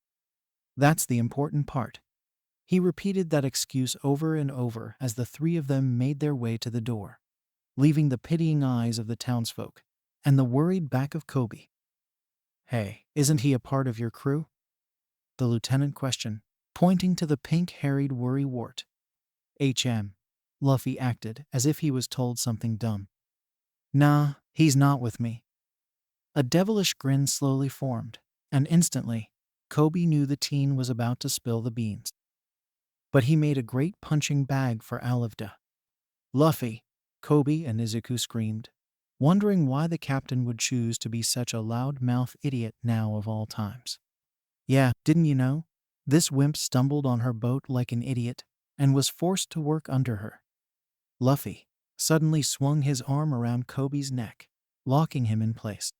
That's the important part. He repeated that excuse over and over as the 3 of them made their way to the door, leaving the pitying eyes of the townsfolk and the worried back of Kobe. Hey, isn't he a part of your crew? The lieutenant questioned, pointing to the pink-harried worrywart. Luffy acted as if he was told something dumb. Nah, he's not with me. A devilish grin slowly formed, and instantly, Kobe knew the teen was about to spill the beans. But he made a great punching bag for Alvida. Luffy, Kobe and Izuku screamed, wondering why the captain would choose to be such a loud-mouthed idiot now of all times. Yeah, didn't you know? This wimp stumbled on her boat like an idiot and was forced to work under her. Luffy suddenly swung his arm around Kobe's neck, locking him in place.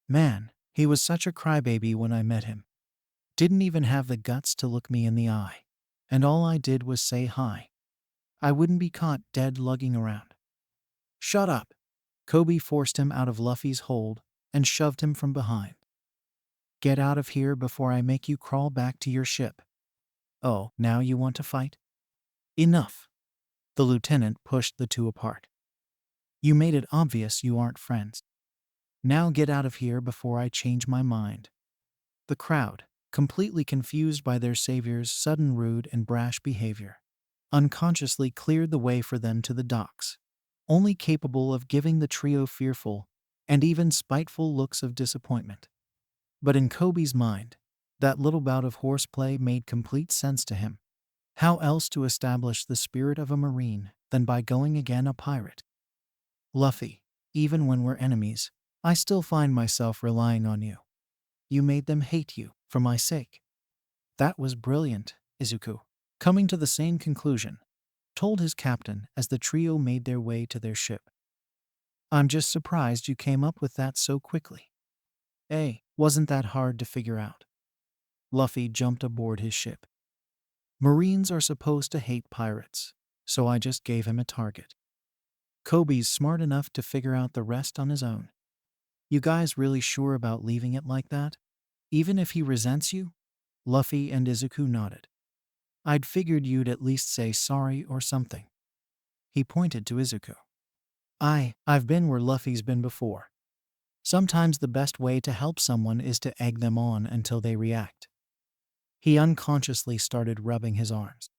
Man, he was such a crybaby when I met him. Didn't even have the guts to look me in the eye. And all I did was say hi. I wouldn't be caught dead lugging around. Shut up! Kobe forced him out of Luffy's hold and shoved him from behind. Get out of here before I make you crawl back to your ship. Oh, now you want to fight? Enough. The lieutenant pushed the 2 apart. You made it obvious you aren't friends. Now get out of here before I change my mind. The crowd, completely confused by their savior's sudden rude and brash behavior, unconsciously cleared the way for them to the docks. only capable of giving the trio fearful and even spiteful looks of disappointment. But in Kobe's mind, that little bout of horseplay made complete sense to him. How else to establish the spirit of a marine than by going again a pirate? Luffy, even when we're enemies, I still find myself relying on you. You made them hate you, for my sake. That was brilliant, Izuku, coming to the same conclusion, told his captain as the trio made their way to their ship. I'm just surprised you came up with that so quickly. Wasn't that hard to figure out? Luffy jumped aboard his ship. Marines are supposed to hate pirates, so I just gave him a target. Kobe's smart enough to figure out the rest on his own. You guys really sure about leaving it like that? Even if he resents you? Luffy and Izuku nodded. I'd figured you'd at least say sorry or something. He pointed to Izuku. I've been where Luffy's been before. Sometimes the best way to help someone is to egg them on until they react. He unconsciously started rubbing his arms.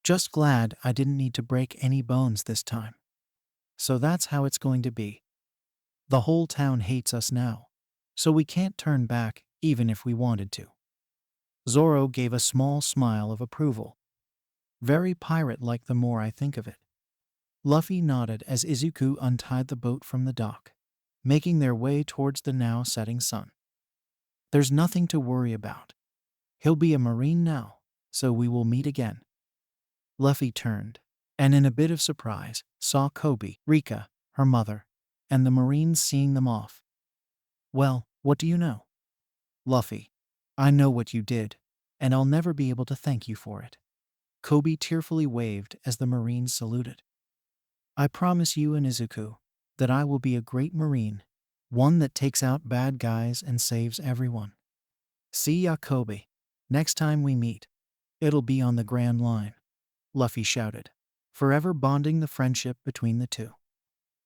Just glad I didn't need to break any bones this time. So that's how it's going to be. The whole town hates us now, so we can't turn back even if we wanted to. Zoro gave a small smile of approval. Very pirate-like the more I think of it. Luffy nodded as Izuku untied the boat from the dock, making their way towards the now setting sun. There's nothing to worry about. He'll be a marine now, so we will meet again. Luffy turned, and in a bit of surprise, saw Kobe, Rika, her mother, and the marines seeing them off. Well, what do you know? Luffy, I know what you did, and I'll never be able to thank you for it. Kobe tearfully waved as the marines saluted. I promise you and Izuku that I will be a great marine, one that takes out bad guys and saves everyone. See ya, Kobe. Next time we meet, it'll be on the Grand Line, Luffy shouted, forever bonding the friendship between the two.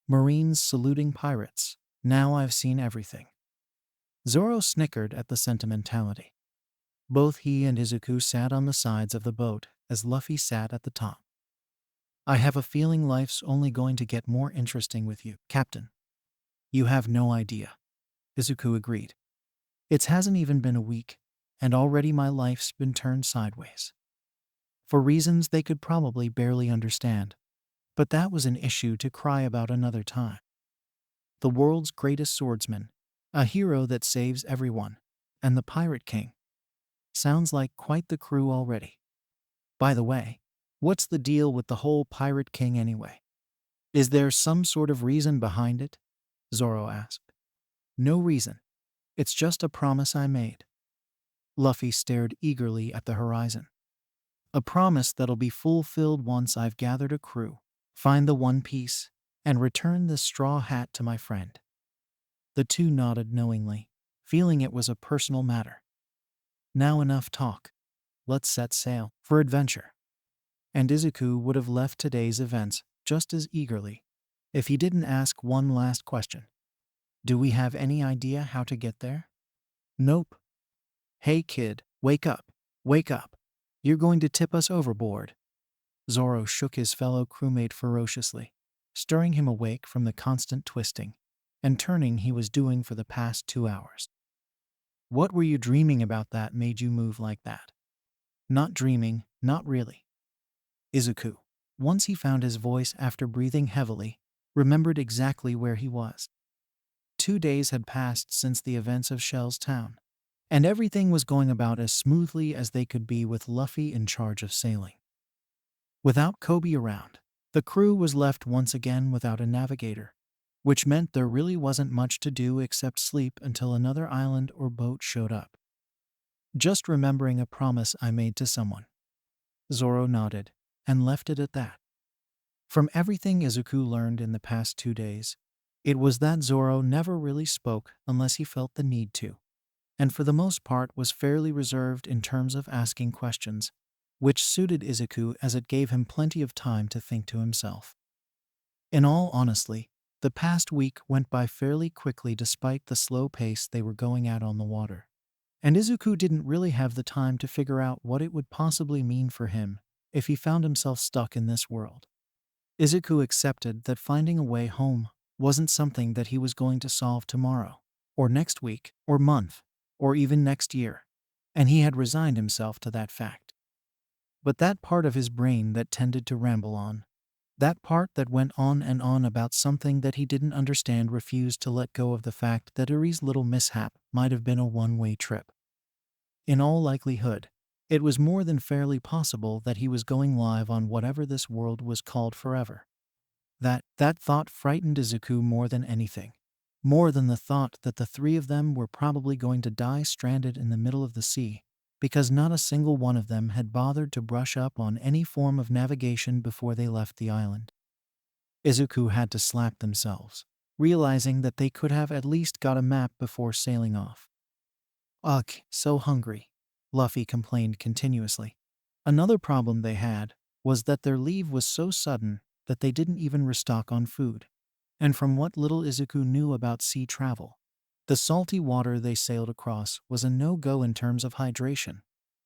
Marines saluting pirates. Now I've seen everything. Zoro snickered at the sentimentality. Both he and Izuku sat on the sides of the boat as Luffy sat at the top. I have a feeling life's only going to get more interesting with you, Captain. You have no idea. Izuku agreed. It hasn't even been a week, and already my life's been turned sideways. For reasons they could probably barely understand. But that was an issue to cry about another time. The world's greatest swordsman, a hero that saves everyone, and the Pirate King. Sounds like quite the crew already. By the way, what's the deal with the whole Pirate King anyway? Is there some sort of reason behind it? Zoro asked. No reason. It's just a promise I made. Luffy stared eagerly at the horizon. A promise that'll be fulfilled once I've gathered a crew, find the One Piece, and return this straw hat to my friend. The two nodded knowingly, feeling it was a personal matter. Now enough talk. Let's set sail for adventure. And Izuku would have left today's events just as eagerly if he didn't ask one last question. Do we have any idea how to get there? Nope. Hey kid, wake up, wake up. You're going to tip us overboard. Zoro shook his fellow crewmate ferociously, stirring him awake from the constant twisting and turning he was doing for the past 2 hours. What were you dreaming about that made you move like that? Not dreaming, not really. Izuku, once he found his voice after breathing heavily, remembered exactly where he was. 2 days had passed since the events of Shell's Town, and everything was going about as smoothly as they could be with Luffy in charge of sailing. Without Kobe around, the crew was left once again without a navigator, which meant there really wasn't much to do except sleep until another island or boat showed up. Just remembering a promise I made to someone. Zoro nodded and left it at that. From everything Izuku learned in the past 2 days, it was that Zoro never really spoke unless he felt the need to, and for the most part was fairly reserved in terms of asking questions, which suited Izuku as it gave him plenty of time to think to himself. In all honesty, the past week went by fairly quickly despite the slow pace they were going at on the water, and Izuku didn't really have the time to figure out what it would possibly mean for him if he found himself stuck in this world. Izuku accepted that finding a way home wasn't something that he was going to solve tomorrow, or next week, or month, or even next year, and he had resigned himself to that fact. But that part of his brain that tended to ramble on, that part that went on and on about something that he didn't understand, refused to let go of the fact that Uri's little mishap might have been a one-way trip. In all likelihood, it was more than fairly possible that he was going live on whatever this world was called forever. That thought frightened Izuku more than anything. More than the thought that the three of them were probably going to die stranded in the middle of the sea, because not a single one of them had bothered to brush up on any form of navigation before they left the island. Izuku had to slap themselves, realizing that they could have at least got a map before sailing off. Ugh, so hungry, Luffy complained continuously. Another problem they had was that their leave was so sudden that they didn't even restock on food. And from what little Izuku knew about sea travel, the salty water they sailed across was a no-go in terms of hydration.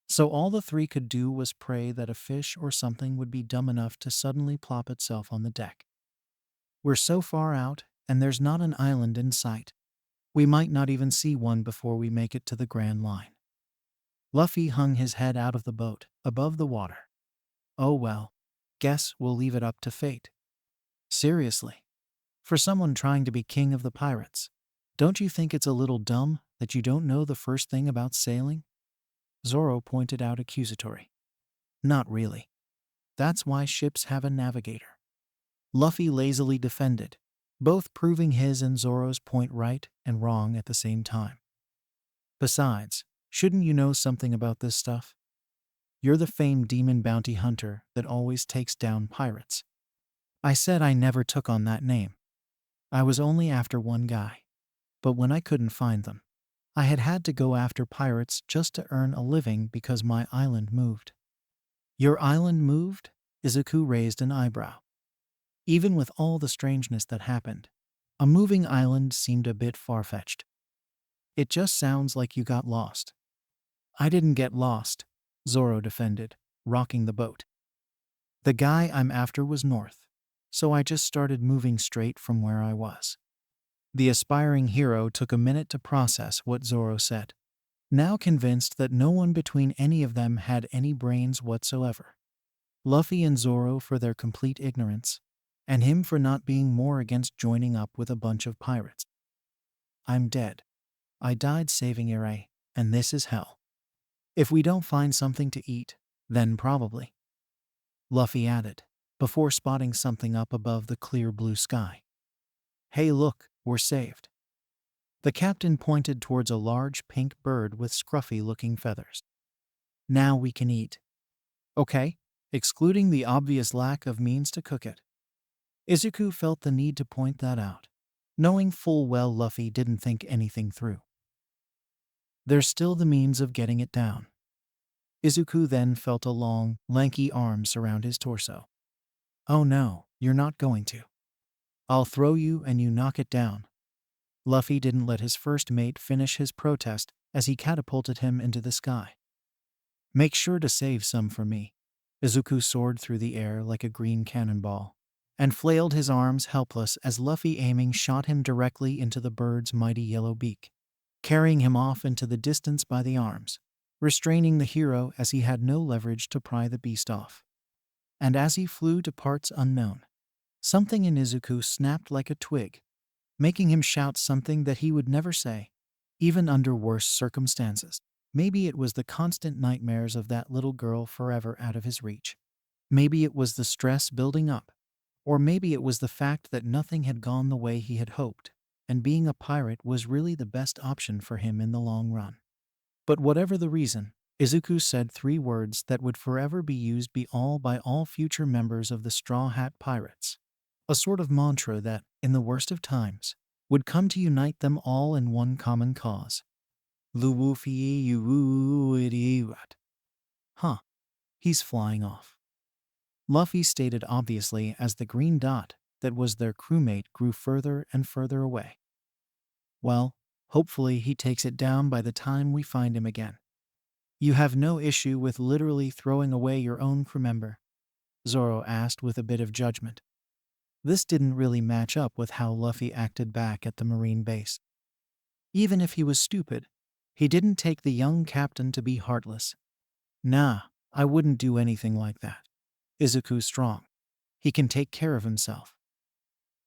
So all the three could do was pray that a fish or something would be dumb enough to suddenly plop itself on the deck. We're so far out, and there's not an island in sight. We might not even see one before we make it to the Grand Line. Luffy hung his head out of the boat, above the water. Oh well, guess we'll leave it up to fate. Seriously. For someone trying to be king of the pirates, don't you think it's a little dumb that you don't know the first thing about sailing? Zoro pointed out accusatory. Not really. That's why ships have a navigator. Luffy lazily defended, both proving his and Zoro's point right and wrong at the same time. Besides, shouldn't you know something about this stuff? You're the famed demon bounty hunter that always takes down pirates. I said I never took on that name. I was only after one guy. But when I couldn't find them, I had to go after pirates just to earn a living because my island moved. Your island moved? Izuku raised an eyebrow. Even with all the strangeness that happened, a moving island seemed a bit far-fetched. It just sounds like you got lost. I didn't get lost, Zoro defended, rocking the boat. The guy I'm after was north, so I just started moving straight from where I was. The aspiring hero took a minute to process what Zoro said, now convinced that no one between any of them had any brains whatsoever. Luffy and Zoro for their complete ignorance, and him for not being more against joining up with a bunch of pirates. I'm dead. I died saving Ire, and this is hell. If we don't find something to eat, then probably. Luffy added, before spotting something up above the clear blue sky. Hey look, we're saved. The captain pointed towards a large pink bird with scruffy-looking feathers. Now we can eat. Okay, excluding the obvious lack of means to cook it. Izuku felt the need to point that out, knowing full well Luffy didn't think anything through. There's still the means of getting it down. Izuku then felt a long, lanky arm surround his torso. Oh no, you're not going to. I'll throw you and you knock it down. Luffy didn't let his first mate finish his protest as he catapulted him into the sky. Make sure to save some for me. Izuku soared through the air like a green cannonball, and flailed his arms helpless as Luffy aiming shot him directly into the bird's mighty yellow beak, carrying him off into the distance by the arms, restraining the hero as he had no leverage to pry the beast off. And as he flew to parts unknown, something in Izuku snapped like a twig, making him shout something that he would never say, even under worse circumstances. Maybe it was the constant nightmares of that little girl forever out of his reach. Maybe it was the stress building up. Or maybe it was the fact that nothing had gone the way he had hoped, and being a pirate was really the best option for him in the long run. But whatever the reason, Izuku said 3 words that would forever be used by all future members of the Straw Hat Pirates. A sort of mantra that, in the worst of times, would come to unite them all in one common cause. Huh. He's flying off. Luffy stated obviously as the green dot that was their crewmate grew further and further away. Well, hopefully he takes it down by the time we find him again. You have no issue with literally throwing away your own crewmember? Zoro asked with a bit of judgment. This didn't really match up with how Luffy acted back at the Marine base. Even if he was stupid, he didn't take the young captain to be heartless. Nah, I wouldn't do anything like that. Izuku's strong. He can take care of himself,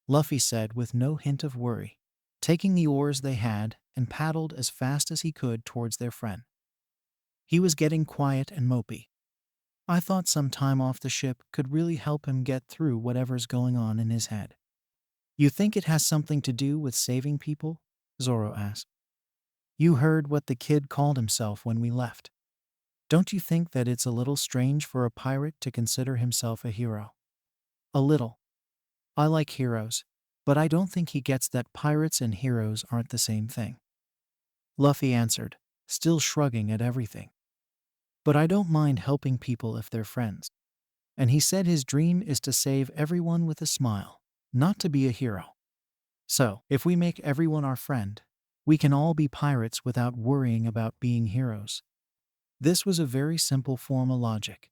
Luffy said with no hint of worry, taking the oars they had and paddled as fast as he could towards their friend. He was getting quiet and mopey. I thought some time off the ship could really help him get through whatever's going on in his head. You think it has something to do with saving people? Zoro asked. You heard what the kid called himself when we left. Don't you think that it's a little strange for a pirate to consider himself a hero? A little. I like heroes, but I don't think he gets that pirates and heroes aren't the same thing. Luffy answered, still shrugging at everything. But I don't mind helping people if they're friends. And he said his dream is to save everyone with a smile, not to be a hero. So, if we make everyone our friend, we can all be pirates without worrying about being heroes. This was a very simple form of logic.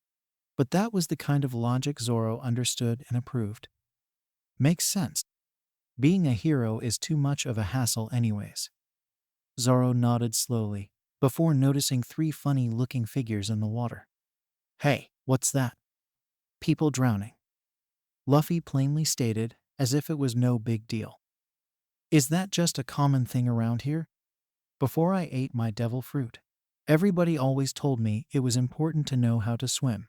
But that was the kind of logic Zoro understood and approved. Makes sense. Being a hero is too much of a hassle anyways. Zoro nodded slowly, before noticing 3 funny-looking figures in the water. Hey, what's that? People drowning. Luffy plainly stated, as if it was no big deal. Is that just a common thing around here? Before I ate my devil fruit, everybody always told me it was important to know how to swim.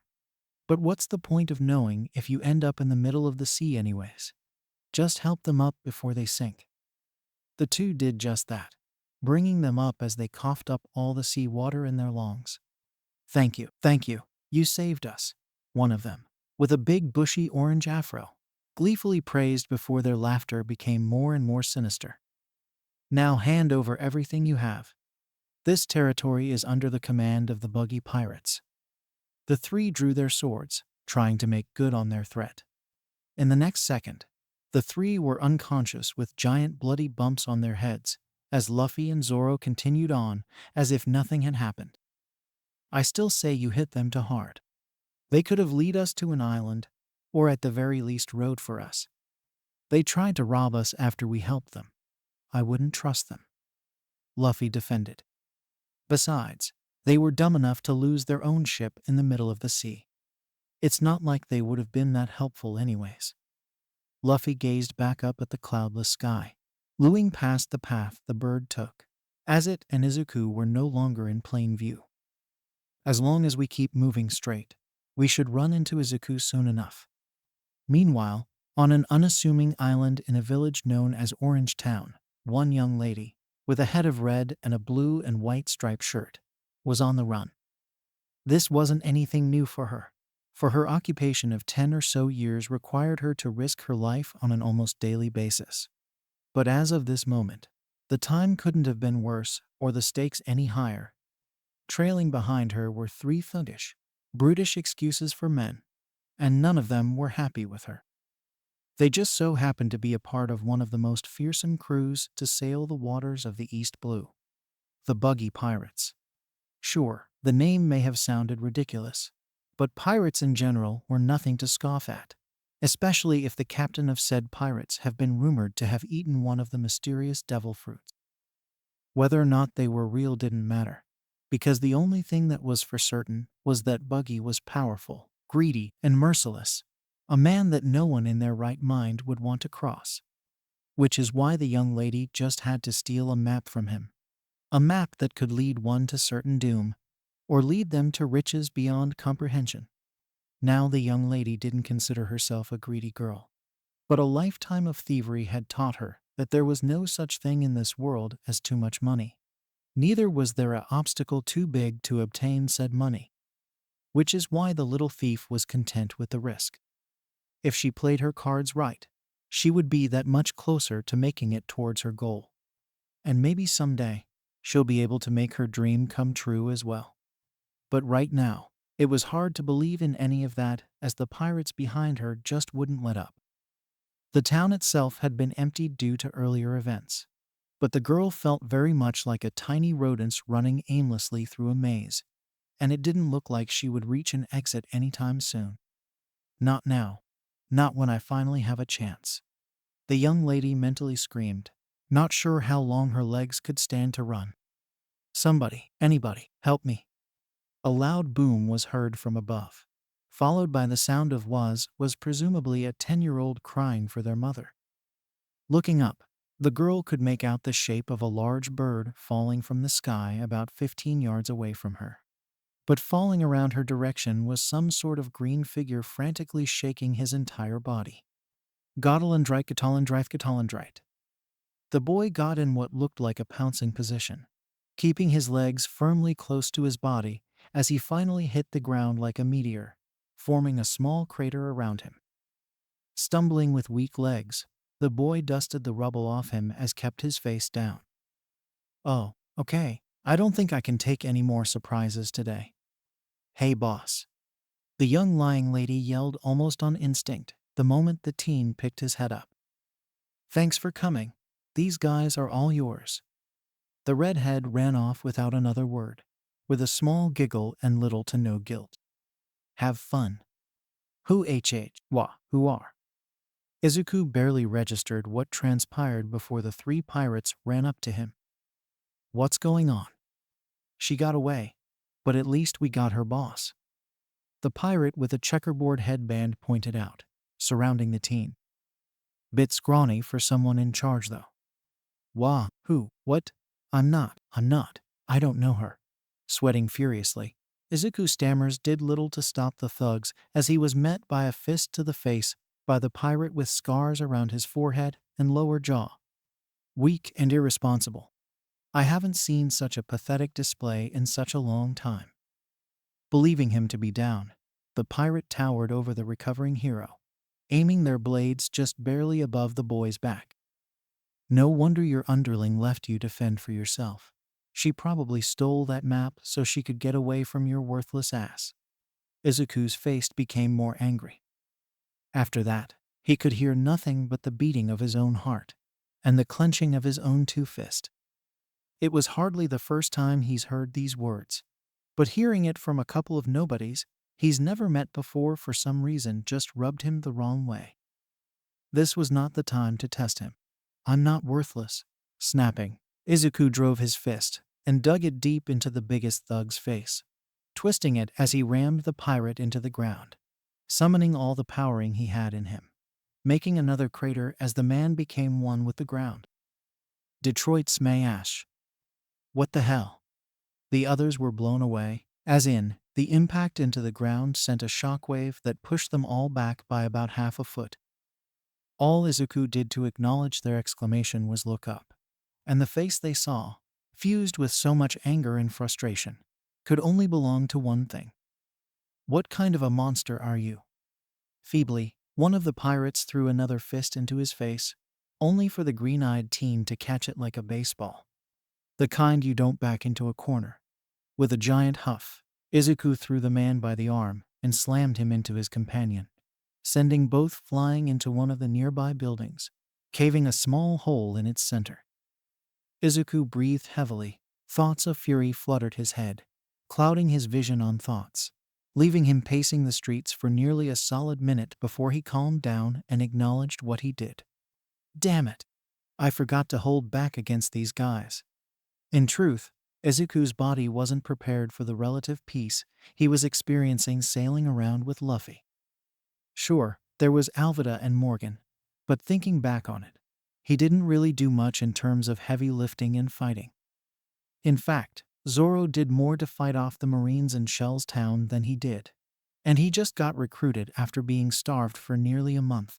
But what's the point of knowing if you end up in the middle of the sea anyways? Just help them up before they sink. The two did just that, bringing them up as they coughed up all the sea water in their lungs. Thank you, you saved us, one of them, with a big bushy orange afro, gleefully praised before their laughter became more and more sinister. Now hand over everything you have. This territory is under the command of the buggy pirates. The 3 drew their swords, trying to make good on their threat. In the next second, the 3 were unconscious with giant bloody bumps on their heads, as Luffy and Zoro continued on as if nothing had happened. I still say you hit them too hard. They could have led us to an island, or at the very least rode for us. They tried to rob us after we helped them. I wouldn't trust them. Luffy defended. Besides, they were dumb enough to lose their own ship in the middle of the sea. It's not like they would have been that helpful anyways. Luffy gazed back up at the cloudless sky, moving past the path the bird took, as it and Izuku were no longer in plain view. As long as we keep moving straight, we should run into Izuku soon enough. Meanwhile, on an unassuming island in a village known as Orange Town, one young lady, with a head of red and a blue and white striped shirt, was on the run. This wasn't anything new for her, for her occupation of 10 or so years required her to risk her life on an almost daily basis. But as of this moment, the time couldn't have been worse or the stakes any higher. Trailing behind her were 3 thuggish, brutish excuses for men, and none of them were happy with her. They just so happened to be a part of one of the most fearsome crews to sail the waters of the East Blue. The Buggy Pirates. Sure, the name may have sounded ridiculous, but pirates in general were nothing to scoff at, especially if the captain of said pirates have been rumored to have eaten one of the mysterious devil fruits. Whether or not they were real didn't matter, because the only thing that was for certain was that Buggy was powerful, greedy, and merciless, a man that no one in their right mind would want to cross. Which is why the young lady just had to steal a map from him. A map that could lead one to certain doom, or lead them to riches beyond comprehension. Now the young lady didn't consider herself a greedy girl, but a lifetime of thievery had taught her that there was no such thing in this world as too much money. Neither was there an obstacle too big to obtain said money. Which is why the little thief was content with the risk. If she played her cards right, she would be that much closer to making it towards her goal. And maybe someday, she'll be able to make her dream come true as well. But right now, it was hard to believe in any of that as the pirates behind her just wouldn't let up. The town itself had been emptied due to earlier events, but the girl felt very much like a tiny rodent running aimlessly through a maze, and it didn't look like she would reach an exit anytime soon. Not now. Not when I finally have a chance. The young lady mentally screamed, not sure how long her legs could stand to run. Somebody, anybody, help me. A loud boom was heard from above, followed by the sound of was presumably a 10-year-old crying for their mother. Looking up, the girl could make out the shape of a large bird falling from the sky about 15 yards away from her. But falling around her direction was some sort of green figure frantically shaking his entire body. Gotalandrite. The boy got in what looked like a pouncing position, keeping his legs firmly close to his body as he finally hit the ground like a meteor, forming a small crater around him. Stumbling with weak legs, the boy dusted the rubble off him as kept his face down. Oh, okay, I don't think I can take any more surprises today. Hey boss. The young lying lady yelled almost on instinct the moment the teen picked his head up. Thanks for coming. These guys are all yours. The redhead ran off without another word, with a small giggle and little to no guilt. Have fun. Who are? Izuku barely registered what transpired before the three pirates ran up to him. What's going on? She got away, but at least we got her boss. The pirate with a checkerboard headband pointed out, surrounding the teen. Bit scrawny for someone in charge though. Who, what? I'm not, I don't know her. Sweating furiously, Izuku stammers did little to stop the thugs as he was met by a fist to the face by the pirate with scars around his forehead and lower jaw. Weak and irresponsible. I haven't seen such a pathetic display in such a long time. Believing him to be down, the pirate towered over the recovering hero, aiming their blades just barely above the boy's back. No wonder your underling left you to fend for yourself. She probably stole that map so she could get away from your worthless ass. Izuku's face became more angry. After that, he could hear nothing but the beating of his own heart and the clenching of his own two fists. It was hardly the first time he's heard these words, but hearing it from a couple of nobodies he's never met before for some reason just rubbed him the wrong way. This was not the time to test him. I'm not worthless. Snapping, Izuku drove his fist and dug it deep into the biggest thug's face, twisting it as he rammed the pirate into the ground, summoning all the powering he had in him, making another crater as the man became one with the ground. Detroit smash. What the hell? The others were blown away, as in, the impact into the ground sent a shockwave that pushed them all back by about half a foot. All Izuku did to acknowledge their exclamation was look up, and the face they saw, fused with so much anger and frustration, could only belong to one thing. What kind of a monster are you? Feebly, one of the pirates threw another fist into his face, only for the green-eyed teen to catch it like a baseball. The kind you don't back into a corner. With a giant huff, Izuku threw the man by the arm and slammed him into his companion, sending both flying into one of the nearby buildings, caving a small hole in its center. Izuku breathed heavily. Thoughts of fury fluttered his head, clouding his vision on thoughts, leaving him pacing the streets for nearly a solid minute before he calmed down and acknowledged what he did. Damn it! I forgot to hold back against these guys. In truth, Izuku's body wasn't prepared for the relative peace he was experiencing sailing around with Luffy. Sure, there was Alvida and Morgan, but thinking back on it, he didn't really do much in terms of heavy lifting and fighting. In fact, Zoro did more to fight off the Marines in Shell's town than he did, and he just got recruited after being starved for nearly a month.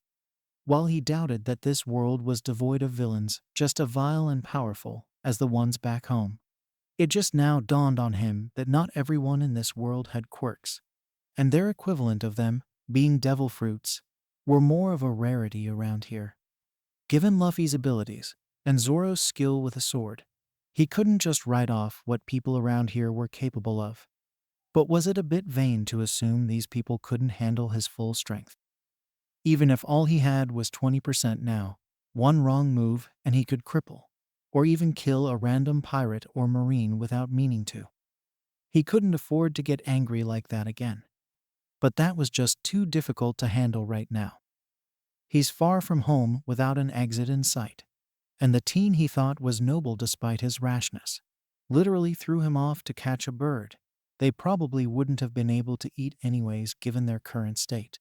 While he doubted that this world was devoid of villains, just as vile and powerful as the ones back home, it just now dawned on him that not everyone in this world had quirks, and their equivalent of them, being devil fruits, were more of a rarity around here. Given Luffy's abilities and Zoro's skill with a sword, he couldn't just write off what people around here were capable of. But was it a bit vain to assume these people couldn't handle his full strength? Even if all he had was 20% now, one wrong move and he could cripple, or even kill a random pirate or marine without meaning to. He couldn't afford to get angry like that again. But that was just too difficult to handle right now. He's far from home without an exit in sight. And the teen he thought was noble despite his rashness literally threw him off to catch a bird they probably wouldn't have been able to eat anyways given their current state.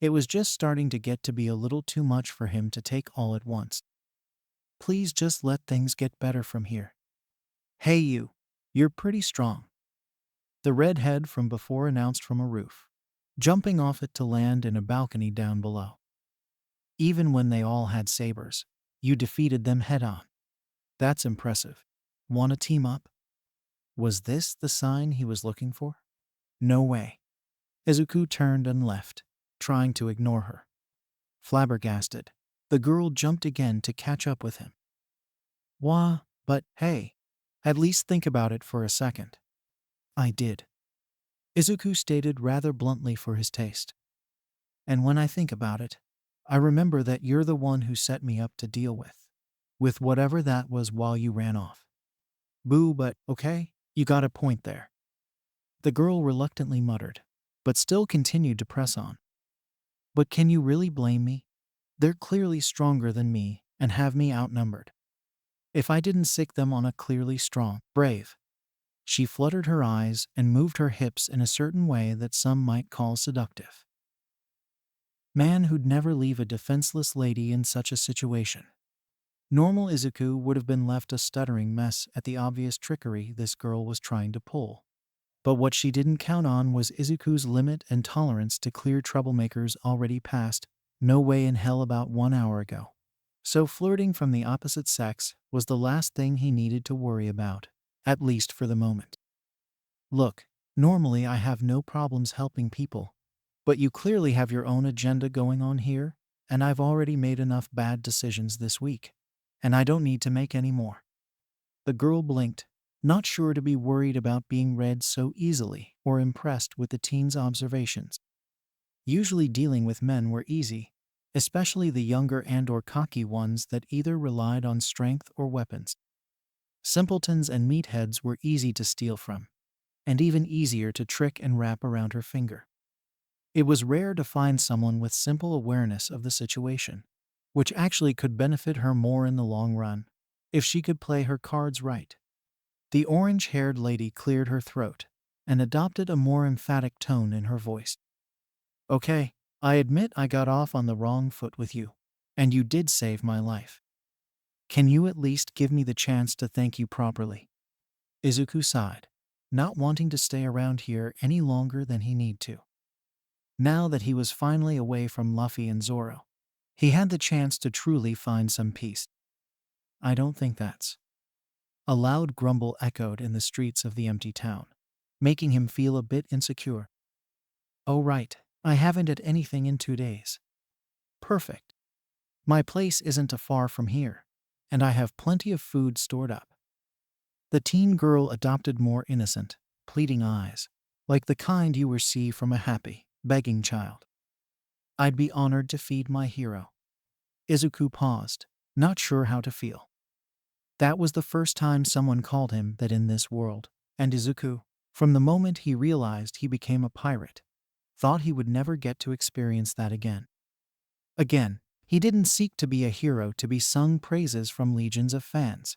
It was just starting to get to be a little too much for him to take all at once. Please just let things get better from here. Hey you, you're pretty strong. The redhead from before announced from a roof, jumping off it to land in a balcony down below. Even when they all had sabers, you defeated them head on. That's impressive. Want to team up? Was this the sign he was looking for? No way. Izuku turned and left, trying to ignore her. Flabbergasted, the girl jumped again to catch up with him. Wah, but hey, at least think about it for a second. I did. Izuku stated rather bluntly for his taste. And when I think about it, I remember that you're the one who set me up to deal with whatever that was while you ran off. Boo, but okay, you got a point there. The girl reluctantly muttered, but still continued to press on. But can you really blame me? They're clearly stronger than me and have me outnumbered. If I didn't sick them on a clearly strong, brave. She fluttered her eyes and moved her hips in a certain way that some might call seductive. Man who'd never leave a defenseless lady in such a situation. Normal Izuku would have been left a stuttering mess at the obvious trickery this girl was trying to pull. But what she didn't count on was Izuku's limit and tolerance to clear troublemakers already past, no way in hell about 1 hour ago. So flirting from the opposite sex was the last thing he needed to worry about, at least for the moment. Look, normally I have no problems helping people, but you clearly have your own agenda going on here, and I've already made enough bad decisions this week, and I don't need to make any more. The girl blinked, not sure to be worried about being read so easily or impressed with the teen's observations. Usually dealing with men were easy, especially the younger and/or cocky ones that either relied on strength or weapons. Simpletons and meatheads were easy to steal from, and even easier to trick and wrap around her finger. It was rare to find someone with simple awareness of the situation, which actually could benefit her more in the long run, if she could play her cards right. The orange-haired lady cleared her throat and adopted a more emphatic tone in her voice. Okay, I admit I got off on the wrong foot with you, and you did save my life. Can you at least give me the chance to thank you properly? Izuku sighed, not wanting to stay around here any longer than he need to. Now that he was finally away from Luffy and Zoro, he had the chance to truly find some peace. I don't think that's. A loud grumble echoed in the streets of the empty town, making him feel a bit insecure. Oh right, I haven't had anything in 2 days. Perfect. My place isn't far from here, and I have plenty of food stored up. The teen girl adopted more innocent, pleading eyes, like the kind you would see from a happy, begging child. I'd be honored to feed my hero. Izuku paused, not sure how to feel. That was the first time someone called him that in this world, and Izuku, from the moment he realized he became a pirate, thought he would never get to experience that again. Again, he didn't seek to be a hero to be sung praises from legions of fans,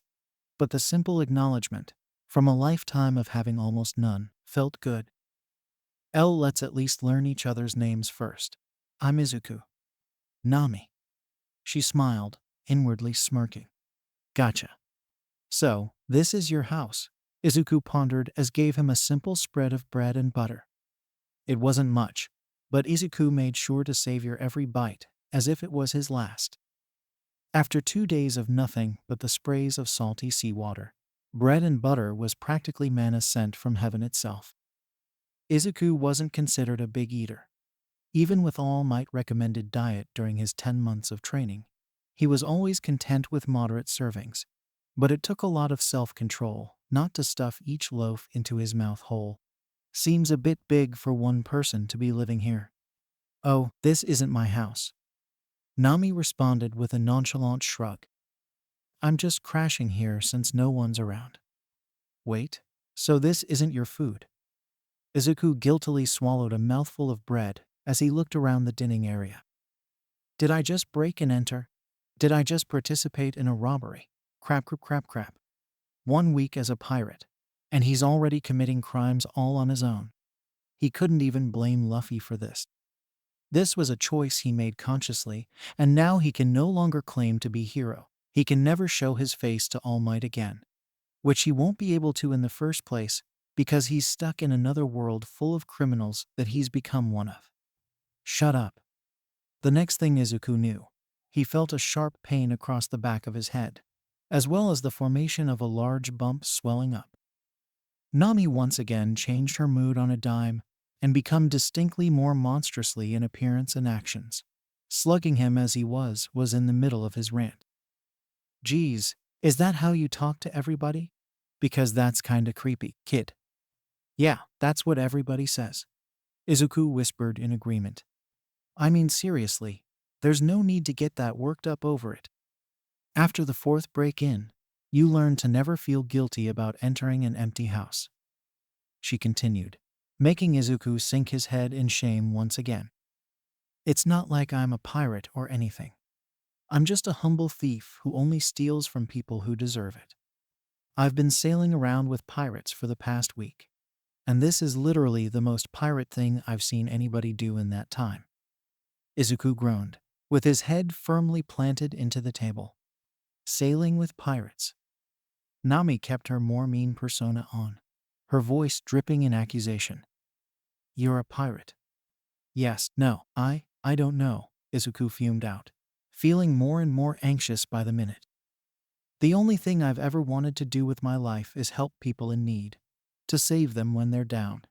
but the simple acknowledgement, from a lifetime of having almost none, felt good. Let's at least learn each other's names first. I'm Izuku. Nami. She smiled, inwardly smirking. Gotcha. So, this is your house, Izuku pondered as gave him a simple spread of bread and butter. It wasn't much, but Izuku made sure to savor every bite, as if it was his last. After 2 days of nothing but the sprays of salty seawater, bread and butter was practically manna sent from heaven itself. Izuku wasn't considered a big eater. Even with All Might recommended diet during his 10 months of training, he was always content with moderate servings. But it took a lot of self-control not to stuff each loaf into his mouth whole. Seems a bit big for one person to be living here. Oh, this isn't my house. Nami responded with a nonchalant shrug. I'm just crashing here since no one's around. Wait, so this isn't your food? Izuku guiltily swallowed a mouthful of bread as he looked around the dining area. Did I just break and enter? Did I just participate in a robbery? Crap, crap, crap, crap. 1 week as a pirate, and he's already committing crimes all on his own. He couldn't even blame Luffy for this. This was a choice he made consciously, and now he can no longer claim to be hero. He can never show his face to All Might again, which he won't be able to in the first place because he's stuck in another world full of criminals that he's become one of. Shut up. The next thing Izuku knew, he felt a sharp pain across the back of his head, as well as the formation of a large bump swelling up. Nami once again changed her mood on a dime and become distinctly more monstrously in appearance and actions. Slugging him as he was in the middle of his rant. Geez, is that how you talk to everybody? Because that's kinda creepy, kid. Yeah, that's what everybody says. Izuku whispered in agreement. I mean seriously, there's no need to get that worked up over it. After the fourth break-in, you learn to never feel guilty about entering an empty house. She continued, making Izuku sink his head in shame once again. It's not like I'm a pirate or anything. I'm just a humble thief who only steals from people who deserve it. I've been sailing around with pirates for the past week, and this is literally the most pirate thing I've seen anybody do in that time. Izuku groaned, with his head firmly planted into the table. Sailing with pirates. Nami kept her more mean persona on, her voice dripping in accusation. You're a pirate. Yes, no, I don't know, Izuku fumed out, feeling more and more anxious by the minute. The only thing I've ever wanted to do with my life is help people in need, to save them when they're down,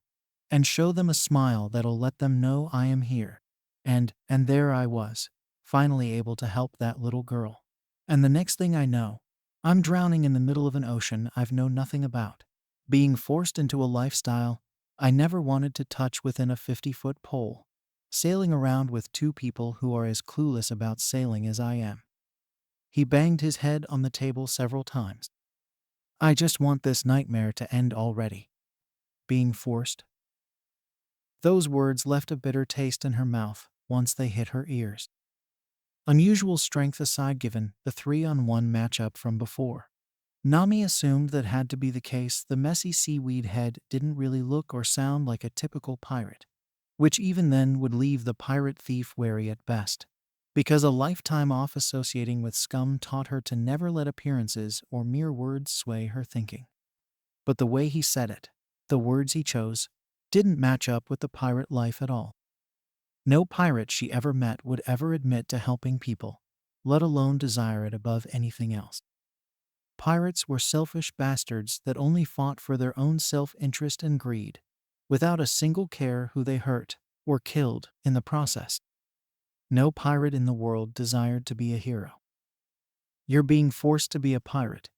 and show them a smile that'll let them know I am here. And there I was, finally able to help that little girl. And the next thing I know, I'm drowning in the middle of an ocean I've known nothing about, being forced into a lifestyle I never wanted to touch within a 50-foot pole, sailing around with two people who are as clueless about sailing as I am. He banged his head on the table several times. I just want this nightmare to end already. Being forced. Those words left a bitter taste in her mouth once they hit her ears. Unusual strength aside given the 3-on-1 matchup from before, Nami assumed that had to be the case. The messy seaweed head didn't really look or sound like a typical pirate, which even then would leave the pirate thief wary at best, because a lifetime off associating with scum taught her to never let appearances or mere words sway her thinking. But the way he said it, the words he chose, didn't match up with the pirate life at all. No pirate she ever met would ever admit to helping people, let alone desire it above anything else. Pirates were selfish bastards that only fought for their own self-interest and greed, without a single care who they hurt or killed in the process. No pirate in the world desired to be a hero. You're being forced to be a pirate.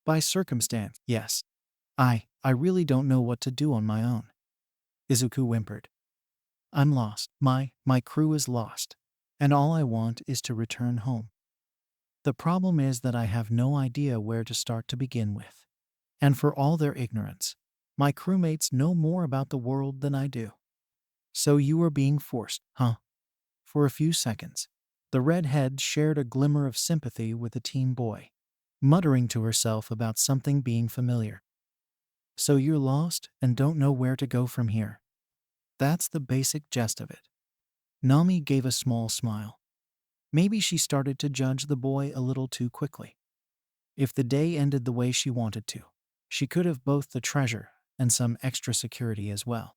By circumstance, yes. I really don't know what to do on my own. Izuku whimpered. I'm lost. My crew is lost, and all I want is to return home. The problem is that I have no idea where to start to begin with. And for all their ignorance, my crewmates know more about the world than I do. So you are being forced, huh? For a few seconds, the redhead shared a glimmer of sympathy with the teen boy, muttering to herself about something being familiar. So you're lost and don't know where to go from here. That's the basic gist of it. Nami gave a small smile. Maybe she started to judge the boy a little too quickly. If the day ended the way she wanted to, she could have both the treasure and some extra security as well.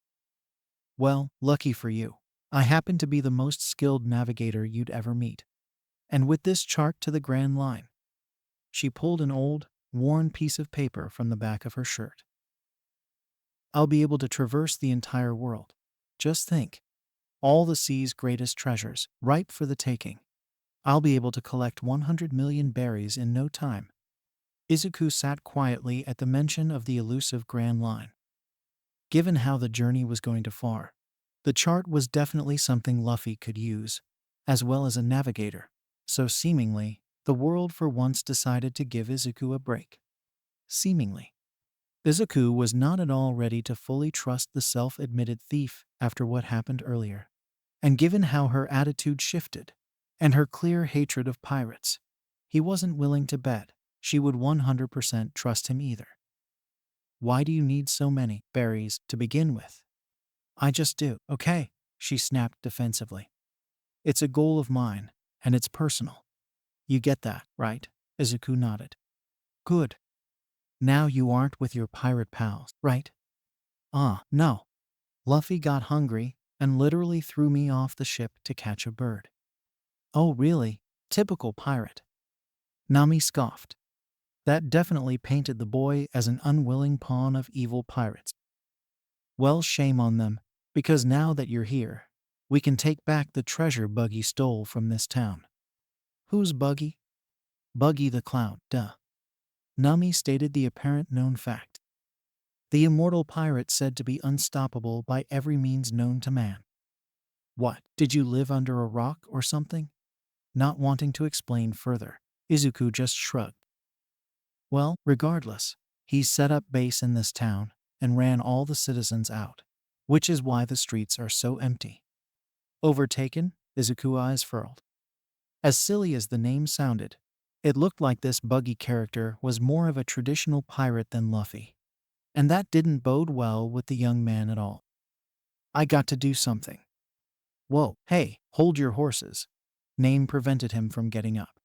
Well, lucky for you, I happen to be the most skilled navigator you'd ever meet. And with this chart to the Grand Line, she pulled an old, worn piece of paper from the back of her shirt. I'll be able to traverse the entire world. Just think. All the sea's greatest treasures, ripe for the taking. I'll be able to collect 100 million berries in no time. Izuku sat quietly at the mention of the elusive Grand Line. Given how the journey was going to far, the chart was definitely something Luffy could use, as well as a navigator, so seemingly, the world for once decided to give Izuku a break. Seemingly. Izuku was not at all ready to fully trust the self-admitted thief after what happened earlier. And given how her attitude shifted, and her clear hatred of pirates. He wasn't willing to bet she would 100% trust him either. Why do you need so many berries to begin with? I just do, okay, she snapped defensively. It's a goal of mine, and it's personal. You get that, right? Izuku nodded. Good. Now you aren't with your pirate pals, right? No. Luffy got hungry and literally threw me off the ship to catch a bird. Oh, really? Typical pirate. Nami scoffed. That definitely painted the boy as an unwilling pawn of evil pirates. Well, shame on them, because now that you're here, we can take back the treasure Buggy stole from this town. Who's Buggy? Buggy the Clown, duh. Nami stated the apparent known fact. The immortal pirate said to be unstoppable by every means known to man. What, did you live under a rock or something? Not wanting to explain further, Izuku just shrugged. Well, regardless, he set up base in this town and ran all the citizens out, which is why the streets are so empty. Overtaken? Izuku's eyes furled. As silly as the name sounded, it looked like this Buggy character was more of a traditional pirate than Luffy, and that didn't bode well with the young man at all. I got to do something. Whoa, hey, hold your horses. Name prevented him from getting up.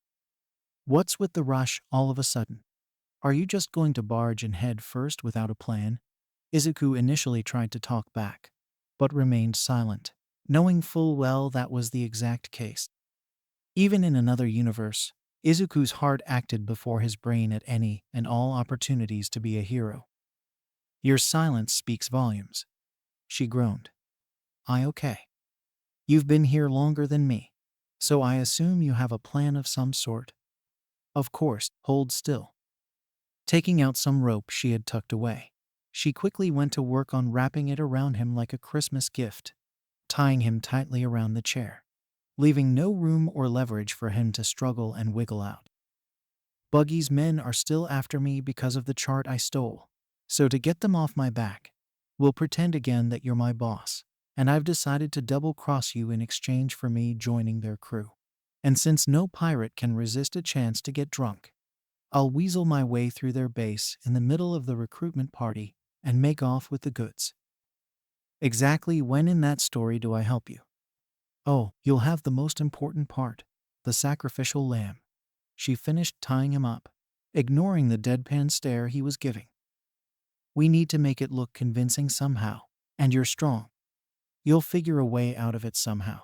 What's with the rush all of a sudden? Are you just going to barge in head first without a plan? Izuku initially tried to talk back, but remained silent, knowing full well that was the exact case. Even in another universe, Izuku's heart acted before his brain at any and all opportunities to be a hero. Your silence speaks volumes. She groaned. Okay. You've been here longer than me, so I assume you have a plan of some sort. Of course, hold still. Taking out some rope she had tucked away, she quickly went to work on wrapping it around him like a Christmas gift, tying him tightly around the chair, leaving no room or leverage for him to struggle and wiggle out. Buggy's men are still after me because of the chart I stole, so to get them off my back, we'll pretend again that you're my boss, and I've decided to double-cross you in exchange for me joining their crew. And since no pirate can resist a chance to get drunk, I'll weasel my way through their base in the middle of the recruitment party and make off with the goods. Exactly when in that story do I help you? Oh, you'll have the most important part, the sacrificial lamb. She finished tying him up, ignoring the deadpan stare he was giving. We need to make it look convincing somehow, and you're strong. You'll figure a way out of it somehow.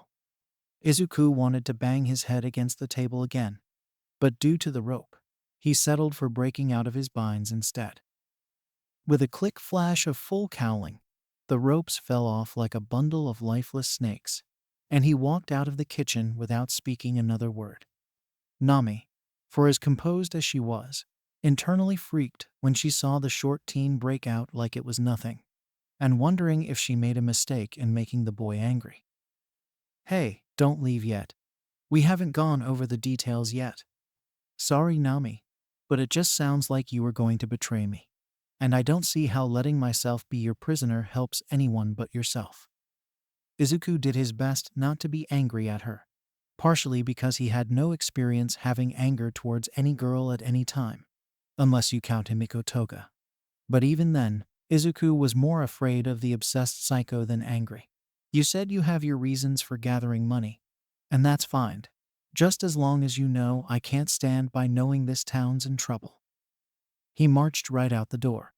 Izuku wanted to bang his head against the table again, but due to the rope, he settled for breaking out of his binds instead. With a quick flash of full cowling, the ropes fell off like a bundle of lifeless snakes, and he walked out of the kitchen without speaking another word. Nami, for as composed as she was, internally freaked when she saw the short teen break out like it was nothing, and wondering if she made a mistake in making the boy angry. Hey, don't leave yet. We haven't gone over the details yet. Sorry, Nami, but it just sounds like you were going to betray me, and I don't see how letting myself be your prisoner helps anyone but yourself. Izuku did his best not to be angry at her, partially because he had no experience having anger towards any girl at any time, unless you count Himiko Toga. But even then, Izuku was more afraid of the obsessed psycho than angry. You said you have your reasons for gathering money, and that's fine, just as long as you know I can't stand by knowing this town's in trouble. He marched right out the door.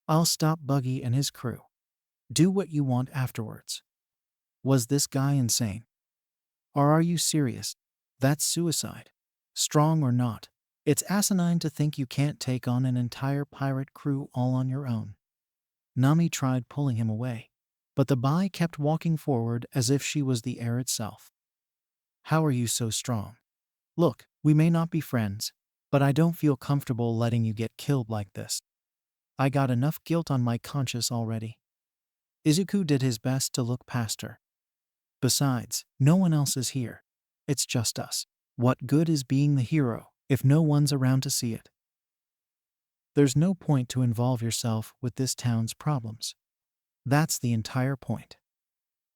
I'll stop Buggy and his crew. Do what you want afterwards. Was this guy insane? Or are you serious? That's suicide. Strong or not, it's asinine to think you can't take on an entire pirate crew all on your own. Nami tried pulling him away, but the Bai kept walking forward as if she was the air itself. How are you so strong? Look, we may not be friends, but I don't feel comfortable letting you get killed like this. I got enough guilt on my conscience already. Izuku did his best to look past her. Besides, no one else is here. It's just us. What good is being the hero if no one's around to see it? There's no point to involve yourself with this town's problems. That's the entire point.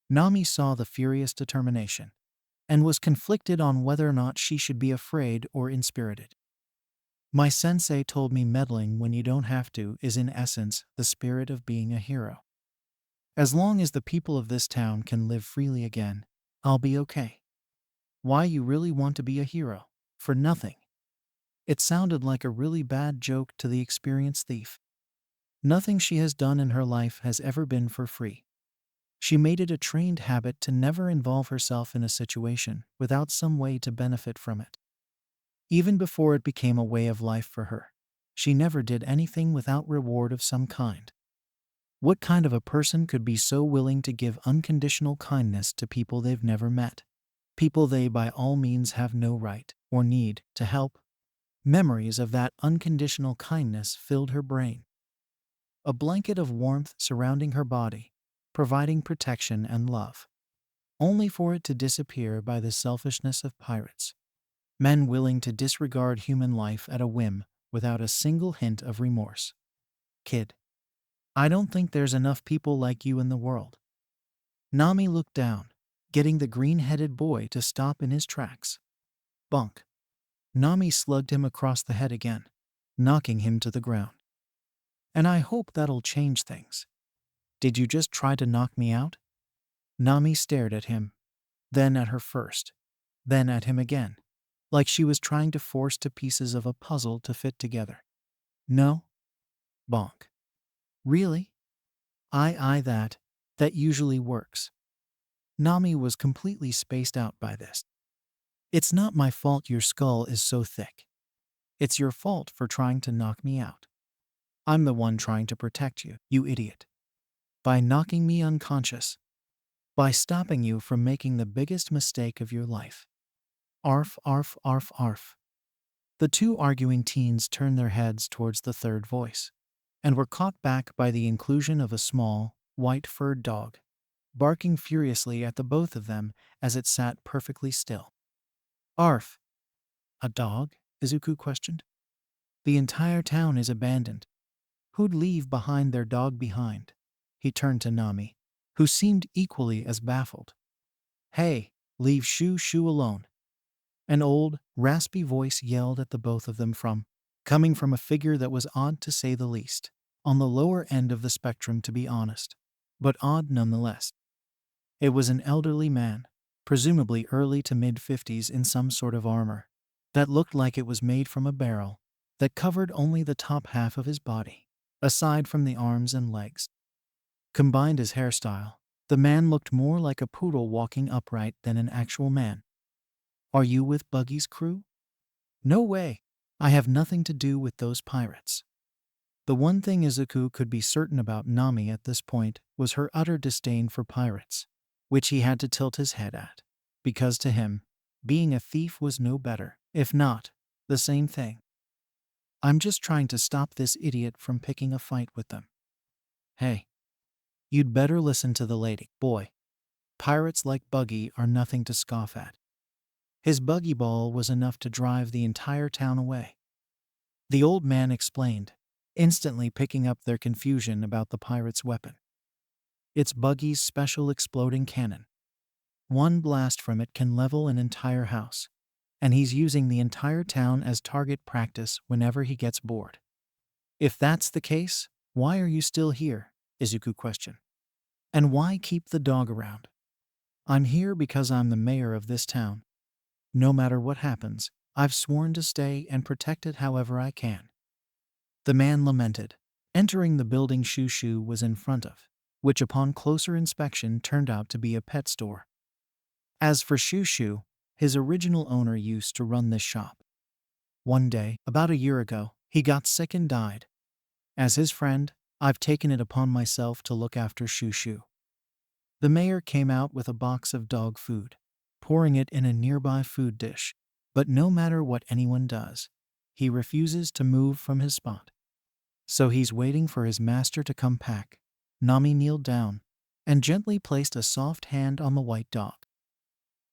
Nami saw the furious determination. and was conflicted on whether or not she should be afraid or inspirited. My sensei told me meddling when you don't have to is in essence the spirit of being a hero. As long as the people of this town can live freely again, I'll be okay. Why you really want to be a hero? For nothing. It sounded like a really bad joke to the experienced thief. Nothing she has done in her life has ever been for free. She made it a trained habit to never involve herself in a situation without some way to benefit from it. Even before it became a way of life for her, she never did anything without reward of some kind. What kind of a person could be so willing to give unconditional kindness to people they've never met? People they by all means have no right or need to help? Memories of that unconditional kindness filled her brain. A blanket of warmth surrounding her body, providing protection and love, only for it to disappear by the selfishness of pirates. Men willing to disregard human life at a whim without a single hint of remorse. Kid, I don't think there's enough people like you in the world. Nami looked down, getting the green-headed boy to stop in his tracks. Bonk. Nami slugged him across the head again, knocking him to the ground. And I hope that'll change things. Did you just try to knock me out? Nami stared at him, then at her first, then at him again, like she was trying to force two pieces of a puzzle to fit together. No? Bonk. Really? That usually works. Nami was completely spaced out by this. It's not my fault your skull is so thick. It's your fault for trying to knock me out. I'm the one trying to protect you, you idiot. By knocking me unconscious. By stopping you from making the biggest mistake of your life. Arf, arf, arf, arf. The two arguing teens turned their heads towards the third voice, and were caught back by the inclusion of a small, white-furred dog, barking furiously at the both of them as it sat perfectly still. Arf. A dog? Izuku questioned. The entire town is abandoned. Who'd leave behind their dog behind? He turned to Nami, who seemed equally as baffled. Hey, leave Shoo Shoo alone. An old, raspy voice yelled at the both of them coming from a figure that was odd to say the least, on the lower end of the spectrum to be honest, but odd nonetheless. It was an elderly man, presumably early to mid-50s in some sort of armor, that looked like it was made from a barrel, that covered only the top half of his body, aside from the arms and legs. Combined his hairstyle, the man looked more like a poodle walking upright than an actual man. Are you with Buggy's crew? No way. I have nothing to do with those pirates. The one thing Izuku could be certain about Nami at this point was her utter disdain for pirates, which he had to tilt his head at, because to him, being a thief was no better, if not, the same thing. I'm just trying to stop this idiot from picking a fight with them. Hey, you'd better listen to the lady, boy. Pirates like Buggy are nothing to scoff at. His buggy ball was enough to drive the entire town away. The old man explained, instantly picking up their confusion about the pirate's weapon. It's Buggy's special exploding cannon. One blast from it can level an entire house, and he's using the entire town as target practice whenever he gets bored. If that's the case, why are you still here? Izuku questioned. And why keep the dog around? I'm here because I'm the mayor of this town. No matter what happens, I've sworn to stay and protect it however I can. The man lamented, entering the building Shoo Shoo was in front of, which upon closer inspection turned out to be a pet store. As for Shoo Shoo, his original owner used to run this shop. One day, about a year ago, he got sick and died. As his friend, I've taken it upon myself to look after Shoo Shoo. The mayor came out with a box of dog food, pouring it in a nearby food dish, but no matter what anyone does, he refuses to move from his spot. So he's waiting for his master to come back. Nami kneeled down and gently placed a soft hand on the white dog.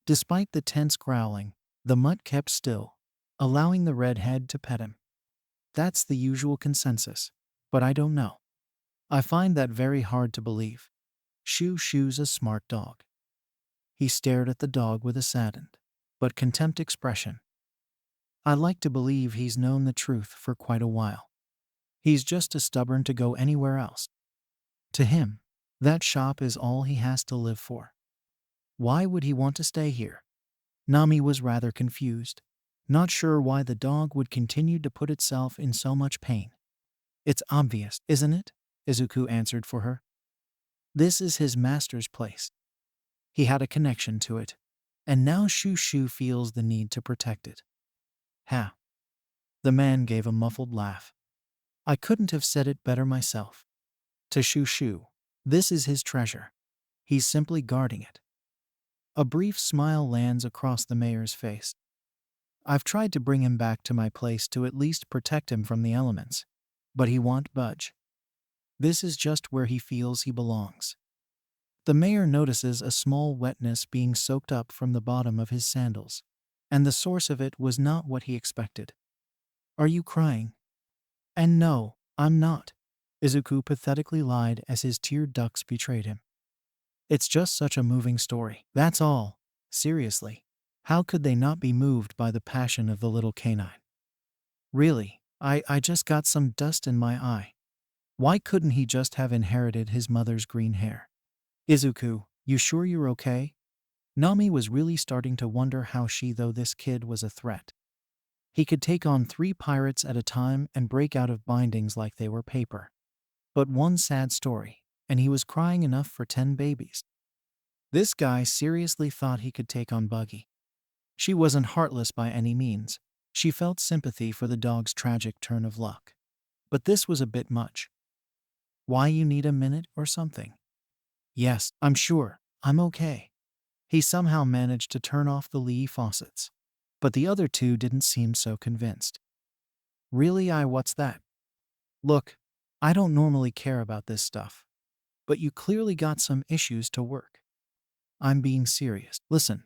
Despite the tense growling, the mutt kept still, allowing the redhead to pet him. That's the usual consensus, but I don't know. I find that very hard to believe. Shoo Shoo's a smart dog. He stared at the dog with a saddened, but contempt expression. I like to believe he's known the truth for quite a while. He's just as stubborn to go anywhere else. To him, that shop is all he has to live for. Why would he want to stay here? Nami was rather confused, not sure why the dog would continue to put itself in so much pain. It's obvious, isn't it? Izuku answered for her. This is his master's place. He had a connection to it, and now Shushu feels the need to protect it. Ha! The man gave a muffled laugh. I couldn't have said it better myself. To Shushu, this is his treasure. He's simply guarding it. A brief smile lands across the mayor's face. I've tried to bring him back to my place to at least protect him from the elements, but he won't budge. This is just where he feels he belongs. The mayor notices a small wetness being soaked up from the bottom of his sandals, and the source of it was not what he expected. Are you crying? And no, I'm not. Izuku pathetically lied as his tear ducts betrayed him. It's just such a moving story, that's all. Seriously, how could they not be moved by the passion of the little canine? Really, I just got some dust in my eye. Why couldn't he just have inherited his mother's green hair? Izuku, you sure you're okay? Nami was really starting to wonder how though this kid was a threat. He could take on 3 pirates at a time and break out of bindings like they were paper. But one sad story, and he was crying enough for 10 babies. This guy seriously thought he could take on Buggy. She wasn't heartless by any means. She felt sympathy for the dog's tragic turn of luck. But this was a bit much. Why, you need a minute or something? Yes, I'm sure. I'm okay. He somehow managed to turn off the Lee faucets. But the other 2 didn't seem so convinced. Really, what's that? Look, I don't normally care about this stuff. But you clearly got some issues to work. I'm being serious. Listen.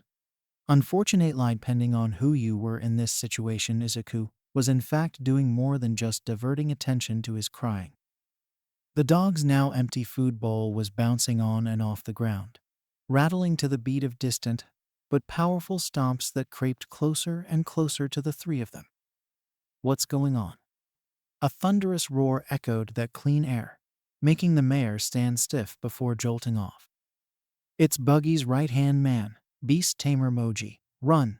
Unfortunately, depending on who you were in this situation, Izuku was in fact doing more than just diverting attention to his crying. The dog's now empty food bowl was bouncing on and off the ground, rattling to the beat of distant but powerful stomps that crept closer and closer to the 3 of them. What's going on? A thunderous roar echoed that clean air, making the mayor stand stiff before jolting off. It's Buggy's right-hand man, Beast Tamer Moji. Run!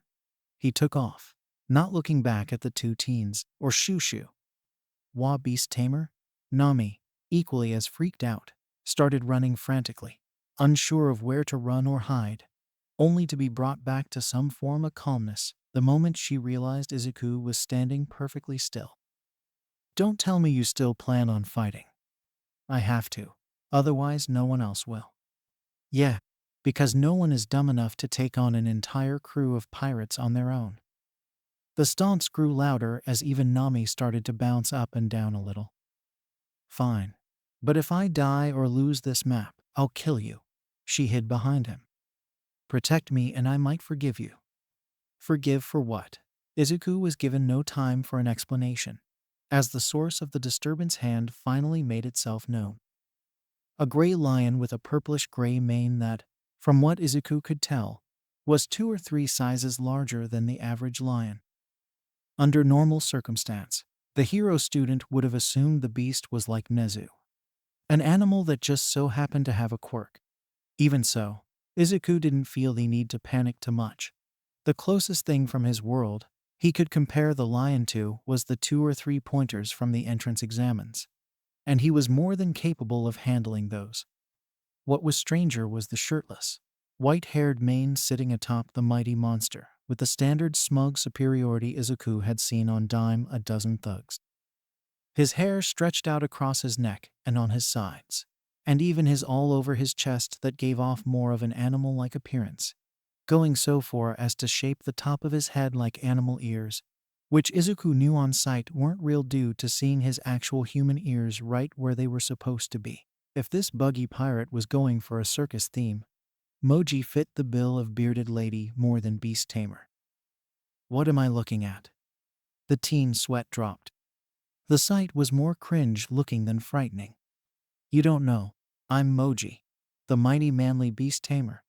He took off, not looking back at the 2 teens or Shushu. Wah, Beast Tamer? Nami, equally as freaked out, started running frantically, unsure of where to run or hide, only to be brought back to some form of calmness the moment she realized Izuku was standing perfectly still. Don't tell me you still plan on fighting. I have to, otherwise no one else will. Yeah, because no one is dumb enough to take on an entire crew of pirates on their own. The stomps grew louder as even Nami started to bounce up and down a little. Fine. But if I die or lose this map, I'll kill you. She hid behind him. Protect me and I might forgive you. Forgive for what? Izuku was given no time for an explanation, as the source of the disturbance hand finally made itself known. A gray lion with a purplish-gray mane that, from what Izuku could tell, was 2 or 3 sizes larger than the average lion. Under normal circumstance, the hero student would have assumed the beast was like Nezu, an animal that just so happened to have a quirk. Even so, Izuku didn't feel the need to panic too much. The closest thing from his world he could compare the lion to was the 2 or 3 pointers from the entrance examens, and he was more than capable of handling those. What was stranger was the shirtless, white-haired mane sitting atop the mighty monster, with the standard smug superiority Izuku had seen on dime a dozen thugs. His hair stretched out across his neck and on his sides, and even his all over his chest that gave off more of an animal-like appearance, going so far as to shape the top of his head like animal ears, which Izuku knew on sight weren't real due to seeing his actual human ears right where they were supposed to be. If this buggy pirate was going for a circus theme, Moji fit the bill of bearded lady more than beast tamer. What am I looking at? The teen's sweat dropped. The sight was more cringe-looking than frightening. You don't know. I'm Moji, the mighty manly beast tamer.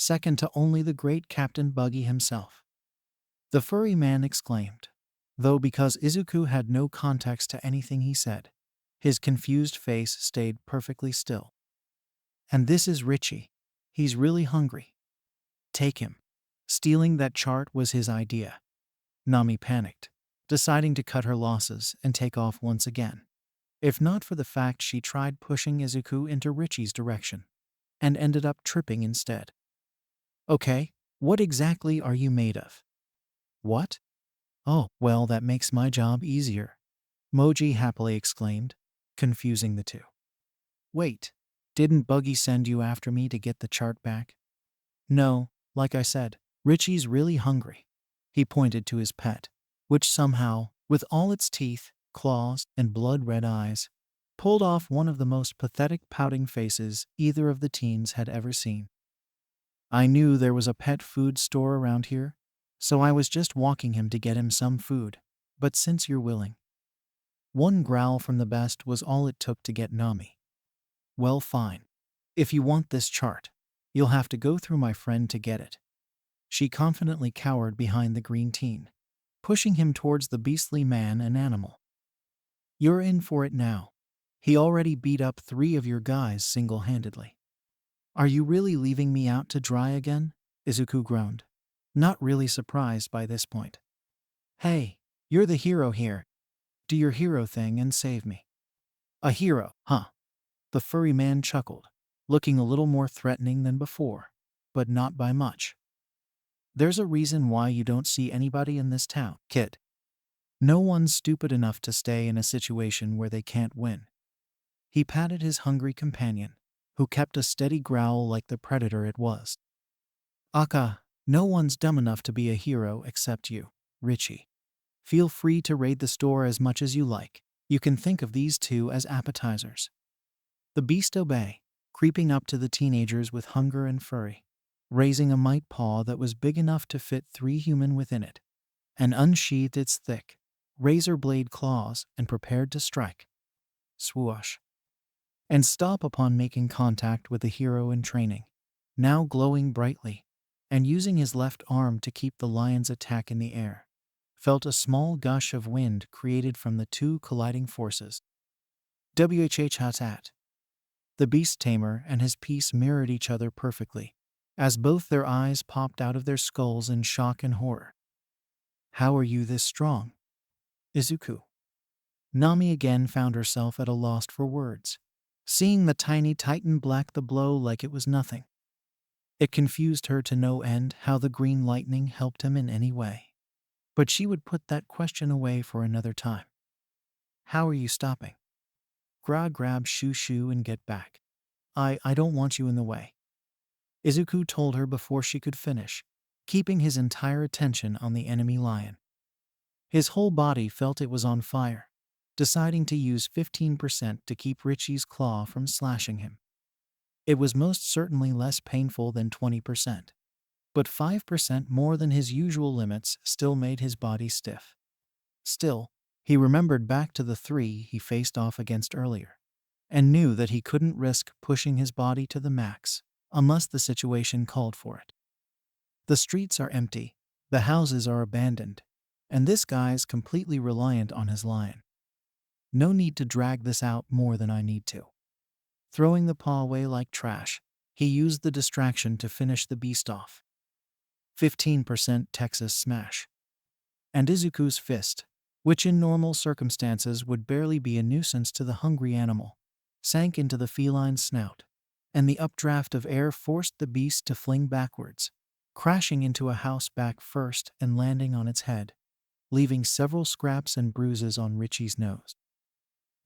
second to only the great Captain Buggy himself. The furry man exclaimed, though because Izuku had no context to anything he said, his confused face stayed perfectly still. And this is Richie. He's really hungry. Take him. Stealing that chart was his idea. Nami panicked, deciding to cut her losses and take off once again. If not for the fact she tried pushing Izuku into Richie's direction, and ended up tripping instead. Okay, what exactly are you made of? What? Oh, well, that makes my job easier, Moji happily exclaimed, confusing the two. Wait, didn't Buggy send you after me to get the chart back? No, like I said, Richie's really hungry. He pointed to his pet, which somehow, with all its teeth, claws, and blood-red eyes, pulled off one of the most pathetic pouting faces either of the teens had ever seen. I knew there was a pet food store around here, so I was just walking him to get him some food, but since you're willing. One growl from the best was all it took to get Nami. Well, fine. If you want this chart, you'll have to go through my friend to get it. She confidently cowered behind the green teen, pushing him towards the beastly man and animal. You're in for it now. He already beat up 3 of your guys single-handedly. Are you really leaving me out to dry again? Izuku groaned, not really surprised by this point. Hey, you're the hero here. Do your hero thing and save me. A hero, huh? The furry man chuckled, looking a little more threatening than before, but not by much. There's a reason why you don't see anybody in this town, kid. No one's stupid enough to stay in a situation where they can't win. He patted his hungry companion, who kept a steady growl like the predator it was. Aka, no one's dumb enough to be a hero except you, Richie. Feel free to raid the store as much as you like. You can think of these 2 as appetizers. The beast obeyed, creeping up to the teenagers with hunger and fury, raising a might paw that was big enough to fit 3 human within it, and unsheathed its thick, razor-blade claws and prepared to strike. Swoosh. And stop upon making contact with the hero in training, now glowing brightly, and using his left arm to keep the lion's attack in the air, felt a small gush of wind created from the 2 colliding forces. Whhat. The beast tamer and his piece mirrored each other perfectly, as both their eyes popped out of their skulls in shock and horror. How are you this strong? Izuku. Nami again found herself at a loss for words, seeing the tiny titan black the blow like it was nothing. It confused her to no end how the green lightning helped him in any way. But she would put that question away for another time. How are you stopping? Grab shoo and get back. I don't want you in the way. Izuku told her before she could finish, keeping his entire attention on the enemy lion. His whole body felt it was on fire, deciding to use 15% to keep Richie's claw from slashing him. It was most certainly less painful than 20%, but 5% more than his usual limits still made his body stiff. Still, he remembered back to the 3 he faced off against earlier, and knew that he couldn't risk pushing his body to the max unless the situation called for it. The streets are empty, the houses are abandoned, and this guy's completely reliant on his lion. No need to drag this out more than I need to. Throwing the paw away like trash, he used the distraction to finish the beast off. 15% Texas smash. And Izuku's fist, which in normal circumstances would barely be a nuisance to the hungry animal, sank into the feline's snout, and the updraft of air forced the beast to fling backwards, crashing into a house back first and landing on its head, leaving several scraps and bruises on Richie's nose.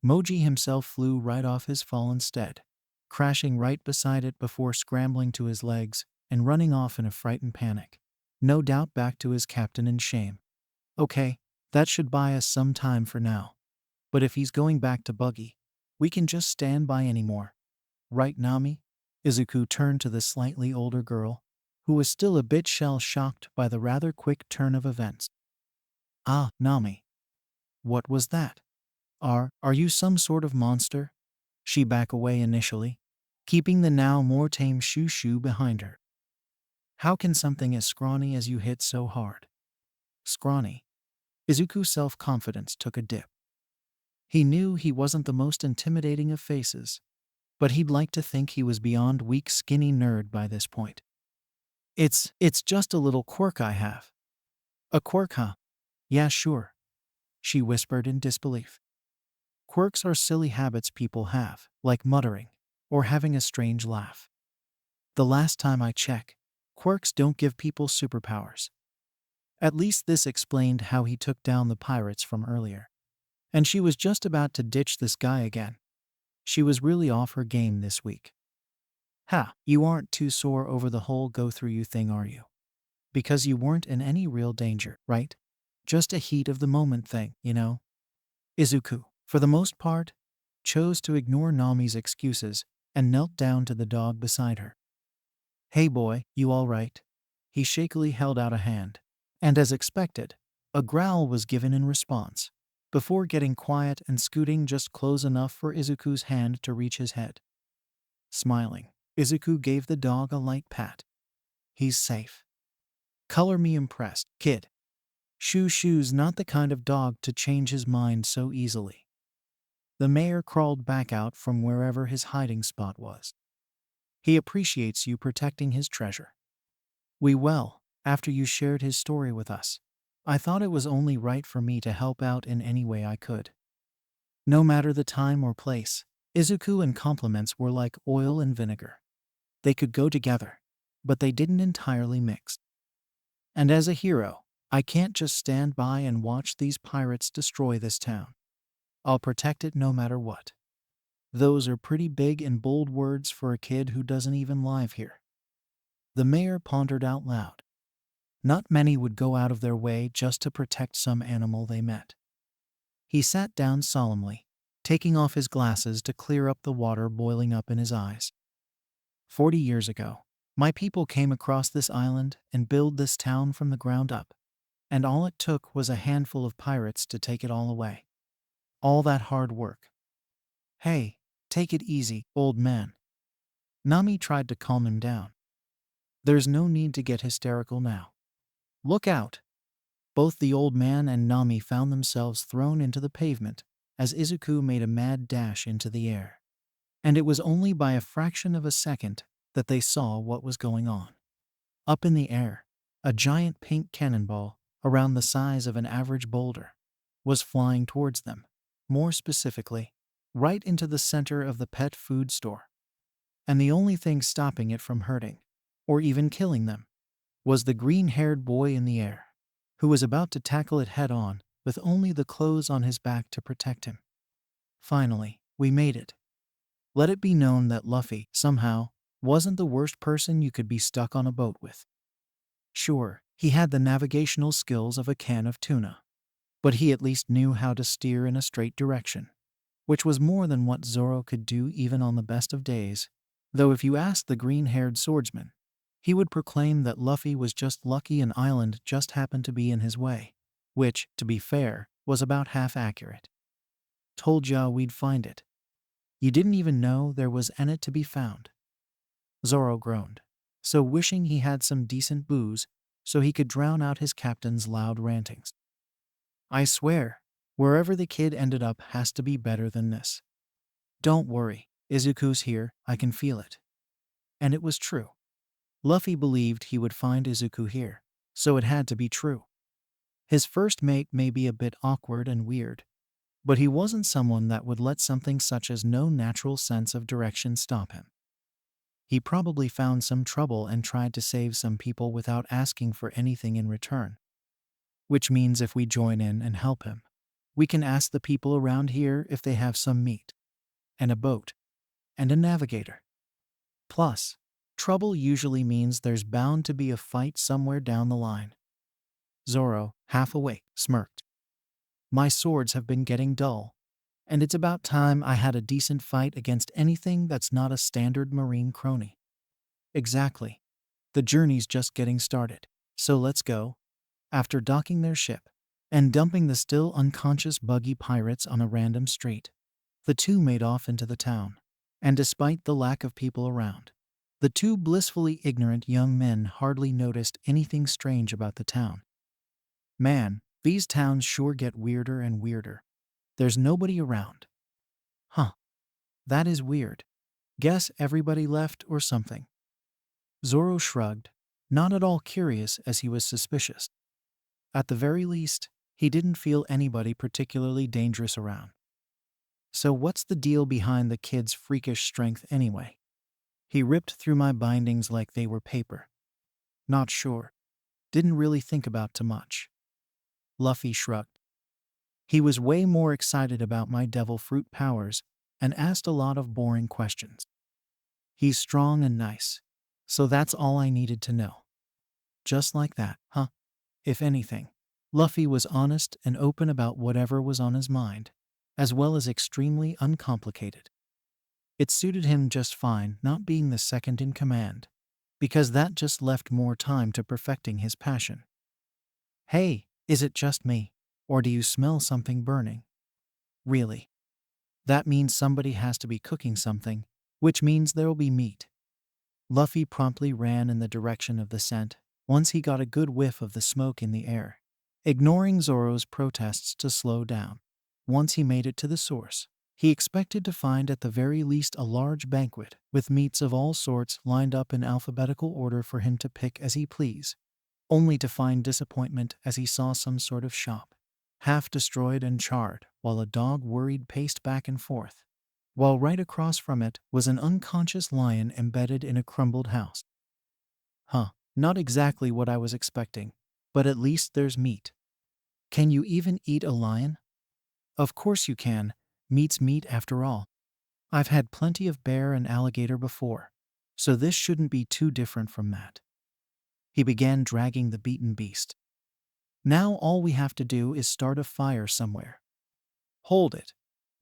Moji himself flew right off his fall instead, crashing right beside it before scrambling to his legs and running off in a frightened panic, no doubt back to his captain in shame. Okay, that should buy us some time for now. But if he's going back to Buggy, we can just stand by anymore. Right, Nami? Izuku turned to the slightly older girl, who was still a bit shell-shocked by the rather quick turn of events. Ah, Nami. What was that? Are you some sort of monster? She backed away initially, keeping the now more tame Shoo behind her. How can something as scrawny as you hit so hard? Scrawny. Izuku's self-confidence took a dip. He knew he wasn't the most intimidating of faces, but he'd like to think he was beyond weak skinny nerd by this point. It's just a little quirk I have. A quirk, huh? Yeah, sure, she whispered in disbelief. Quirks are silly habits people have, like muttering, or having a strange laugh. The last time I checked, quirks don't give people superpowers. At least this explained how he took down the pirates from earlier. And she was just about to ditch this guy again. She was really off her game this week. Ha, you aren't too sore over the whole go through you thing, are you? Because you weren't in any real danger, right? Just a heat of the moment thing, you know? Izuku, for the most part, chose to ignore Nami's excuses and knelt down to the dog beside her. Hey boy, you alright? He shakily held out a hand, and as expected, a growl was given in response, before getting quiet and scooting just close enough for Izuku's hand to reach his head. Smiling, Izuku gave the dog a light pat. He's safe. Color me impressed, kid. Shoo's not the kind of dog to change his mind so easily. The mayor crawled back out from wherever his hiding spot was. He appreciates you protecting his treasure. After you shared his story with us, I thought it was only right for me to help out in any way I could. No matter the time or place, Izuku and compliments were like oil and vinegar. They could go together, but they didn't entirely mix. And as a hero, I can't just stand by and watch these pirates destroy this town. I'll protect it no matter what. Those are pretty big and bold words for a kid who doesn't even live here. The mayor pondered out loud. Not many would go out of their way just to protect some animal they met. He sat down solemnly, taking off his glasses to clear up the water boiling up in his eyes. 40 years ago, my people came across this island and built this town from the ground up, and all it took was a handful of pirates to take it all away. All that hard work. Hey, take it easy, old man. Nami tried to calm him down. There's no need to get hysterical now. Look out! Both the old man and Nami found themselves thrown into the pavement as Izuku made a mad dash into the air. And it was only by a fraction of a second that they saw what was going on. Up in the air, a giant pink cannonball, around the size of an average boulder, was flying towards them, more specifically, right into the center of the pet food store. And the only thing stopping it from hurting, or even killing them, was the green-haired boy in the air, who was about to tackle it head-on with only the clothes on his back to protect him. Finally, we made it. Let it be known that Luffy, somehow, wasn't the worst person you could be stuck on a boat with. Sure, he had the navigational skills of a can of tuna, but he at least knew how to steer in a straight direction, which was more than what Zoro could do even on the best of days, though if you asked the green-haired swordsman, he would proclaim that Luffy was just lucky an island just happened to be in his way, which, to be fair, was about half accurate. Told ya we'd find it. You didn't even know there was any to be found. Zoro groaned, so wishing he had some decent booze so he could drown out his captain's loud rantings. I swear, wherever the kid ended up has to be better than this. Don't worry, Izuku's here, I can feel it. And it was true. Luffy believed he would find Izuku here, so it had to be true. His first mate may be a bit awkward and weird, but he wasn't someone that would let something such as no natural sense of direction stop him. He probably found some trouble and tried to save some people without asking for anything in return. Which means if we join in and help him, we can ask the people around here if they have some meat, and a boat, and a navigator. Plus, trouble usually means there's bound to be a fight somewhere down the line. Zoro, half awake, smirked. My swords have been getting dull, and it's about time I had a decent fight against anything that's not a standard marine crony. Exactly. The journey's just getting started, so let's go. After docking their ship and dumping the still unconscious buggy pirates on a random street, the two made off into the town, and despite the lack of people around, The two blissfully ignorant young men hardly noticed anything strange about the town. Man, these towns sure get weirder and weirder. There's nobody around. Huh, that is weird. Guess everybody left or something. Zoro shrugged, not at all curious as he was suspicious. At the very least, he didn't feel anybody particularly dangerous around. So what's the deal behind the kid's freakish strength anyway? He ripped through my bindings like they were paper. Not sure. Didn't really think about too much. Luffy shrugged. He was way more excited about my devil fruit powers and asked a lot of boring questions. He's strong and nice. So that's all I needed to know. Just like that, huh? If anything, Luffy was honest and open about whatever was on his mind, as well as extremely uncomplicated. It suited him just fine not being the second in command, because that just left more time to perfecting his passion. Hey, is it just me? Or do you smell something burning? Really? That means somebody has to be cooking something, which means there'll be meat. Luffy promptly ran in the direction of the scent once he got a good whiff of the smoke in the air, ignoring Zoro's protests to slow down. Once he made it to the source, he expected to find at the very least a large banquet with meats of all sorts lined up in alphabetical order for him to pick as he please, only to find disappointment as he saw some sort of shop, half destroyed and charred, while a dog worried paced back and forth, while right across from it was an unconscious lion embedded in a crumbled house. Huh, not exactly what I was expecting, but at least there's meat. Can you even eat a lion? Of course you can, meat's meat after all. I've had plenty of bear and alligator before, so this shouldn't be too different from that. He began dragging the beaten beast. Now all we have to do is start a fire somewhere. Hold it.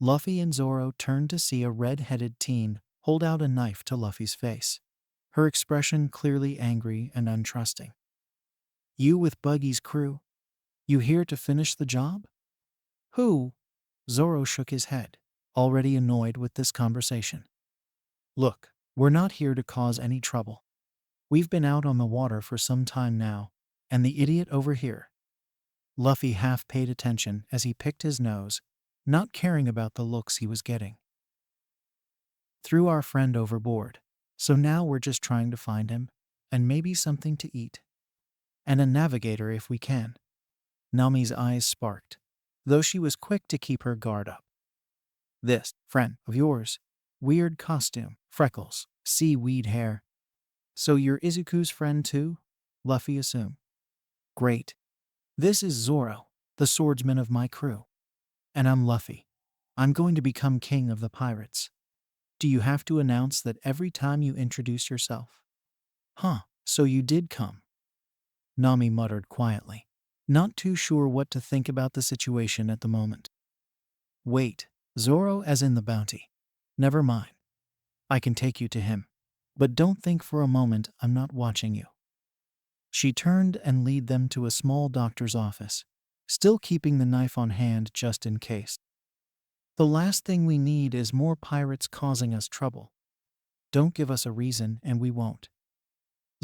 Luffy and Zoro turned to see a red-headed teen hold out a knife to Luffy's face, her expression clearly angry and untrusting. You with Buggy's crew? You here to finish the job? Who? Zoro shook his head, already annoyed with this conversation. Look, we're not here to cause any trouble. We've been out on the water for some time now, and the idiot over here. Luffy half paid attention as he picked his nose, not caring about the looks he was getting. Threw our friend overboard, so now we're just trying to find him, and maybe something to eat. And a navigator if we can. Nami's eyes sparked, though she was quick to keep her guard up. This friend of yours, weird costume, freckles, seaweed hair. So you're Izuku's friend too? Luffy assumed. Great. This is Zoro, the swordsman of my crew. And I'm Luffy. I'm going to become king of the pirates. Do you have to announce that every time you introduce yourself? Huh, so you did come. Nami muttered quietly, not too sure what to think about the situation at the moment. Wait, Zoro as in the bounty. Never mind. I can take you to him. But don't think for a moment I'm not watching you. She turned and led them to a small doctor's office, still keeping the knife on hand just in case. The last thing we need is more pirates causing us trouble. Don't give us a reason and we won't.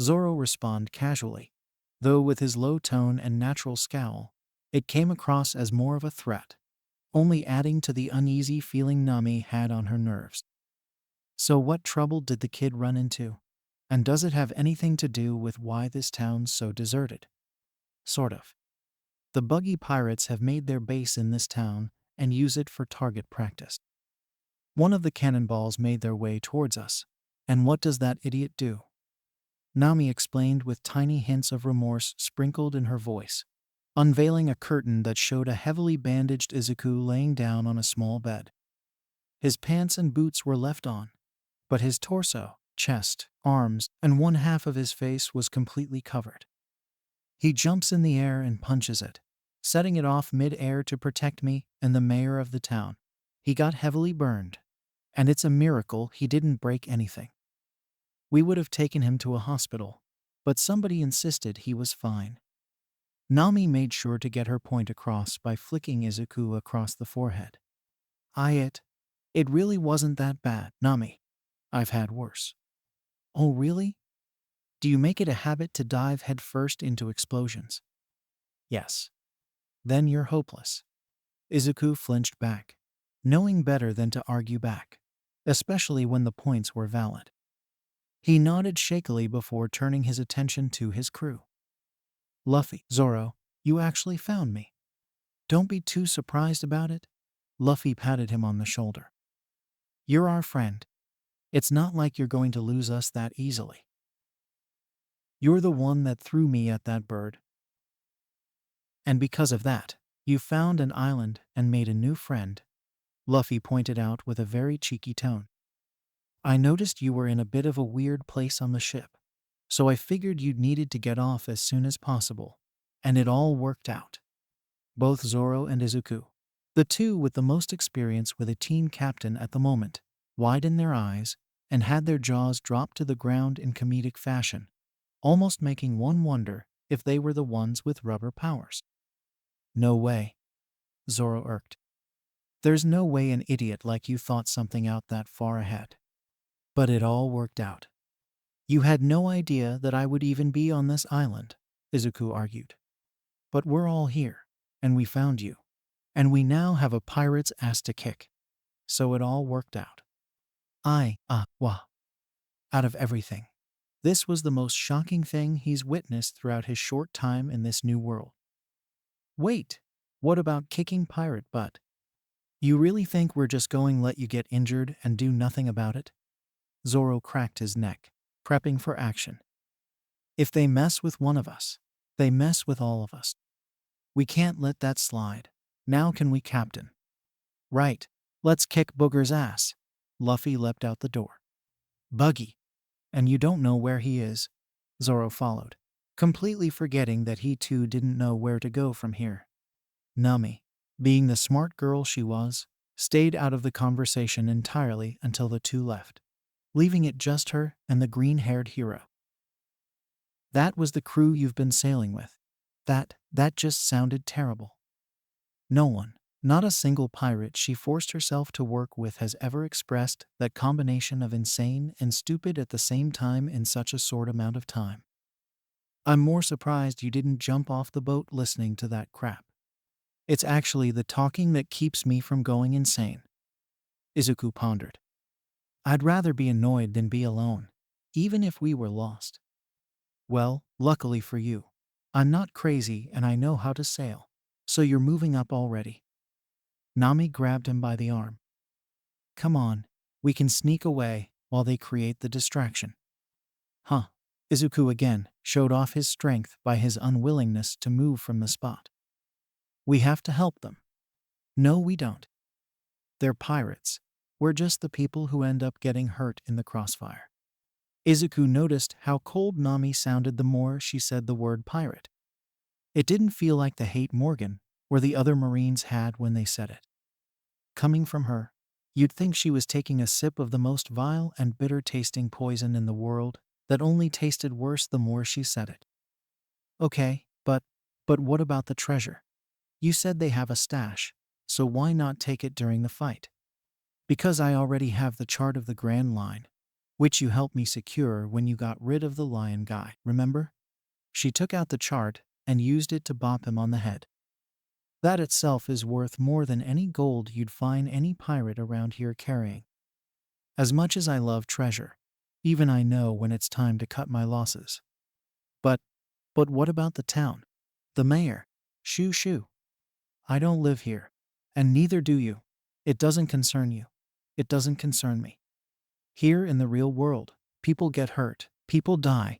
Zoro responded casually, though with his low tone and natural scowl, it came across as more of a threat, only adding to the uneasy feeling Nami had on her nerves. So what trouble did the kid run into? And does it have anything to do with why this town's so deserted? Sort of. The buggy pirates have made their base in this town and use it for target practice. One of the cannonballs made their way towards us. And what does that idiot do? Nami explained with tiny hints of remorse sprinkled in her voice, unveiling a curtain that showed a heavily bandaged Izuku laying down on a small bed. His pants and boots were left on, but his torso, chest, arms, and one half of his face was completely covered. He jumps in the air and punches it, setting it off mid-air to protect me and the mayor of the town. He got heavily burned, and it's a miracle he didn't break anything. We would have taken him to a hospital, but somebody insisted he was fine. Nami made sure to get her point across by flicking Izuku across the forehead. It really wasn't that bad, Nami. I've had worse. Oh, really? Do you make it a habit to dive headfirst into explosions? Yes. Then you're hopeless. Izuku flinched back, knowing better than to argue back, especially when the points were valid. He nodded shakily before turning his attention to his crew. Luffy, Zoro, you actually found me. Don't be too surprised about it. Luffy patted him on the shoulder. You're our friend. It's not like you're going to lose us that easily. You're the one that threw me at that bird. And because of that, you found an island and made a new friend, Luffy pointed out with a very cheeky tone. I noticed you were in a bit of a weird place on the ship, so I figured you'd needed to get off as soon as possible. And it all worked out. Both Zoro and Izuku, the two with the most experience with a team captain at the moment, widened their eyes and had their jaws drop to the ground in comedic fashion, almost making one wonder if they were the ones with rubber powers. No way, Zoro irked. There's no way an idiot like you thought something out that far ahead. But it all worked out. You had no idea that I would even be on this island, Izuku argued. But we're all here, and we found you. And we now have a pirate's ass to kick. So it all worked out. Out of everything, this was the most shocking thing he's witnessed throughout his short time in this new world. Wait, what about kicking pirate butt? You really think we're just going to let you get injured and do nothing about it? Zoro cracked his neck, prepping for action. If they mess with one of us, they mess with all of us. We can't let that slide. Now can we, Captain? Right. Let's kick Booger's ass. Luffy leapt out the door. Buggy. And you don't know where he is? Zoro followed, completely forgetting that he too didn't know where to go from here. Nami, being the smart girl she was, stayed out of the conversation entirely until the two left, leaving it just her and the green-haired hero. That was the crew you've been sailing with. That just sounded terrible. No one, not a single pirate she forced herself to work with has ever expressed that combination of insane and stupid at the same time in such a short amount of time. I'm more surprised you didn't jump off the boat listening to that crap. It's actually the talking that keeps me from going insane. Izuku pondered. I'd rather be annoyed than be alone, even if we were lost. Well, luckily for you, I'm not crazy and I know how to sail, so you're moving up already. Nami grabbed him by the arm. Come on, we can sneak away while they create the distraction. Huh. Izuku again showed off his strength by his unwillingness to move from the spot. We have to help them. No, we don't. They're pirates. We're just the people who end up getting hurt in the crossfire. Izuku noticed how cold Nami sounded the more she said the word pirate. It didn't feel like the hate Morgan or the other Marines had when they said it. Coming from her, you'd think she was taking a sip of the most vile and bitter-tasting poison in the world that only tasted worse the more she said it. Okay, but what about the treasure? You said they have a stash, so why not take it during the fight? Because I already have the chart of the Grand Line, which you helped me secure when you got rid of the lion guy, remember? She took out the chart and used it to bop him on the head. That itself is worth more than any gold you'd find any pirate around here carrying. As much as I love treasure, even I know when it's time to cut my losses. But what about the town? The mayor? Shoo shoo. I don't live here, and neither do you. It doesn't concern you. It doesn't concern me. Here in the real world, people get hurt, people die,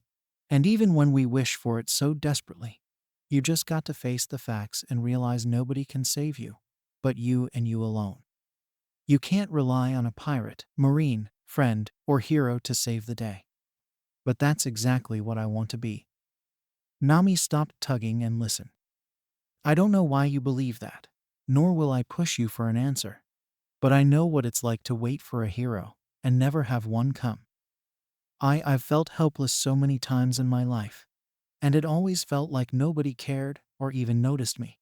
and even when we wish for it so desperately, you just got to face the facts and realize nobody can save you, but you and you alone. You can't rely on a pirate, marine, friend, or hero to save the day. But that's exactly what I want to be. Nami stopped tugging and listened. I don't know why you believe that, nor will I push you for an answer. But I know what it's like to wait for a hero and never have one come. I've felt helpless so many times in my life, and it always felt like nobody cared or even noticed me.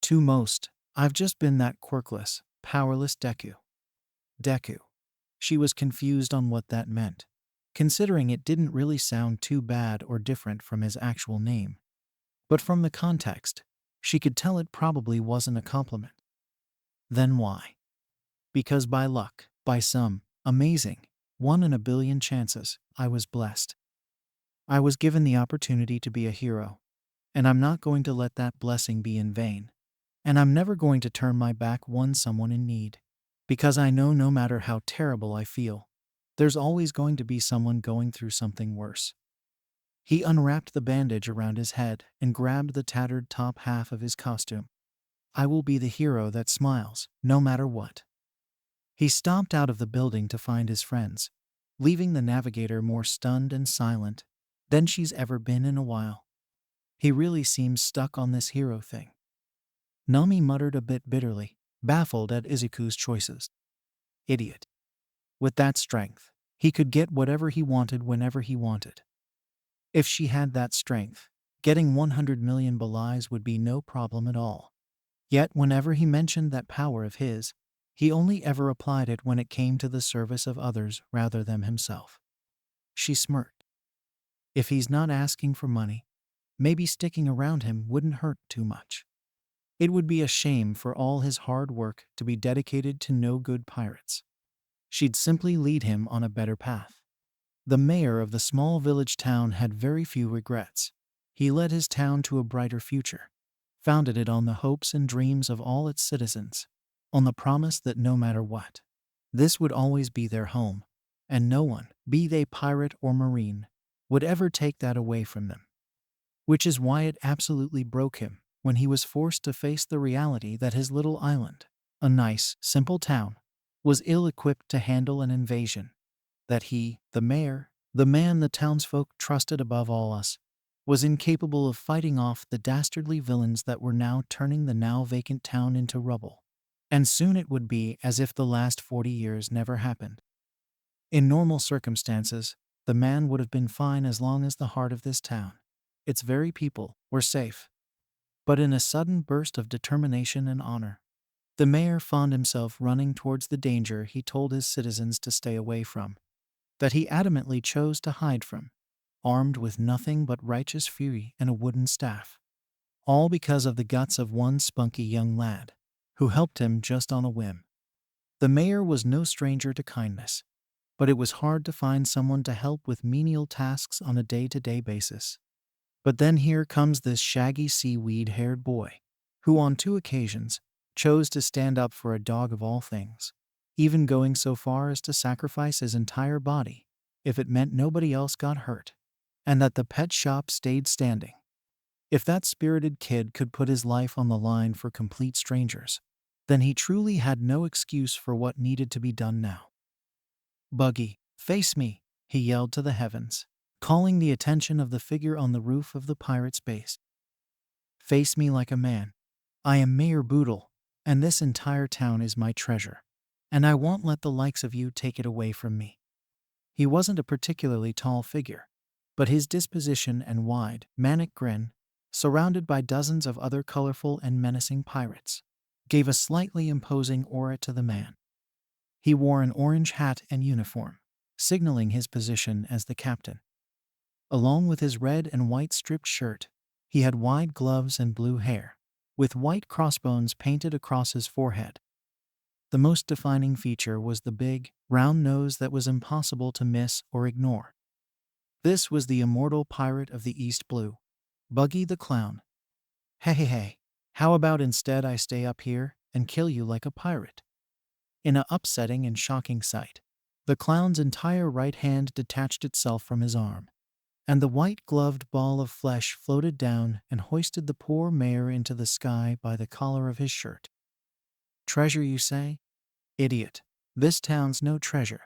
To most, I've just been that quirkless, powerless Deku. Deku. She was confused on what that meant. considering it didn't really sound too bad or different from his actual name. But from the context, she could tell it probably wasn't a compliment. Then why? Because by luck, by some amazing, 1 in a billion chances, I was blessed. I was given the opportunity to be a hero, and I'm not going to let that blessing be in vain. And I'm never going to turn my back on someone in need. Because I know no matter how terrible I feel, there's always going to be someone going through something worse. He unwrapped the bandage around his head and grabbed the tattered top half of his costume. I will be the hero that smiles, no matter what. He stomped out of the building to find his friends, leaving the navigator more stunned and silent than she's ever been in a while. He really seems stuck on this hero thing. Nami muttered a bit bitterly, baffled at Izuku's choices. Idiot. With that strength, he could get whatever he wanted whenever he wanted. If she had that strength, getting 100 million belies would be no problem at all. Yet whenever he mentioned that power of his, he only ever applied it when it came to the service of others rather than himself. She smirked. If he's not asking for money, maybe sticking around him wouldn't hurt too much. It would be a shame for all his hard work to be dedicated to no good pirates. She'd simply lead him on a better path. The mayor of the small village town had very few regrets. He led his town to a brighter future, founded it on the hopes and dreams of all its citizens, on the promise that no matter what, this would always be their home, and no one, be they pirate or marine, would ever take that away from them. Which is why it absolutely broke him when he was forced to face the reality that his little island, a nice, simple town, was ill-equipped to handle an invasion. That he, the mayor, the man the townsfolk trusted above all else, was incapable of fighting off the dastardly villains that were now turning the now vacant town into rubble. And soon it would be as if the last 40 years never happened. In normal circumstances, the man would have been fine as long as the heart of this town, its very people, were safe. But in a sudden burst of determination and honor, the mayor found himself running towards the danger he told his citizens to stay away from, that he adamantly chose to hide from, armed with nothing but righteous fury and a wooden staff. All because of the guts of one spunky young lad, who helped him just on a whim. The mayor was no stranger to kindness, but it was hard to find someone to help with menial tasks on a day-to-day basis. But then here comes this shaggy seaweed-haired boy, who on 2 occasions chose to stand up for a dog of all things, even going so far as to sacrifice his entire body, if it meant nobody else got hurt, and that the pet shop stayed standing. If that spirited kid could put his life on the line for complete strangers, then he truly had no excuse for what needed to be done now. Buggy, face me, he yelled to the heavens, calling the attention of the figure on the roof of the pirate's base. Face me like a man. I am Mayor Boodle, and this entire town is my treasure, and I won't let the likes of you take it away from me. He wasn't a particularly tall figure, but his disposition and wide, manic grin, surrounded by dozens of other colorful and menacing pirates, gave a slightly imposing aura to the man. He wore an orange hat and uniform, signaling his position as the captain. Along with his red and white striped shirt, he had wide gloves and blue hair, with white crossbones painted across his forehead. The most defining feature was the big, round nose that was impossible to miss or ignore. This was the immortal pirate of the East Blue, Buggy the Clown. Hey, how about instead I stay up here and kill you like a pirate? In a upsetting and shocking sight, the clown's entire right hand detached itself from his arm, and the white-gloved ball of flesh floated down and hoisted the poor mayor into the sky by the collar of his shirt. Treasure, you say? Idiot. This town's no treasure.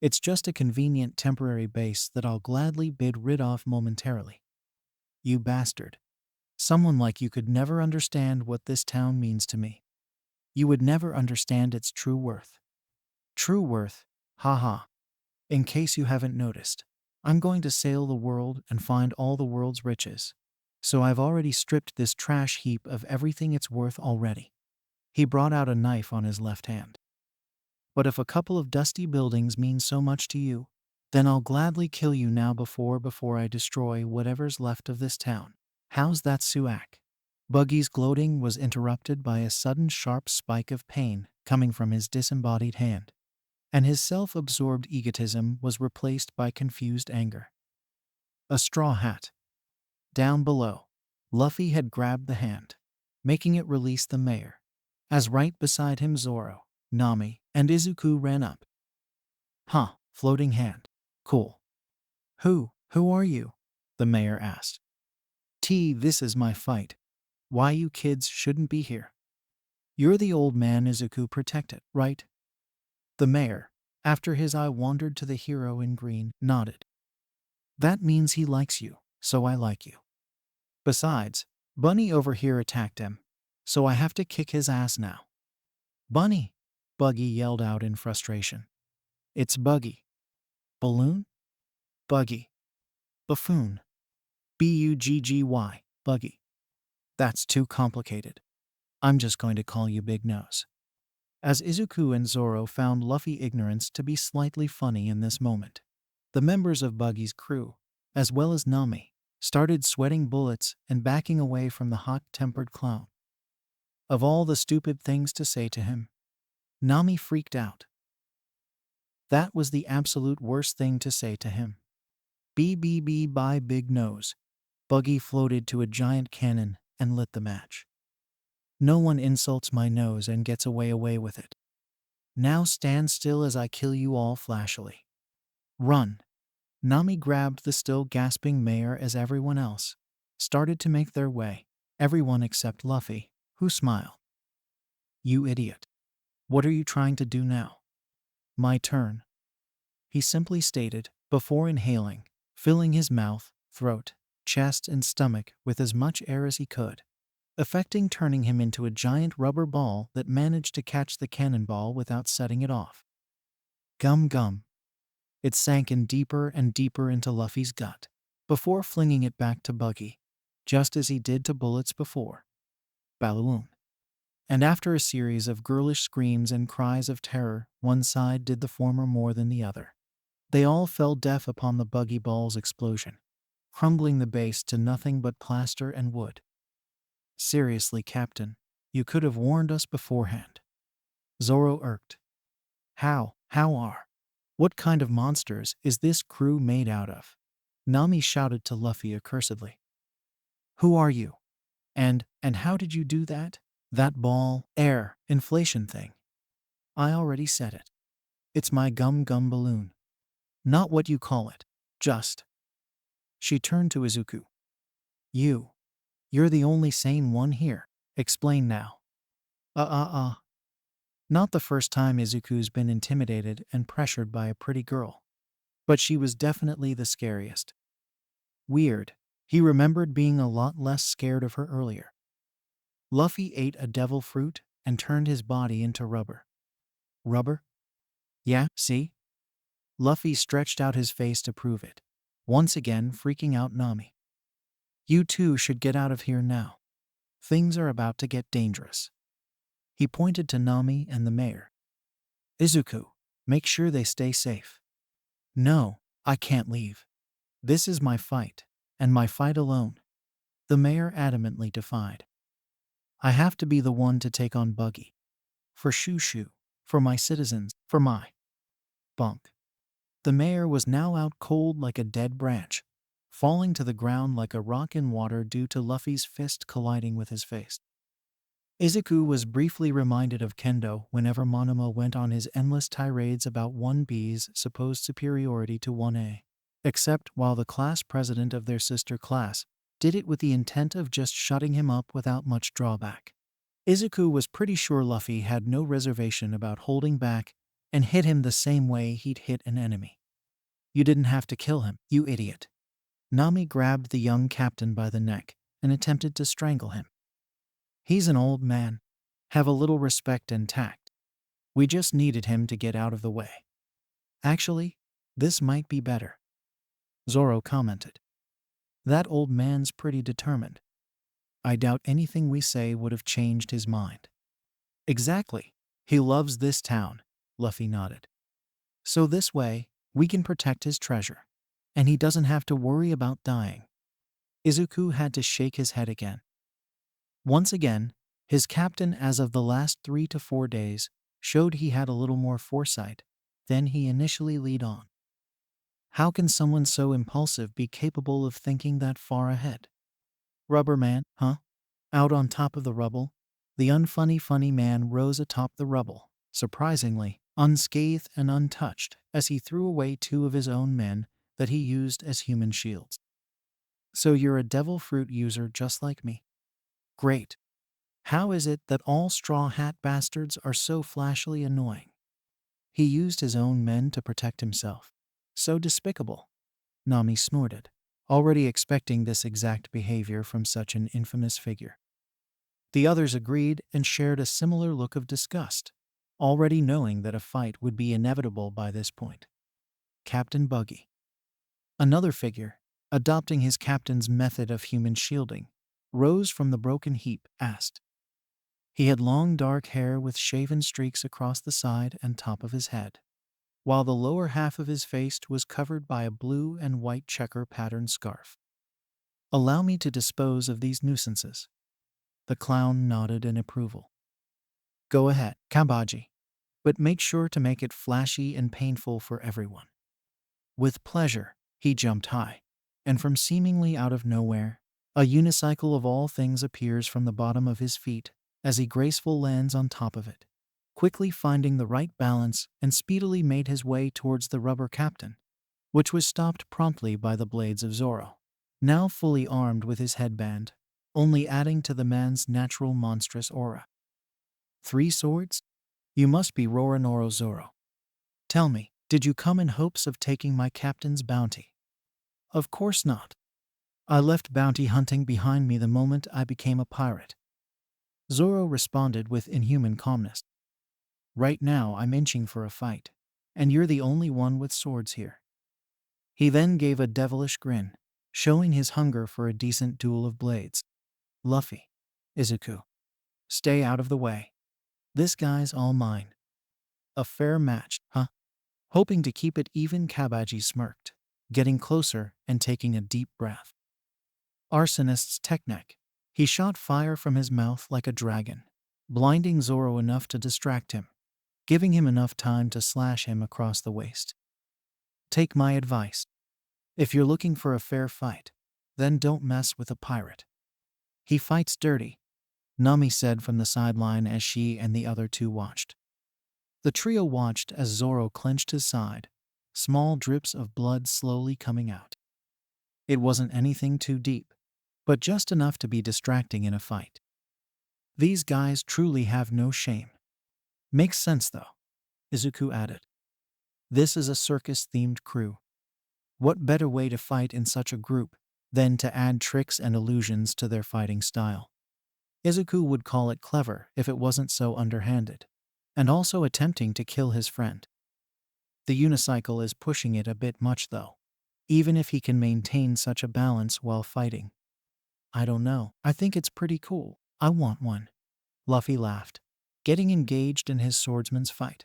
It's just a convenient temporary base that I'll gladly bid rid of momentarily. You bastard. Someone like you could never understand what this town means to me. You would never understand its true worth. True worth? Haha. In case you haven't noticed, I'm going to sail the world and find all the world's riches. So I've already stripped this trash heap of everything it's worth already. He brought out a knife on his left hand. But if a couple of dusty buildings mean so much to you, Then I'll gladly kill you now before I destroy whatever's left of this town. How's that, Suak? Buggy's gloating was interrupted by a sudden sharp spike of pain coming from his disembodied hand, and his self-absorbed egotism was replaced by confused anger. A straw hat. Down below, Luffy had grabbed the hand, making it release the mayor, as right beside him Zoro, Nami, and Izuku ran up. Huh, floating hand. Cool. Who are you? The mayor asked. This is my fight. Why you kids shouldn't be here. You're the old man Izuku protected, right? The mayor, after his eye wandered to the hero in green, nodded. That means he likes you, so I like you. Besides, Bunny over here attacked him, so I have to kick his ass now. Bunny! Buggy yelled out in frustration. It's Buggy. Balloon? Buggy. Buffoon. Bugggy, Buggy. That's too complicated. I'm just going to call you Big Nose. As Izuku and Zoro found Luffy ignorance to be slightly funny in this moment, the members of Buggy's crew, as well as Nami, started sweating bullets and backing away from the hot-tempered clown. Of all the stupid things to say to him, Nami freaked out. That was the absolute worst thing to say to him. BBB by Big Nose. Buggy floated to a giant cannon and lit the match. No one insults my nose and gets away with it. Now stand still as I kill you all flashily. Run. Nami grabbed the still gasping mayor as everyone else started to make their way, everyone except Luffy, who smiled. You idiot. What are you trying to do now? My turn. He simply stated, before inhaling, filling his mouth, throat, chest, and stomach with as much air as he could, affecting turning him into a giant rubber ball that managed to catch the cannonball without setting it off. Gum gum. It sank in deeper and deeper into Luffy's gut, before flinging it back to Buggy, just as he did to bullets before. Balloon. And after a series of girlish screams and cries of terror, one side did the former more than the other. They all fell deaf upon the Buggy ball's explosion, crumbling the base to nothing but plaster and wood. Seriously, Captain, you could have warned us beforehand. Zoro irked. How are? What kind of monsters is this crew made out of? Nami shouted to Luffy accursedly. Who are you? And how did you do that? That ball, air, inflation thing. I already said it. It's my gum gum balloon. Not what you call it. Just. She turned to Izuku. You're the only sane one here. Explain now. Not the first time Izuku's been intimidated and pressured by a pretty girl. But she was definitely the scariest. Weird. He remembered being a lot less scared of her earlier. Luffy ate a devil fruit and turned his body into rubber. Rubber? Yeah, see? Luffy stretched out his face to prove it, once again freaking out Nami. You two should get out of here now. Things are about to get dangerous. He pointed to Nami and the mayor. Izuku, make sure they stay safe. No, I can't leave. This is my fight, and my fight alone. The mayor adamantly defied. I have to be the one to take on Buggy. For Shushu, for my citizens, for my bunk. The mayor was now out cold like a dead branch, falling to the ground like a rock in water due to Luffy's fist colliding with his face. Izuku was briefly reminded of Kendo whenever Monomo went on his endless tirades about 1B's supposed superiority to 1A, except while the class president of their sister class did it with the intent of just shutting him up without much drawback. Izuku was pretty sure Luffy had no reservation about holding back and hit him the same way he'd hit an enemy. You didn't have to kill him, you idiot. Nami grabbed the young captain by the neck and attempted to strangle him. He's an old man. Have a little respect and tact. We just needed him to get out of the way. Actually, this might be better. Zoro commented. That old man's pretty determined. I doubt anything we say would have changed his mind. Exactly. He loves this town, Luffy nodded. So this way, We can protect his treasure, and he doesn't have to worry about dying." Izuku had to shake his head again. Once again, his captain, as of the last 3 to 4 days, showed he had a little more foresight than he initially lead on. How can someone so impulsive be capable of thinking that far ahead? Rubber man, huh? Out on top of the rubble, the funny man rose atop the rubble, surprisingly unscathed and untouched, as he threw away 2 of his own men that he used as human shields. "So you're a devil fruit user just like me? Great. How is it that all straw hat bastards are so flashily annoying?" He used his own men to protect himself. So despicable. Nami snorted, already expecting this exact behavior from such an infamous figure. The others agreed and shared a similar look of disgust, already knowing that a fight would be inevitable by this point. Captain Buggy. Another figure, adopting his captain's method of human shielding, rose from the broken heap, asked. He had long dark hair with shaven streaks across the side and top of his head, while the lower half of his face was covered by a blue and white checker patterned scarf. "Allow me to dispose of these nuisances." The clown nodded in approval. "Go ahead, Kabaji, but make sure to make it flashy and painful for everyone." With pleasure, he jumped high, and from seemingly out of nowhere, a unicycle of all things appears from the bottom of his feet as he gracefully lands on top of it, quickly finding the right balance and speedily made his way towards the rubber captain, which was stopped promptly by the blades of Zoro, now fully armed with his headband, only adding to the man's natural monstrous aura. 3 swords? You must be Roronoa Zoro. Tell me, did you come in hopes of taking my captain's bounty? Of course not. I left bounty hunting behind me the moment I became a pirate. Zoro responded with inhuman calmness. Right now I'm inching for a fight, and you're the only one with swords here. He then gave a devilish grin, showing his hunger for a decent duel of blades. Luffy. Izuku. Stay out of the way. This guy's all mine. A fair match, huh? Hoping to keep it even, Kabaji smirked, getting closer and taking a deep breath. Arsonist's technique. He shot fire from his mouth like a dragon, blinding Zoro enough to distract him, giving him enough time to slash him across the waist. Take my advice. If you're looking for a fair fight, then don't mess with a pirate. He fights dirty, Nami said from the sideline as she and the other 2 watched. The trio watched as Zoro clenched his side, small drips of blood slowly coming out. It wasn't anything too deep, but just enough to be distracting in a fight. These guys truly have no shame. Makes sense though, Izuku added. This is a circus-themed crew. What better way to fight in such a group than to add tricks and illusions to their fighting style? Izuku would call it clever if it wasn't so underhanded, and also attempting to kill his friend. The unicycle is pushing it a bit much though, even if he can maintain such a balance while fighting. I don't know, I think it's pretty cool. I want one. Luffy laughed, getting engaged in his swordsman's fight.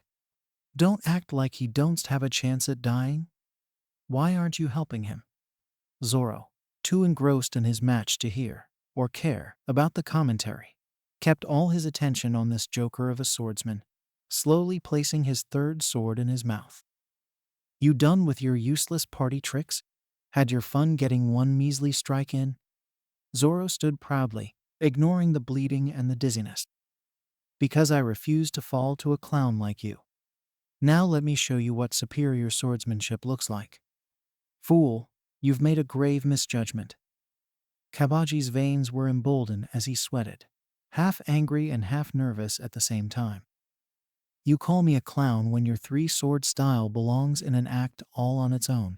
Don't act like he don't have a chance at dying. Why aren't you helping him? Zoro, too engrossed in his match to hear or care about the commentary, kept all his attention on this joker of a swordsman, slowly placing his 3rd sword in his mouth. You done with your useless party tricks? Had your fun getting one measly strike in? Zoro stood proudly, ignoring the bleeding and the dizziness. Because I refuse to fall to a clown like you. Now let me show you what superior swordsmanship looks like. Fool, you've made a grave misjudgment. Kabaji's veins were emboldened as he sweated, half angry and half nervous at the same time. You call me a clown when your 3-sword style belongs in an act all on its own.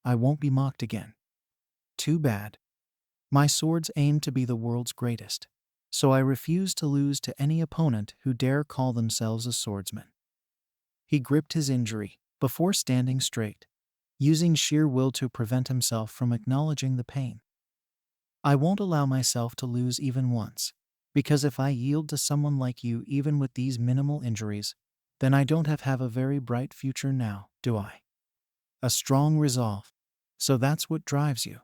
I won't be mocked again. Too bad. My swords aim to be the world's greatest, so I refuse to lose to any opponent who dare call themselves a swordsman. He gripped his injury before standing straight, using sheer will to prevent himself from acknowledging the pain. I won't allow myself to lose even once, because if I yield to someone like you even with these minimal injuries, then I don't have a very bright future now, do I? A strong resolve. So that's what drives you.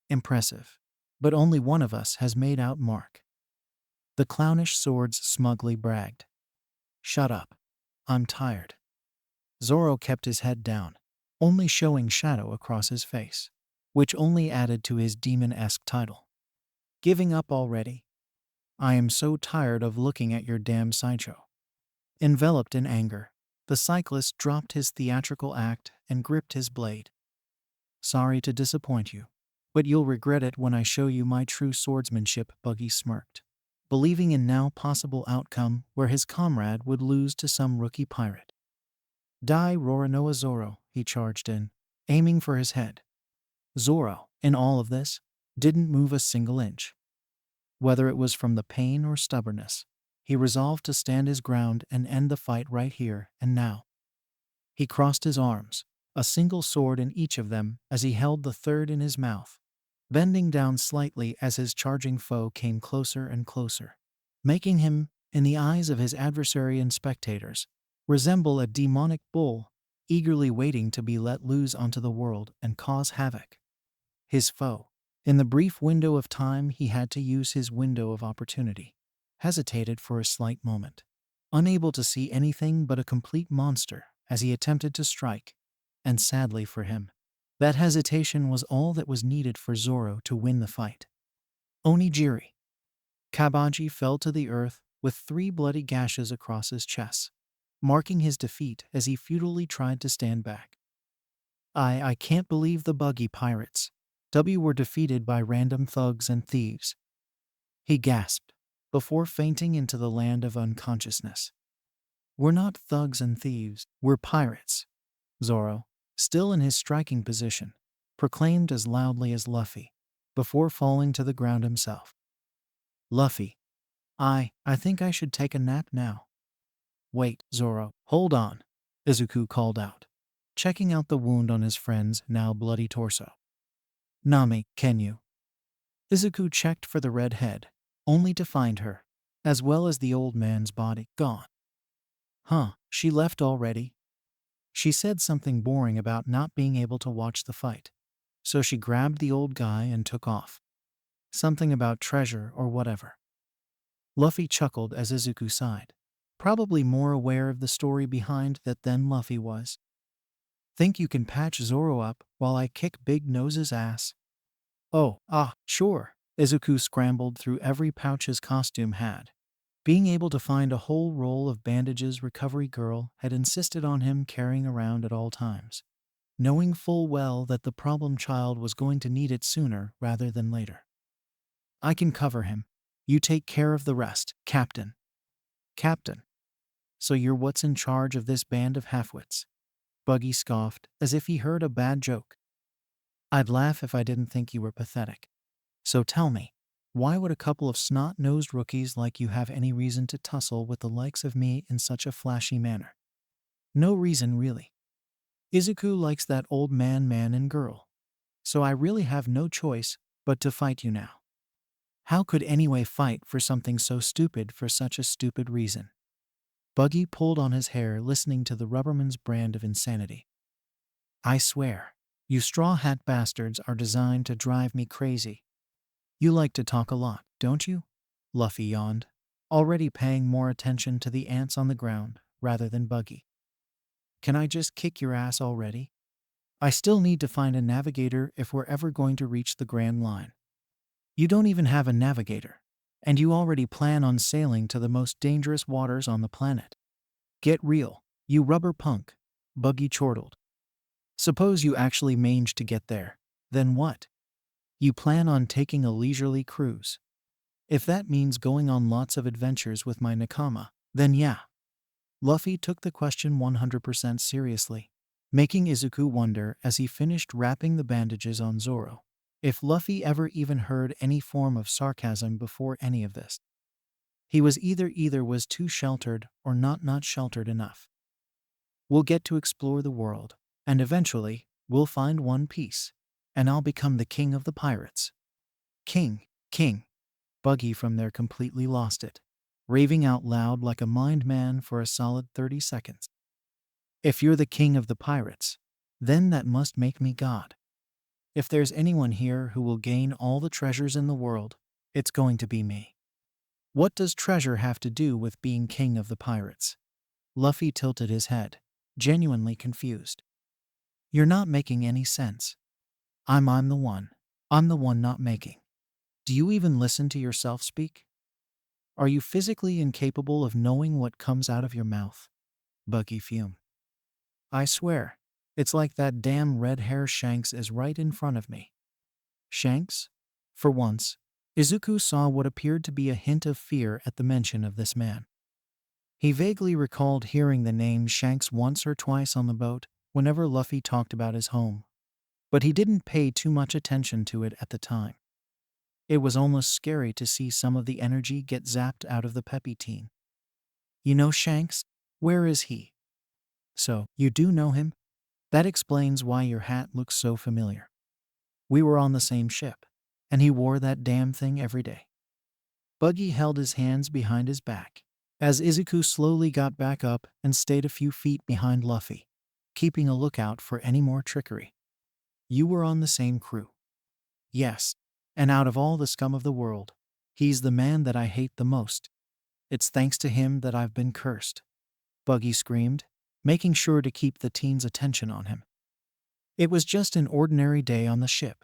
Impressive. But only one of us has made out Mark. The clownish swords smugly bragged. Shut up. I'm tired. Zoro kept his head down, only showing shadow across his face, which only added to his demon-esque title. Giving up already? I am so tired of looking at your damn sideshow. Enveloped in anger, the cyclist dropped his theatrical act and gripped his blade. Sorry to disappoint you, but you'll regret it when I show you my true swordsmanship, Buggy smirked, believing in now possible outcome where his comrade would lose to some rookie pirate. Dai Roranoa Zoro, he charged in, aiming for his head. Zoro, in all of this, didn't move a single inch. Whether it was from the pain or stubbornness, he resolved to stand his ground and end the fight right here and now. He crossed his arms, a single sword in each of them as he held the third in his mouth, bending down slightly as his charging foe came closer and closer, making him, in the eyes of his adversary and spectators, resemble a demonic bull, eagerly waiting to be let loose onto the world and cause havoc. His foe, in the brief window of time he had to use his window of opportunity, hesitated for a slight moment, unable to see anything but a complete monster as he attempted to strike, and sadly for him, that hesitation was all that was needed for Zoro to win the fight. Onigiri. Kabaji fell to the earth with 3 bloody gashes across his chest, marking his defeat as he futilely tried to stand back. I can't believe the Buggy pirates were defeated by random thugs and thieves. He gasped, before fainting into the land of unconsciousness. We're not thugs and thieves, we're pirates. Zoro, still in his striking position, proclaimed as loudly as Luffy, before falling to the ground himself. Luffy, I think I should take a nap now. Wait, Zoro, hold on, Izuku called out, checking out the wound on his friend's now bloody torso. Nami, can you? Izuku checked for the red head, only to find her, as well as the old man's body, gone. Huh, she left already? She said something boring about not being able to watch the fight, so she grabbed the old guy and took off. Something about treasure or whatever. Luffy chuckled as Izuku sighed, probably more aware of the story behind that than Luffy was. Think you can patch Zoro up while I kick Big Nose's ass? Oh, sure. Izuku scrambled through every pouch his costume had. Being able to find a whole roll of bandages Recovery Girl had insisted on him carrying around at all times, knowing full well that the problem child was going to need it sooner rather than later. I can cover him. You take care of the rest, Captain. Captain. So you're what's in charge of this band of halfwits? Buggy scoffed, as if he heard a bad joke. I'd laugh if I didn't think you were pathetic. So tell me, why would a couple of snot-nosed rookies like you have any reason to tussle with the likes of me in such a flashy manner? No reason, really. Izuku likes that old man and girl. So I really have no choice but to fight you now. How could anyone fight for something so stupid for such a stupid reason? Buggy pulled on his hair listening to the rubberman's brand of insanity. I swear, you straw hat bastards are designed to drive me crazy. You like to talk a lot, don't you? Luffy yawned, already paying more attention to the ants on the ground rather than Buggy. Can I just kick your ass already? I still need to find a navigator if we're ever going to reach the Grand Line. You don't even have a navigator, and you already plan on sailing to the most dangerous waters on the planet. Get real, you rubber punk, Buggy chortled. Suppose you actually manage to get there, then what? You plan on taking a leisurely cruise. If that means going on lots of adventures with my nakama, then yeah. Luffy took the question 100% seriously, making Izuku wonder as he finished wrapping the bandages on Zoro, if Luffy ever even heard any form of sarcasm before any of this. He was either was too sheltered or not sheltered enough. We'll get to explore the world, and eventually, we'll find One Piece, and I'll become the king of the pirates. King. Buggy from there completely lost it, raving out loud like a mind man for a solid 30 seconds. If you're the king of the pirates, then that must make me God. If there's anyone here who will gain all the treasures in the world, it's going to be me. What does treasure have to do with being king of the pirates? Luffy tilted his head, genuinely confused. You're not making any sense. I'm the one. I'm the one not making. Do you even listen to yourself speak? Are you physically incapable of knowing what comes out of your mouth? Buggy fumed. I swear, it's like that damn red hair Shanks is right in front of me. Shanks? For once, Izuku saw what appeared to be a hint of fear at the mention of this man. He vaguely recalled hearing the name Shanks once or twice on the boat whenever Luffy talked about his home, but he didn't pay too much attention to it at the time. It was almost scary to see some of the energy get zapped out of the peppy teen. You know Shanks? Where is he? So, you do know him? That explains why your hat looks so familiar. We were on the same ship, and he wore that damn thing every day. Buggy held his hands behind his back as Izuku slowly got back up and stayed a few feet behind Luffy, keeping a lookout for any more trickery. You were on the same crew. Yes, and out of all the scum of the world, he's the man that I hate the most. It's thanks to him that I've been cursed. Buggy screamed, making sure to keep the teen's attention on him. It was just an ordinary day on the ship.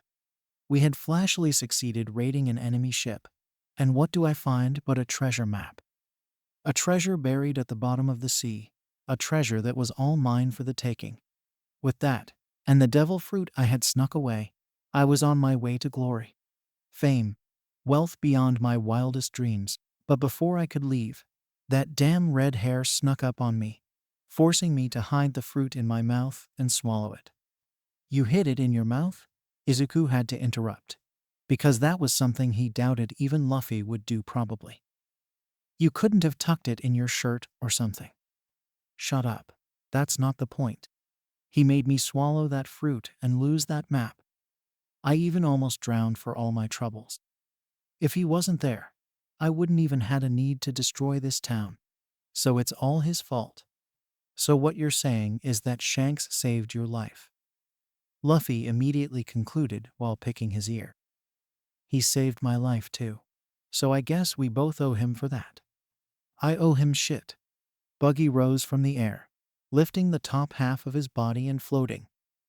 We had flashily succeeded raiding an enemy ship, and what do I find but a treasure map? A treasure buried at the bottom of the sea, a treasure that was all mine for the taking. With that, and the devil fruit I had snuck away, I was on my way to glory, fame, wealth beyond my wildest dreams. But before I could leave, that damn red hair snuck up on me, forcing me to hide the fruit in my mouth and swallow it. You hid it in your mouth? Izuku had to interrupt, because that was something he doubted even Luffy would do probably. You couldn't have tucked it in your shirt or something. Shut up. That's not the point. He made me swallow that fruit and lose that map. I even almost drowned for all my troubles. If he wasn't there, I wouldn't even had a need to destroy this town. So it's all his fault. So what you're saying is that Shanks saved your life. Luffy immediately concluded while picking his ear. He saved my life too. So I guess we both owe him for that. I owe him shit. Buggy rose from the air, lifting the top half of his body and floating,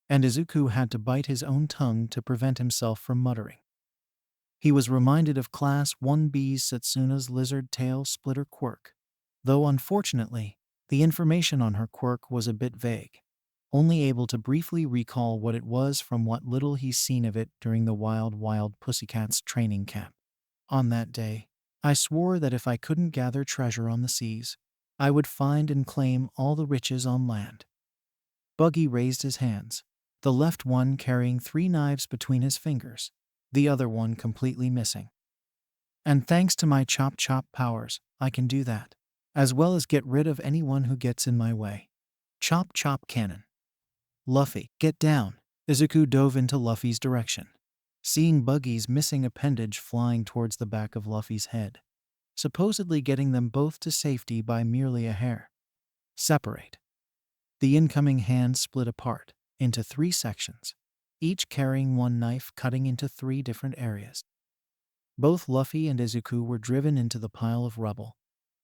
and Izuku had to bite his own tongue to prevent himself from muttering. He was reminded of Class 1B's Setsuna's lizard tail splitter quirk, though unfortunately, the information on her quirk was a bit vague, only able to briefly recall what it was from what little he's seen of it during the Wild Pussycats training camp. On that day, I swore that if I couldn't gather treasure on the seas, I would find and claim all the riches on land. Buggy raised his hands, the left one carrying 3 knives between his fingers, the other one completely missing. And thanks to my chop powers, I can do that, as well as get rid of anyone who gets in my way. Chop cannon. Luffy, get down. Izuku dove into Luffy's direction, seeing Buggy's missing appendage flying towards the back of Luffy's head, supposedly getting them both to safety by merely a hair. Separate. The incoming hand split apart into 3 sections, each carrying 1 knife cutting into 3 different areas. Both Luffy and Izuku were driven into the pile of rubble,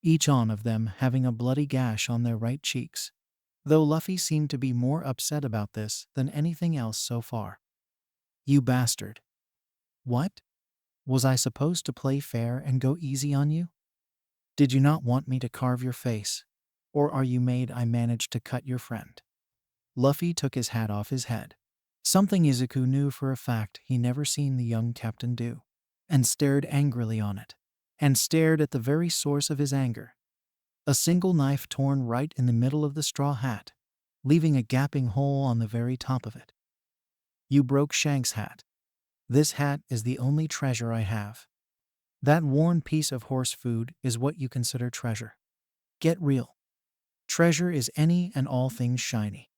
each on of them having a bloody gash on their right cheeks, though Luffy seemed to be more upset about this than anything else so far. You bastard. What? Was I supposed to play fair and go easy on you? Did you not want me to carve your face? Or are you mad I managed to cut your friend? Luffy took his hat off his head, something Izuku knew for a fact he never seen the young captain do, and stared angrily on it, and stared at the very source of his anger. A single knife torn right in the middle of the straw hat, leaving a gaping hole on the very top of it. You broke Shanks' hat. This hat is the only treasure I have. That worn piece of horse food is what you consider treasure. Get real. Treasure is any and all things shiny.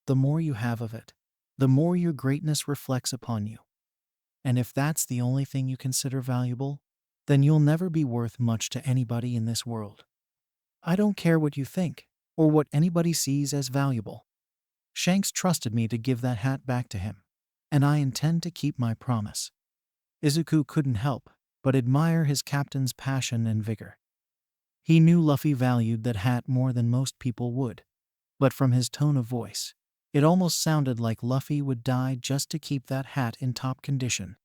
The more you have of it, the more your greatness reflects upon you. And if that's the only thing you consider valuable, then you'll never be worth much to anybody in this world. I don't care what you think, or what anybody sees as valuable. Shanks trusted me to give that hat back to him, and I intend to keep my promise." Izuku couldn't help but admire his captain's passion and vigor. He knew Luffy valued that hat more than most people would, but from his tone of voice, it almost sounded like Luffy would die just to keep that hat in top condition.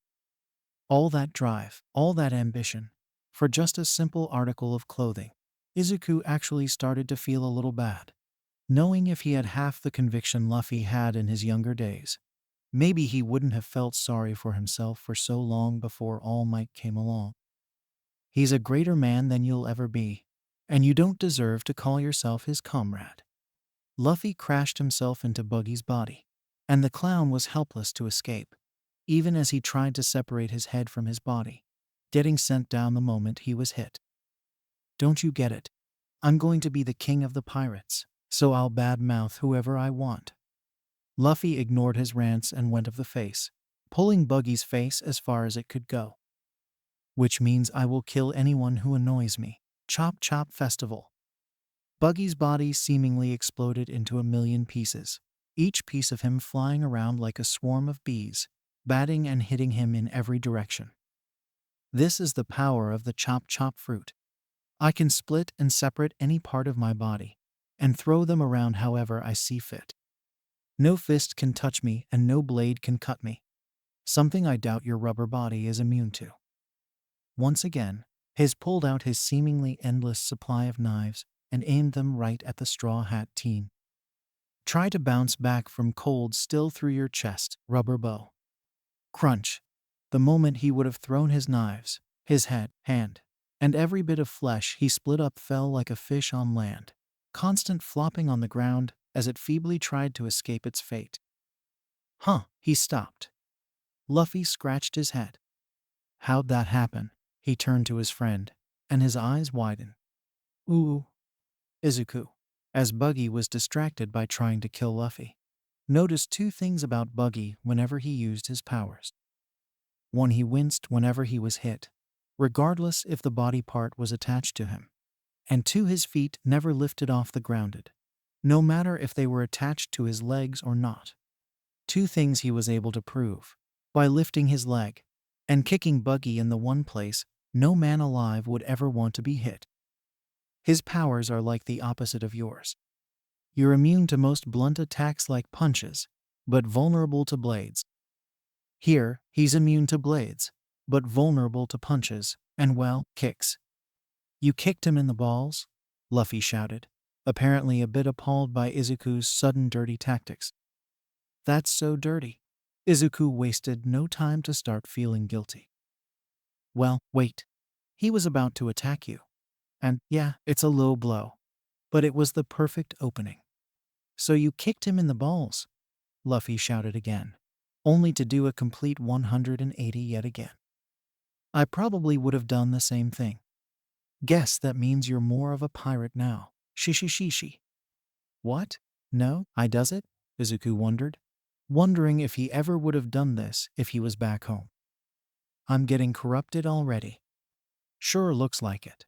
All that drive, all that ambition, for just a simple article of clothing. Izuku actually started to feel a little bad, knowing if he had half the conviction Luffy had in his younger days, maybe he wouldn't have felt sorry for himself for so long before All Might came along. He's a greater man than you'll ever be, and you don't deserve to call yourself his comrade. Luffy crashed himself into Buggy's body, and the clown was helpless to escape, even as he tried to separate his head from his body, getting sent down the moment he was hit. "Don't you get it? I'm going to be the king of the pirates, so I'll badmouth whoever I want." Luffy ignored his rants and went of the face, pulling Buggy's face as far as it could go. "Which means I will kill anyone who annoys me. Chop chop festival." Buggy's body seemingly exploded into a million pieces, each piece of him flying around like a swarm of bees, batting and hitting him in every direction. This is the power of the chop chop fruit. I can split and separate any part of my body, and throw them around however I see fit. No fist can touch me and no blade can cut me. Something I doubt your rubber body is immune to. Once again, Hiz pulled out his seemingly endless supply of knives and aimed them right at the Straw Hat teen. "Try to bounce back from cold still through your chest, rubber bow." Crunch. The moment he would have thrown his knives, his head, hand, and every bit of flesh he split up fell like a fish on land, constant flopping on the ground as it feebly tried to escape its fate. "Huh," he stopped. Luffy scratched his head. "How'd that happen?" He turned to his friend, and his eyes widened. "Ooh." Izuku, as Buggy was distracted by trying to kill Luffy, noticed two things about Buggy whenever he used his powers. One, he winced whenever he was hit, regardless if the body part was attached to him. And two, his feet never lifted off the grounded, no matter if they were attached to his legs or not. Two things he was able to prove by lifting his leg and kicking Buggy in the one place no man alive would ever want to be hit. His powers are like the opposite of yours. You're immune to most blunt attacks like punches, but vulnerable to blades. Here, he's immune to blades, but vulnerable to punches, and well, kicks. "You kicked him in the balls?" Luffy shouted, apparently a bit appalled by Izuku's sudden dirty tactics. "That's so dirty." Izuku wasted no time to start feeling guilty. "Well, wait. He was about to attack you. And yeah, it's a low blow, but it was the perfect opening." "So you kicked him in the balls?" Luffy shouted again, only to do a complete 180 yet again. "I probably would have done the same thing." "Guess that means you're more of a pirate now. Shishishishi." "What? No, I does it?" Izuku wondered, wondering if he ever would have done this if he was back home. "I'm getting corrupted already." "Sure looks like it."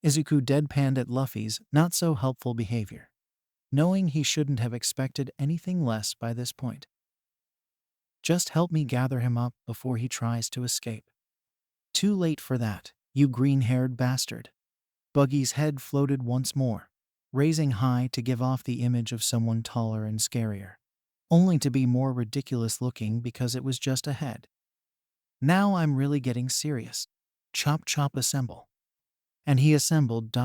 Izuku deadpanned at Luffy's not-so-helpful behavior, knowing he shouldn't have expected anything less by this point. "Just help me gather him up before he tries to escape." "Too late for that, you green-haired bastard." Buggy's head floated once more, raising high to give off the image of someone taller and scarier, only to be more ridiculous-looking because it was just a head. "Now I'm really getting serious. Chop chop assemble." And he assembled ...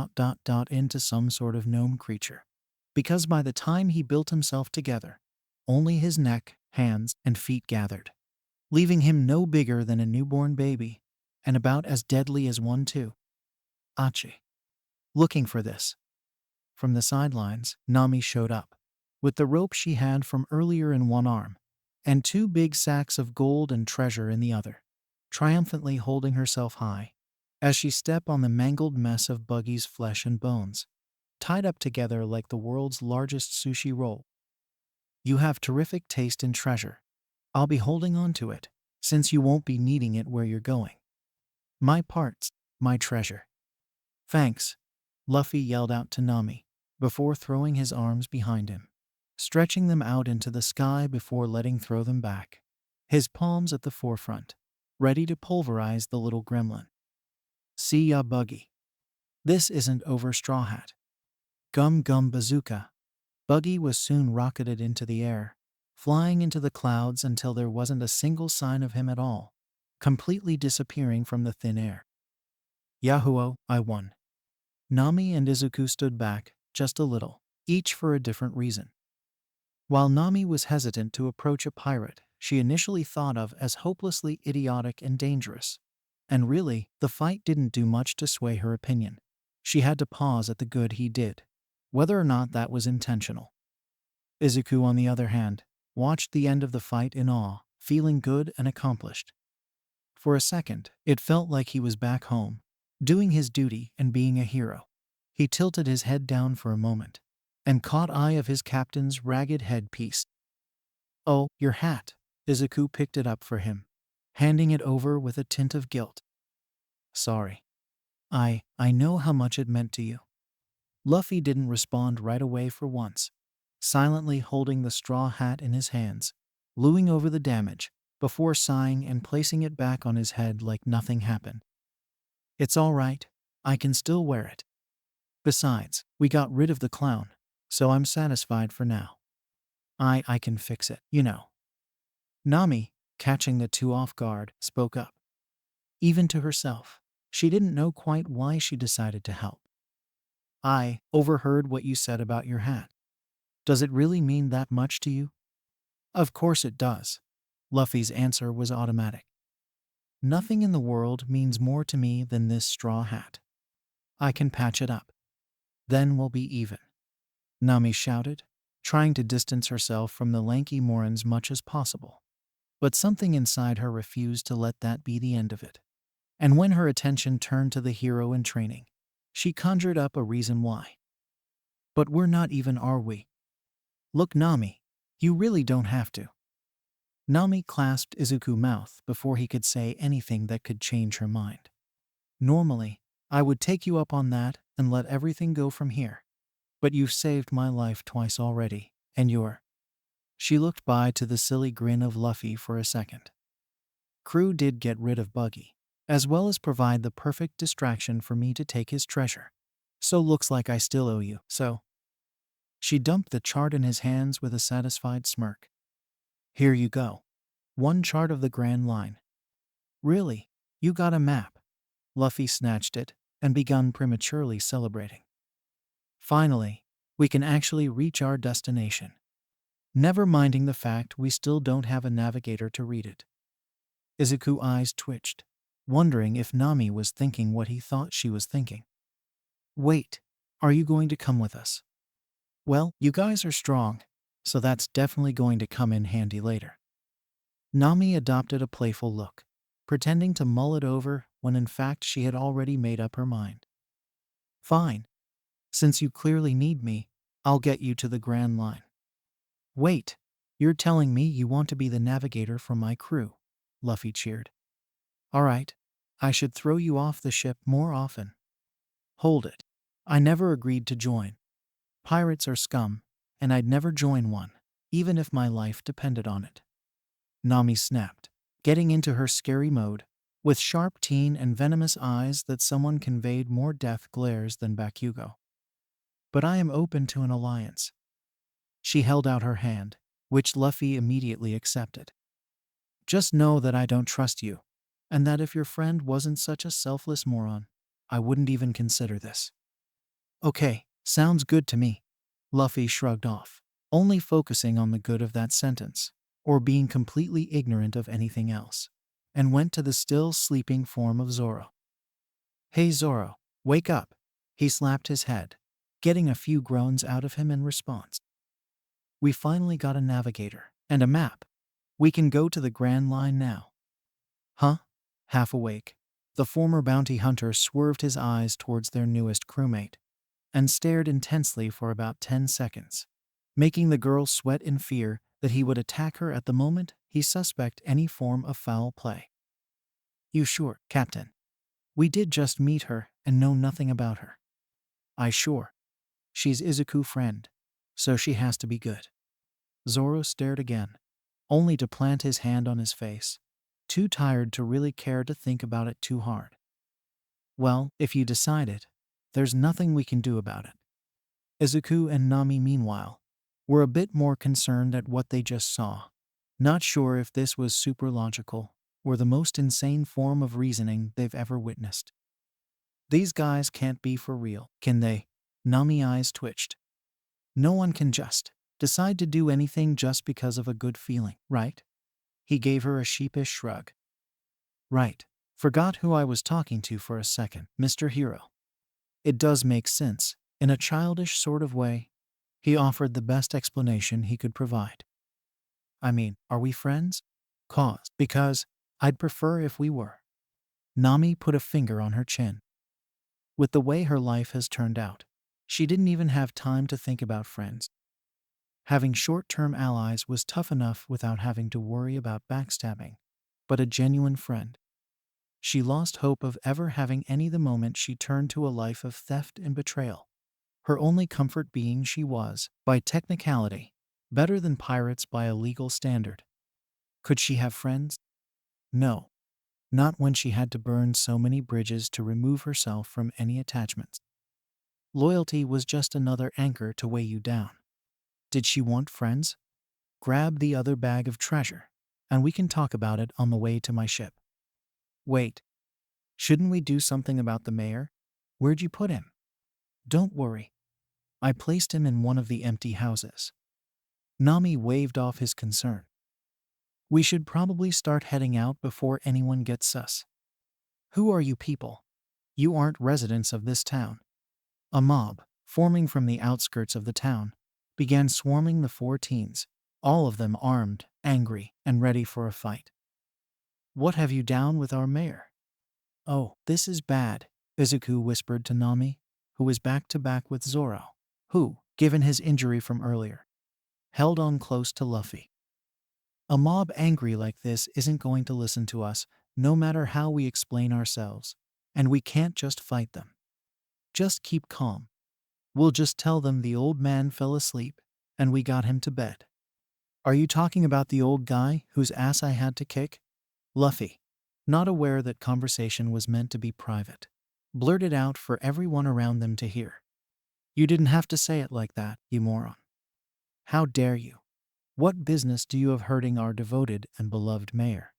into some sort of gnome creature, because by the time he built himself together, only his neck, hands, and feet gathered, leaving him no bigger than a newborn baby, and about as deadly as one too. Achi. Looking for this. From the sidelines, Nami showed up, with the rope she had from earlier in one arm, and two big sacks of gold and treasure in the other, triumphantly holding herself high, as she stepped on the mangled mess of Buggy's flesh and bones, tied up together like the world's largest sushi roll. "You have terrific taste in treasure. I'll be holding on to it, since you won't be needing it where you're going. My parts, my treasure." "Thanks," Luffy yelled out to Nami, before throwing his arms behind him. stretching them out into the sky before letting throw them back, his palms at the forefront, ready to pulverize the little gremlin. See ya, Buggy. This isn't over, Straw Hat. Gum Gum Bazooka. Buggy was soon rocketed into the air, flying into the clouds until there wasn't a single sign of him at all, completely disappearing from the thin air. Yahoo! I won. Nami and Izuku stood back, just a little, each for a different reason. While Nami was hesitant to approach a pirate she initially thought of as hopelessly idiotic and dangerous. And really, the fight didn't do much to sway her opinion. She had to pause at the good he did, whether or not that was intentional. Izuku, on the other hand, watched the end of the fight in awe, feeling good and accomplished. For a second, it felt like he was back home, doing his duty and being a hero. He tilted his head down for a moment, and caught eye of his captain's ragged headpiece. Oh, your hat. Izuku picked it up for him, handing it over with a tint of guilt. Sorry. I know how much it meant to you. Luffy didn't respond right away for once, silently holding the straw hat in his hands, looing over the damage, before sighing and placing it back on his head like nothing happened. It's all right. I can still wear it. Besides, we got rid of the clown, so I'm satisfied for now. I can fix it, you know. Nami, catching the two off guard, spoke up. Even to herself, she didn't know quite why she decided to help. I overheard what you said about your hat. Does it really mean that much to you? Of course it does. Luffy's answer was automatic. Nothing in the world means more to me than this straw hat. I can patch it up. Then we'll be even. Nami shouted, trying to distance herself from the lanky Morin as much as possible. But something inside her refused to let that be the end of it. And when her attention turned to the hero in training, she conjured up a reason why. But we're not even, are we? Look, Nami, you really don't have to. Nami clasped Izuku's mouth before he could say anything that could change her mind. Normally, I would take you up on that and let everything go from here. But you've saved my life twice already, and you're... She looked by to the silly grin of Luffy for a second. Crew did get rid of Buggy, as well as provide the perfect distraction for me to take his treasure. So looks like I still owe you, so... She dumped the chart in his hands with a satisfied smirk. Here you go. One chart of the Grand Line. Really? You got a map? Luffy snatched it and begun prematurely celebrating. Finally, we can actually reach our destination. Never minding the fact we still don't have a navigator to read it. Izuku's eyes twitched, wondering if Nami was thinking what he thought she was thinking. Wait, are you going to come with us? Well, you guys are strong, so that's definitely going to come in handy later. Nami adopted a playful look, pretending to mull it over when in fact she had already made up her mind. Fine. Since you clearly need me, I'll get you to the Grand Line. Wait, you're telling me you want to be the navigator for my crew? Luffy cheered. All right, I should throw you off the ship more often. Hold it. I never agreed to join. Pirates are scum, and I'd never join one, even if my life depended on it. Nami snapped, getting into her scary mode, with sharp teen and venomous eyes that someone conveyed more death glares than Bakugo. But I am open to an alliance. She held out her hand, which Luffy immediately accepted. Just know that I don't trust you, and that if your friend wasn't such a selfless moron, I wouldn't even consider this. Okay, sounds good to me. Luffy shrugged off, only focusing on the good of that sentence, or being completely ignorant of anything else, and went to the still sleeping form of Zoro. Hey Zoro, wake up. He slapped his head, getting a few groans out of him in response. We finally got a navigator and a map. We can go to the Grand Line now. Huh? Half awake, the former bounty hunter swerved his eyes towards their newest crewmate and stared intensely for about 10 seconds, making the girl sweat in fear that he would attack her at the moment he suspect any form of foul play. You sure, Captain? We did just meet her and know nothing about her. I sure. She's Izuku's friend, so she has to be good. Zoro stared again, only to plant his hand on his face, too tired to really care to think about it too hard. Well, if you decide it, there's nothing we can do about it. Izuku and Nami, meanwhile, were a bit more concerned at what they just saw, not sure if this was super logical or the most insane form of reasoning they've ever witnessed. These guys can't be for real, can they? Nami's eyes twitched. No one can just decide to do anything just because of a good feeling, right? He gave her a sheepish shrug. Right. Forgot who I was talking to for a second, Mr. Hero. It does make sense, in a childish sort of way. He offered the best explanation he could provide. I mean, are we friends? Because I'd prefer if we were. Nami put a finger on her chin. With the way her life has turned out, she didn't even have time to think about friends. Having short-term allies was tough enough without having to worry about backstabbing, but a genuine friend. She lost hope of ever having any the moment she turned to a life of theft and betrayal. Her only comfort being she was, by technicality, better than pirates by a legal standard. Could she have friends? No. Not when she had to burn so many bridges to remove herself from any attachments. Loyalty was just another anchor to weigh you down. Did she want friends? Grab the other bag of treasure, and we can talk about it on the way to my ship. Wait. Shouldn't we do something about the mayor? Where'd you put him? Don't worry. I placed him in one of the empty houses. Nami waved off his concern. We should probably start heading out before anyone gets sus. Who are you people? You aren't residents of this town. A mob, forming from the outskirts of the town, began swarming the four teens, all of them armed, angry, and ready for a fight. What have you down with our mayor? Oh, this is bad, Izuku whispered to Nami, who was back to back with Zoro, who, given his injury from earlier, held on close to Luffy. A mob angry like this isn't going to listen to us, no matter how we explain ourselves, and we can't just fight them. Just keep calm. We'll just tell them the old man fell asleep, and we got him to bed. Are you talking about the old guy whose ass I had to kick? Luffy, not aware that conversation was meant to be private, blurted out for everyone around them to hear. You didn't have to say it like that, you moron. How dare you? What business do you have hurting our devoted and beloved mayor?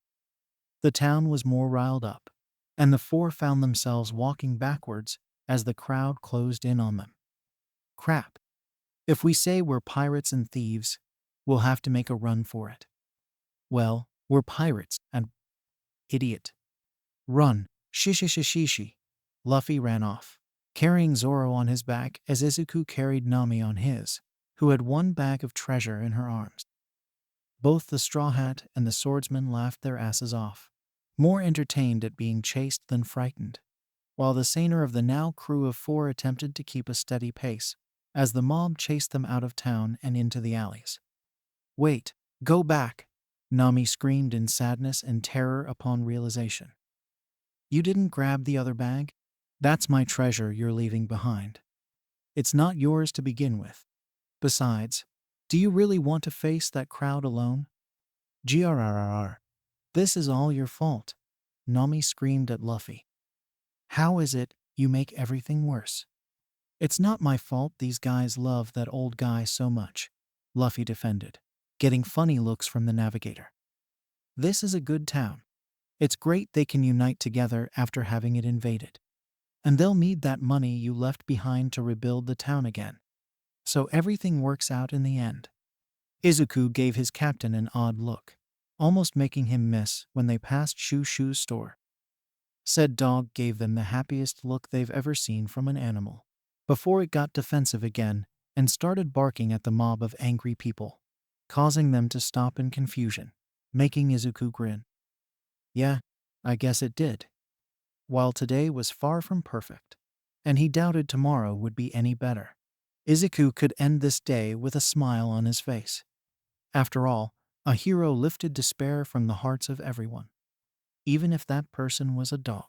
The town was more riled up, and the four found themselves walking backwards as the crowd closed in on them. Crap. If we say we're pirates and thieves, we'll have to make a run for it. Well, we're pirates and... Idiot. Run. Shishishishishi. Luffy ran off, carrying Zoro on his back as Izuku carried Nami on his, who had one bag of treasure in her arms. Both the Straw Hat and the swordsman laughed their asses off, more entertained at being chased than frightened, while the saner of the now crew of four attempted to keep a steady pace as the mob chased them out of town and into the alleys. Wait, go back, Nami screamed in sadness and terror upon realization. You didn't grab the other bag? That's my treasure you're leaving behind. It's not yours to begin with. Besides, do you really want to face that crowd alone? Grrrr. This is all your fault, Nami screamed at Luffy. How is it you make everything worse? It's not my fault these guys love that old guy so much, Luffy defended, getting funny looks from the navigator. This is a good town. It's great they can unite together after having it invaded. And they'll need that money you left behind to rebuild the town again. So everything works out in the end. Izuku gave his captain an odd look, almost making him miss when they passed Shushu's store. Said dog gave them the happiest look they've ever seen from an animal, before it got defensive again and started barking at the mob of angry people, causing them to stop in confusion, making Izuku grin. Yeah, I guess it did. While today was far from perfect, and he doubted tomorrow would be any better, Izuku could end this day with a smile on his face. After all, a hero lifted despair from the hearts of everyone, even if that person was a dog.